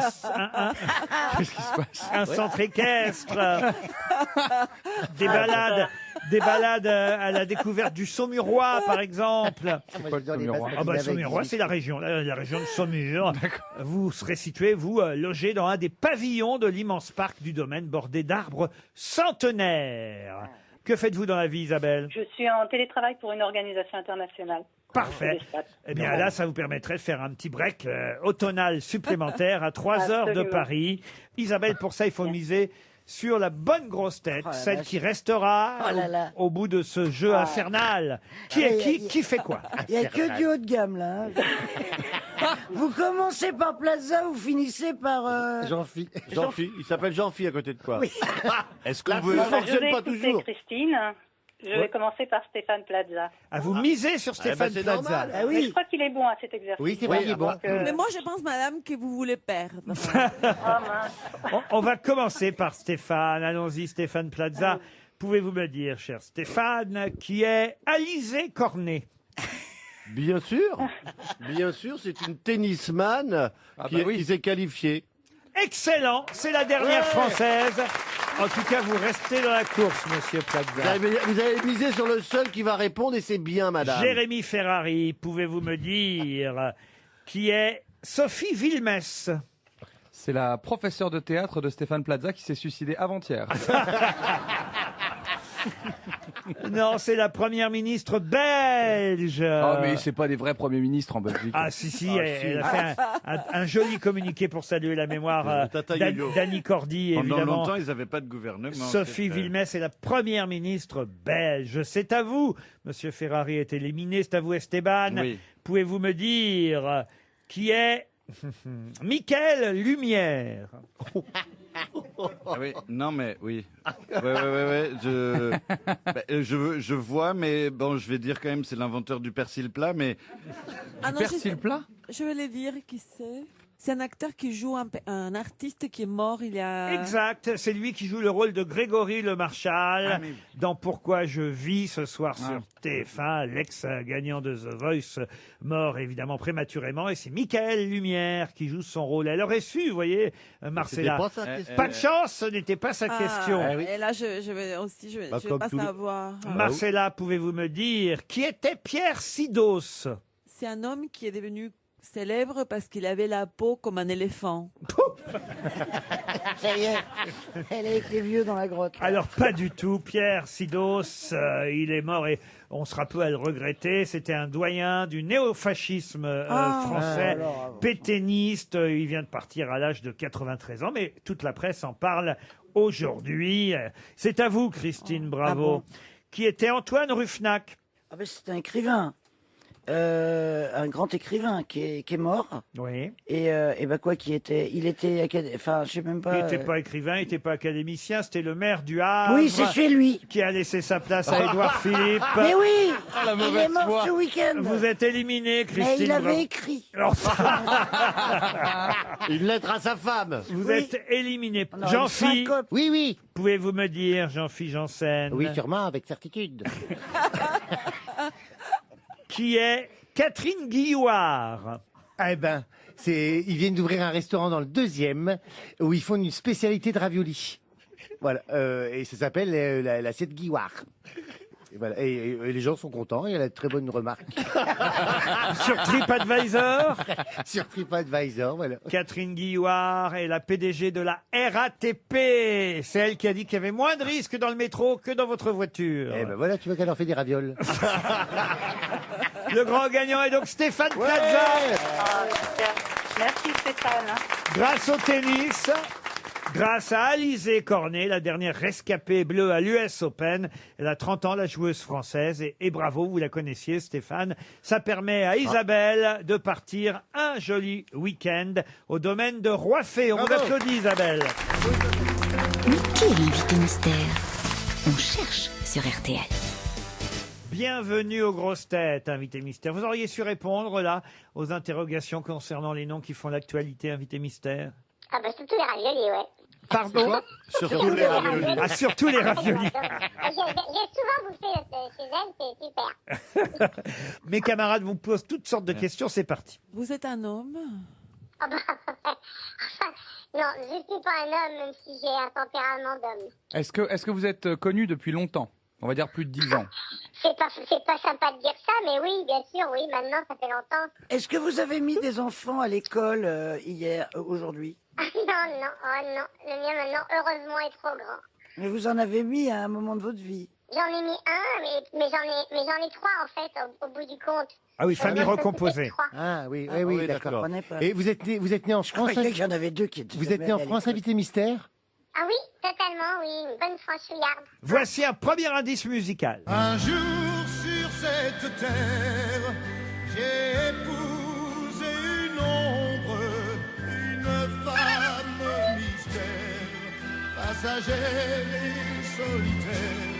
centre équestre, des balades à la découverte du Saumurois, par exemple. Ah bah, Saumurois, c'est la région de Saumur. Vous serez situé, vous, logé dans un des pavillons de l'immense parc du domaine bordé d'arbres centenaires. Que faites-vous dans la vie, Isabelle? Je suis en télétravail pour une organisation internationale. Parfait. Eh bien là, ça vous permettrait de faire un petit break automnal supplémentaire à 3 heures de Absolument. Paris. Isabelle, pour ça, il faut miser sur la bonne grosse tête, Oh la celle vache. qui restera Oh là là. au bout de ce jeu infernal. Qui est qui fait quoi? Il n'y a que du haut de gamme, là. hein. Vous commencez par Plaza, vous finissez par... Jean-Phi. Jean-Phi, il s'appelle Jean-Phi à côté de quoi? Oui. Est-ce qu'on La veut... Ça Je fonctionne vais pas écouter toujours. Christine. Je vais commencer par Stéphane Plaza. Ah, vous misez sur Stéphane c'est Plaza. normal. Ah Mais oui. je crois qu'il est bon à cet exercice. Oui, c'est vrai, il est bon. Mais moi, je pense, madame, que vous voulez perdre. Ah, mince. On va commencer par Stéphane. Allons-y, Stéphane Plaza. Pouvez-vous me dire, cher Stéphane, qui est Alizé Cornet? Bien sûr, c'est une tennisman qui s'est qualifiée. Excellent, c'est la dernière française. En tout cas, vous restez dans la course, monsieur Plaza. Vous avez misé sur le seul qui va répondre et c'est bien, madame. Jérémy Ferrari, pouvez-vous me dire qui est Sophie Wilmès? C'est la professeure de théâtre de Stéphane Plaza qui s'est suicidée avant-hier. Non, c'est la première ministre belge. Ah, mais c'est pas des vrais premiers ministres en Belgique. Ah si, elle a fait un joli communiqué pour saluer la mémoire d'Annie Cordy, Pendant évidemment. longtemps, ils n'avaient pas de gouvernement. Sophie Wilmès est la première ministre belge. C'est à vous, monsieur Ferrari est éliminé, c'est à vous Esteban. Oui. Pouvez-vous me dire qui est Michael Lumière? Ah oui, non mais oui. Ouais. Je vois, mais bon, je vais dire quand même, c'est l'inventeur du persil plat, mais Ah non, Persil plat? je vais le dire qui c'est. C'est un acteur qui joue un artiste qui est mort il y a... Exact, c'est lui qui joue le rôle de Grégory Le Marchal dans Pourquoi je vis ce soir sur TF1, l'ex-gagnant de The Voice, mort évidemment prématurément, et c'est Michael Lumière qui joue son rôle. Elle aurait su, vous voyez, Marcella. C'était pas sa question. Pas de chance, ce n'était pas sa question. Et là, je vais aussi, je vais pas savoir. Marcella, pouvez-vous me dire qui était Pierre Sidos? C'est un homme qui est devenu célèbre parce qu'il avait la peau comme un éléphant. Ça y est, elle est avec les vieux dans la grotte. Alors pas du tout, Pierre Sidos, il est mort et on sera peu à le regretter. C'était un doyen du néofascisme français, pétainiste. Il vient de partir à l'âge de 93 ans, mais toute la presse en parle aujourd'hui. C'est à vous, Christine Bravo, qui était Antoine Ruffnac. Ah ben c'est un écrivain. Un grand écrivain qui est mort. Oui. Et ben quoi, il était enfin, je sais même pas. Il n'était pas écrivain, il n'était pas académicien, c'était le maire du Havre. Oui, c'est chez lui. Qui a laissé sa place à Édouard Philippe. Mais oui, la il mauvaise est mort foi. ce week-end. Vous êtes éliminé, Christine. Mais il avait Bravo. écrit. Une lettre à sa femme. Vous Oui. êtes éliminé. On aurait Jean-Phi, une syncope. Oui. pouvez-vous me dire, Jean-Phi Janssen, Oui, sûrement, avec certitude. qui est Catherine Guillouard? Eh ben, ils viennent d'ouvrir un restaurant dans le 2e où ils font une spécialité de ravioli. Voilà, et ça s'appelle l'assiette Guillouard. Et, voilà, et les gens sont contents, il y a de très bonnes remarques. Sur TripAdvisor, Sur TripAdvisor, voilà. Catherine Guillouard est la PDG de la RATP. C'est elle qui a dit qu'il y avait moins de risques dans le métro que dans votre voiture. Eh ben voilà, tu vois qu'elle en fait des ravioles. Le grand gagnant est donc Stéphane Plaza. Ah, super. Merci Stéphane. Grâce au tennis, grâce à Alizé Cornet, la dernière rescapée bleue à l'US Open. Elle a 30 ans, la joueuse française. Et bravo, vous la connaissiez, Stéphane. Ça permet à Isabelle de partir un joli week-end au domaine de Roiffet. On vous applaudit, Isabelle. Mais qui est l'invité mystère? On cherche sur RTL. Bienvenue aux grosses têtes, invité mystère. Vous auriez su répondre, là, aux interrogations concernant les noms qui font l'actualité, invité mystère? Ah bah surtout les raviolis, ouais. Pardon? Surtout les raviolis. Ah, surtout les raviolis. J'ai souvent bouffé chez elle, c'est super. Mes camarades vous posent toutes sortes de questions, c'est parti. Vous êtes un homme? Ah bah, non, je suis pas un homme, même si j'ai un tempérament d'homme. Est-ce que vous êtes connu depuis longtemps? On va dire plus de 10 ans. C'est pas sympa de dire ça, mais oui, bien sûr, oui, maintenant, ça fait longtemps. Est-ce que vous avez mis des enfants à l'école aujourd'hui? Ah non, oh non, le mien maintenant, heureusement, est trop grand. Mais vous en avez mis à un moment de votre vie. J'en ai mis un, mais j'en ai trois, en fait, au bout du compte. Ah oui, famille recomposée. Ah oui, d'accord. Je comprenais pas. Et vous êtes né en Je France? croyais qu'il y en avait deux qui étaient Vous êtes né en jamais France, allés à invité mystère? Ah oui, totalement, oui, une bonne franchouillarde. Voici un premier indice musical. Un jour sur cette terre, j'ai épousé une ombre, une femme mystère, passagère et solitaire.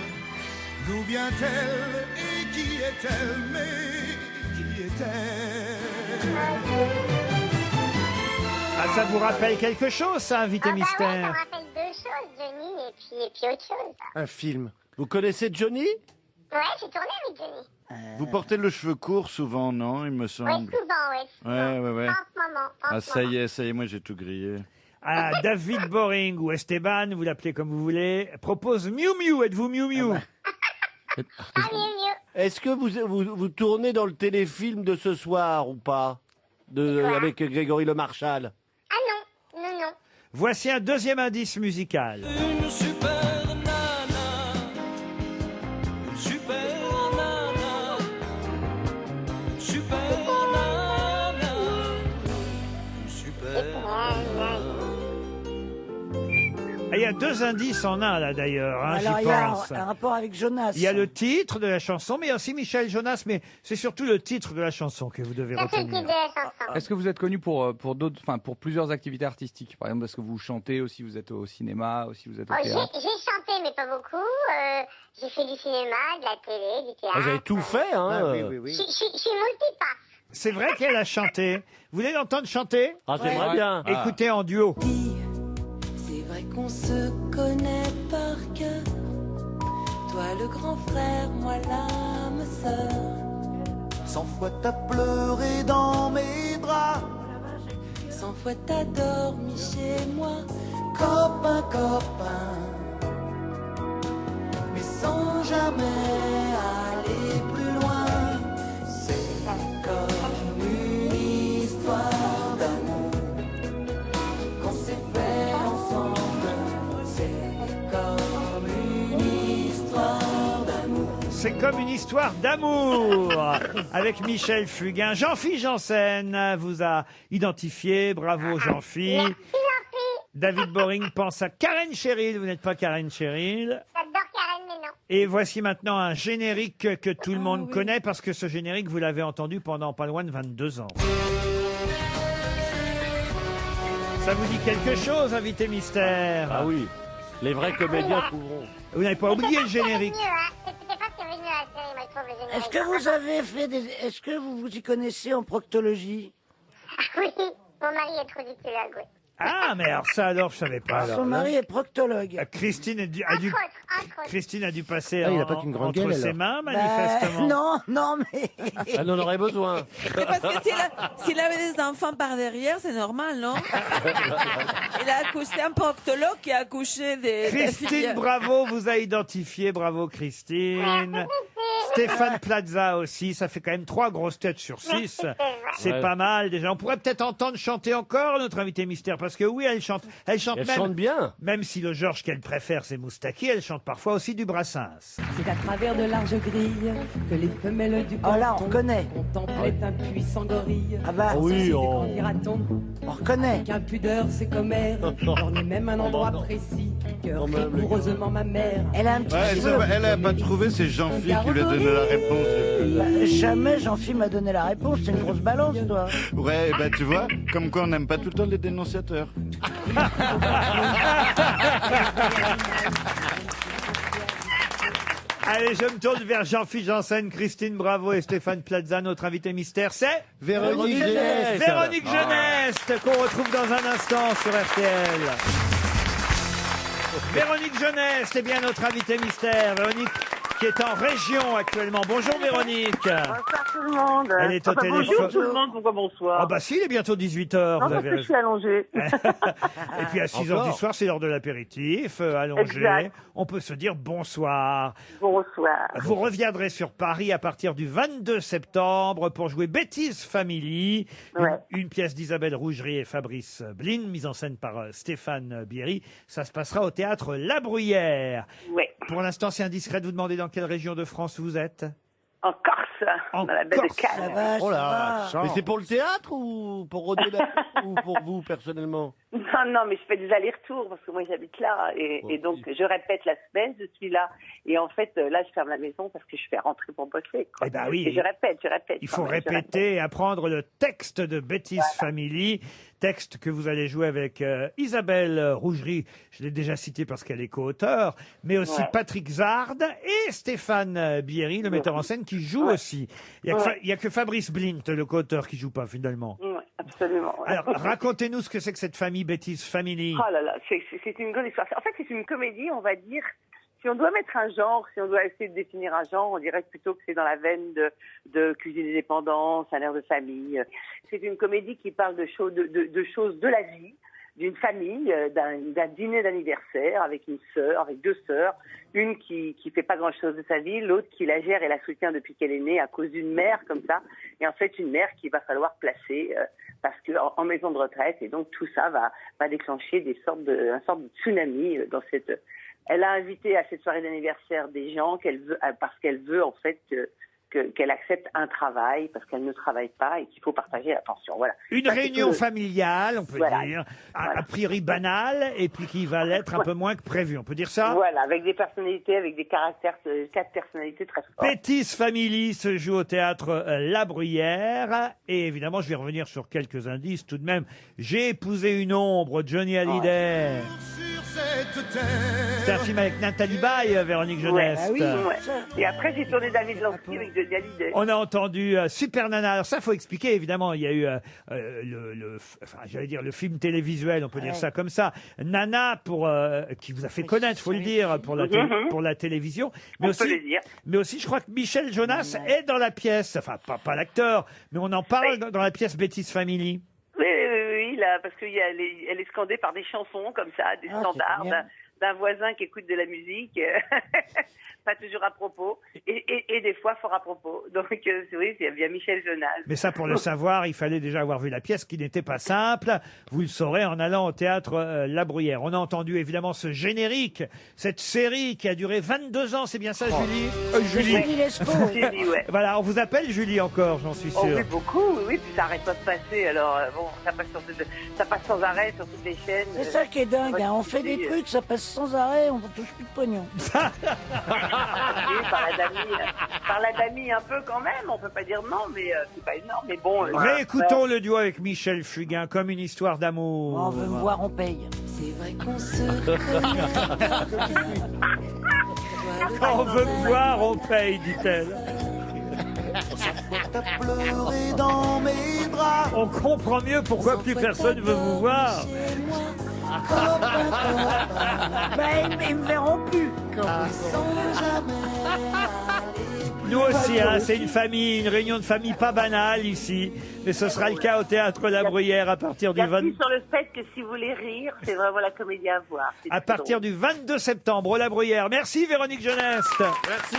D'où vient-elle et qui est-elle? Mais qui est-elle? Ah, ça vous rappelle quelque chose, ça, invité Ouais, ça mystère? me rappelle deux choses, Johnny et puis autre chose. Un film. Vous connaissez Johnny? Ouais, j'ai tourné avec Johnny. Vous portez le cheveu court souvent, non, il me Ouais, semble. souvent, ouais. Ouais. En ce moment. Ah, ça y est, moi j'ai tout grillé. Ah, David Boring ou Esteban, vous l'appelez comme vous voulez, propose Miu Miu. Êtes-vous Miu Miu? Est-ce que vous tournez dans le téléfilm de ce soir ou pas avec Grégory Le Marchal? Ah non, non, non. Voici un deuxième indice musical. Une super nana, une super nana, une super nana, une super nana. Ah, il y a deux indices en un, là, d'ailleurs, hein, Alors, j'y il y a pense. un rapport avec Jonas. Il y a le titre de la chanson, mais il y a aussi Michel Jonas, mais c'est surtout le titre de la chanson que vous devez retenir. Est-ce que vous êtes connu pour d'autres, enfin pour plusieurs activités artistiques? Par exemple, est-ce que vous chantez aussi, vous êtes au cinéma aussi, vous êtes au Oh, théâtre? j'ai chanté, mais pas beaucoup. J'ai fait du cinéma, de la télé, du théâtre. Vous avez tout fait, hein? Ah, Je suis multipasse. C'est vrai qu'elle a chanté. Vous voulez l'entendre chanter? Ah, j'aimerais bien. Écoutez en duo. C'est vrai qu'on se connaît par cœur. Toi le grand frère, moi l'âme sœur. 100 fois t'as pleuré dans mes bras. 100 fois t'as dormi chez moi. Copain, copain, mais sans jamais aller plus loin. C'est comme une histoire d'amour qu'on s'est fait ensemble. C'est comme une histoire d'amour. C'est comme une histoire d'amour avec Michel Fugain. Jean-Philippe Janssen vous a identifié. Bravo, Jean-Philippe. David Boring pense à Karen Cheryl. Vous n'êtes pas Karen Cheryl. J'adore Karen, mais non. Et voici maintenant un générique que tout le monde connaît parce que ce générique, vous l'avez entendu pendant pas loin de 22 ans. Ça vous dit quelque chose, invité mystère? Ah oui, les vrais comédiens trouveront. Vous n'avez pas oublié le générique? C'était pas ce qui est venu à la série, moi je trouve, le générique. Est-ce que vous avez fait des... Est-ce que vous vous y connaissez en proctologie? Oui, mon mari est trop dictologue, oui. Ah, mais alors ça, alors, je savais pas. Son mari est proctologue. Christine Christine a dû passer Ah, il a pas qu'une grande entre gueule, ses alors. mains, manifestement. Non, mais... Elle en aurait besoin. Mais parce que s'il avait des enfants par derrière, c'est normal, non? Il a accouché un proctologue qui a accouché des Christine filles. Bravo vous a identifié. Bravo, Christine. Stéphane Plaza aussi. Ça fait quand même 3 grosses têtes sur 6. C'est Ouais. pas mal, déjà. On pourrait peut-être entendre chanter encore notre invité mystère, parce que oui, elle chante. Elle chante Elle même. chante bien. Même si le Georges qu'elle préfère, c'est Moustaki, elle chante parfois aussi du Brassens. C'est à travers de larges grilles que les femelles du Oh là, on reconnaît. contemplaient un puissant gorille. Ah bah, oui, on dira-t-on. On reconnaît. Avec impudeur, c'est comme elle. On est même un endroit précis. Cœur rigoureusement ma mère. Elle a un petit cheveu. Elle a pas trouvé, c'est Jean-Philippe qui lui a donné la réponse. Bah, jamais Jean-Philippe m'a donné la réponse. C'est une grosse balance, toi. Ouais, bah tu vois, comme quoi on n'aime pas tout le temps les dénonciateurs. Allez, je me tourne vers Jean-Philippe Janssen, Christine Bravo et Stéphane Plaza. Notre invité mystère, c'est Véronique Jeunesse. Véronique Jeunesse, qu'on retrouve dans un instant sur RTL. Véronique Jeunesse, c'est bien notre invité mystère. Véronique qui est en région actuellement. Bonjour Véronique. Bonsoir tout le monde. Elle est au Enfin, téléphone. bonjour tout le monde, pourquoi bonsoir? Ah bah si, il est bientôt 18h, Non, vous parce avez que je suis allongée. Et puis à 6h Encore du soir, c'est l'heure de l'apéritif, allongé. Exact. On peut se dire bonsoir. Bonsoir. Vous reviendrez sur Paris à partir du 22 septembre pour jouer Bêtise Family, une pièce d'Isabelle Rougerie et Fabrice Blin, mise en scène par Stéphane Bierry. Ça se passera au théâtre La Bruyère. Ouais. Pour l'instant, c'est indiscret de vous demander dans quelle région de France vous êtes. En Corse, En dans la baie de Corse. Cannes. Oh là, mais c'est pour le théâtre ou pour Rodé ou pour vous personnellement? Non, mais je fais des allers-retours parce que moi j'habite là et donc je répète la semaine, je suis là et en fait là je ferme la maison parce que je fais rentrer pour bosser. Quoi. Eh ben oui. Et je répète. Il faut répéter et apprendre le texte de Betty's Family, texte que vous allez jouer avec Isabelle Rougerie, je l'ai déjà cité parce qu'elle est co-auteure, mais aussi Patrick Zard et Stéphane Bierry, le metteur en scène, qui joue aussi. Il y a que Fabrice Blint, le co-auteur, qui joue pas finalement. Ouais, absolument. Ouais. Alors, racontez-nous ce que c'est que cette famille, Betty's Family. Oh là là, c'est une grande histoire. En fait, c'est une comédie, on va dire. Si on doit mettre un genre, si on doit essayer de définir un genre, on dirait plutôt que c'est dans la veine de cuisine et dépendance, un air de famille. C'est une comédie qui parle de choses de la vie, d'une famille, d'un dîner d'anniversaire avec une sœur, avec deux sœurs, une qui fait pas grand-chose de sa vie, l'autre qui la gère et la soutient depuis qu'elle est née à cause d'une mère comme ça, et en fait une mère qu'il va falloir placer parce que en maison de retraite, et donc tout ça va déclencher un sorte de tsunami dans cette. Elle a invité à cette soirée d'anniversaire des gens parce qu'elle veut en fait qu'elle accepte un travail parce qu'elle ne travaille pas et qu'il faut partager la pension. Voilà. Une réunion familiale, on peut dire, a priori banale, et puis qui va l'être un peu moins que prévu. On peut dire ça? Voilà, avec des personnalités, avec des caractères, 4 personnalités très fortes. Betty's Family se joue au théâtre La Bruyère. Et évidemment, je vais revenir sur quelques indices tout de même. J'ai épousé une ombre, Johnny Hallyday. C'est un film avec Nathalie Baye, Véronique Jeunesse. Et après, j'ai tourné David Lansky avec Johnny Hallyday. On a entendu Super Nana. Alors ça, faut expliquer, évidemment. Il y a eu le film télévisuel, on peut dire ça comme ça. Nana, qui vous a fait connaître, faut le dire, pour la télévision. Mais peut le dire. Mais aussi, je crois que Michel Jonas est dans la pièce. Enfin, pas l'acteur, mais on en parle dans la pièce Betty's Family. Oui, là, parce qu'elle est scandée par des chansons comme ça, des standards d'un voisin qui écoute de la musique, pas toujours à propos, et des fois fort à propos. Donc oui, il y a Michel Jonas. Mais ça, pour le savoir, il fallait déjà avoir vu la pièce, qui n'était pas simple. Vous le saurez en allant au théâtre La Bruyère. On a entendu évidemment ce générique, cette série qui a duré 22 ans, c'est bien ça, Julie? Julie. Julie, ouais. Voilà, on vous appelle Julie encore, j'en suis sûr. Oh oui, beaucoup, oui, puis ça arrête pas de passer, alors bon, ça passe sans arrêt sur toutes les chaînes. C'est ça qui est dingue, hein. On fait des trucs, ça passe sans arrêt, on ne touche plus de pognon. Par la damie un peu quand même, on peut pas dire non, mais c'est pas énorme, mais bon. Réécoutons le duo avec Michel Fugain, Comme une histoire d'amour. On veut me voir, on paye. C'est vrai qu'on se Quand on veut me voir, on paye, dit-elle. On comprend mieux pourquoi plus personne veut vous voir. Ils me verront plus. Nous aussi, hein, c'est une famille, une réunion de famille pas banale ici, mais ce sera le cas au théâtre La Bruyère à partir du 20. Sur le fait que si vous voulez rire, c'est vraiment la comédie à voir. À partir du 22 septembre au La Bruyère. Merci Véronique Jeunesse. Merci.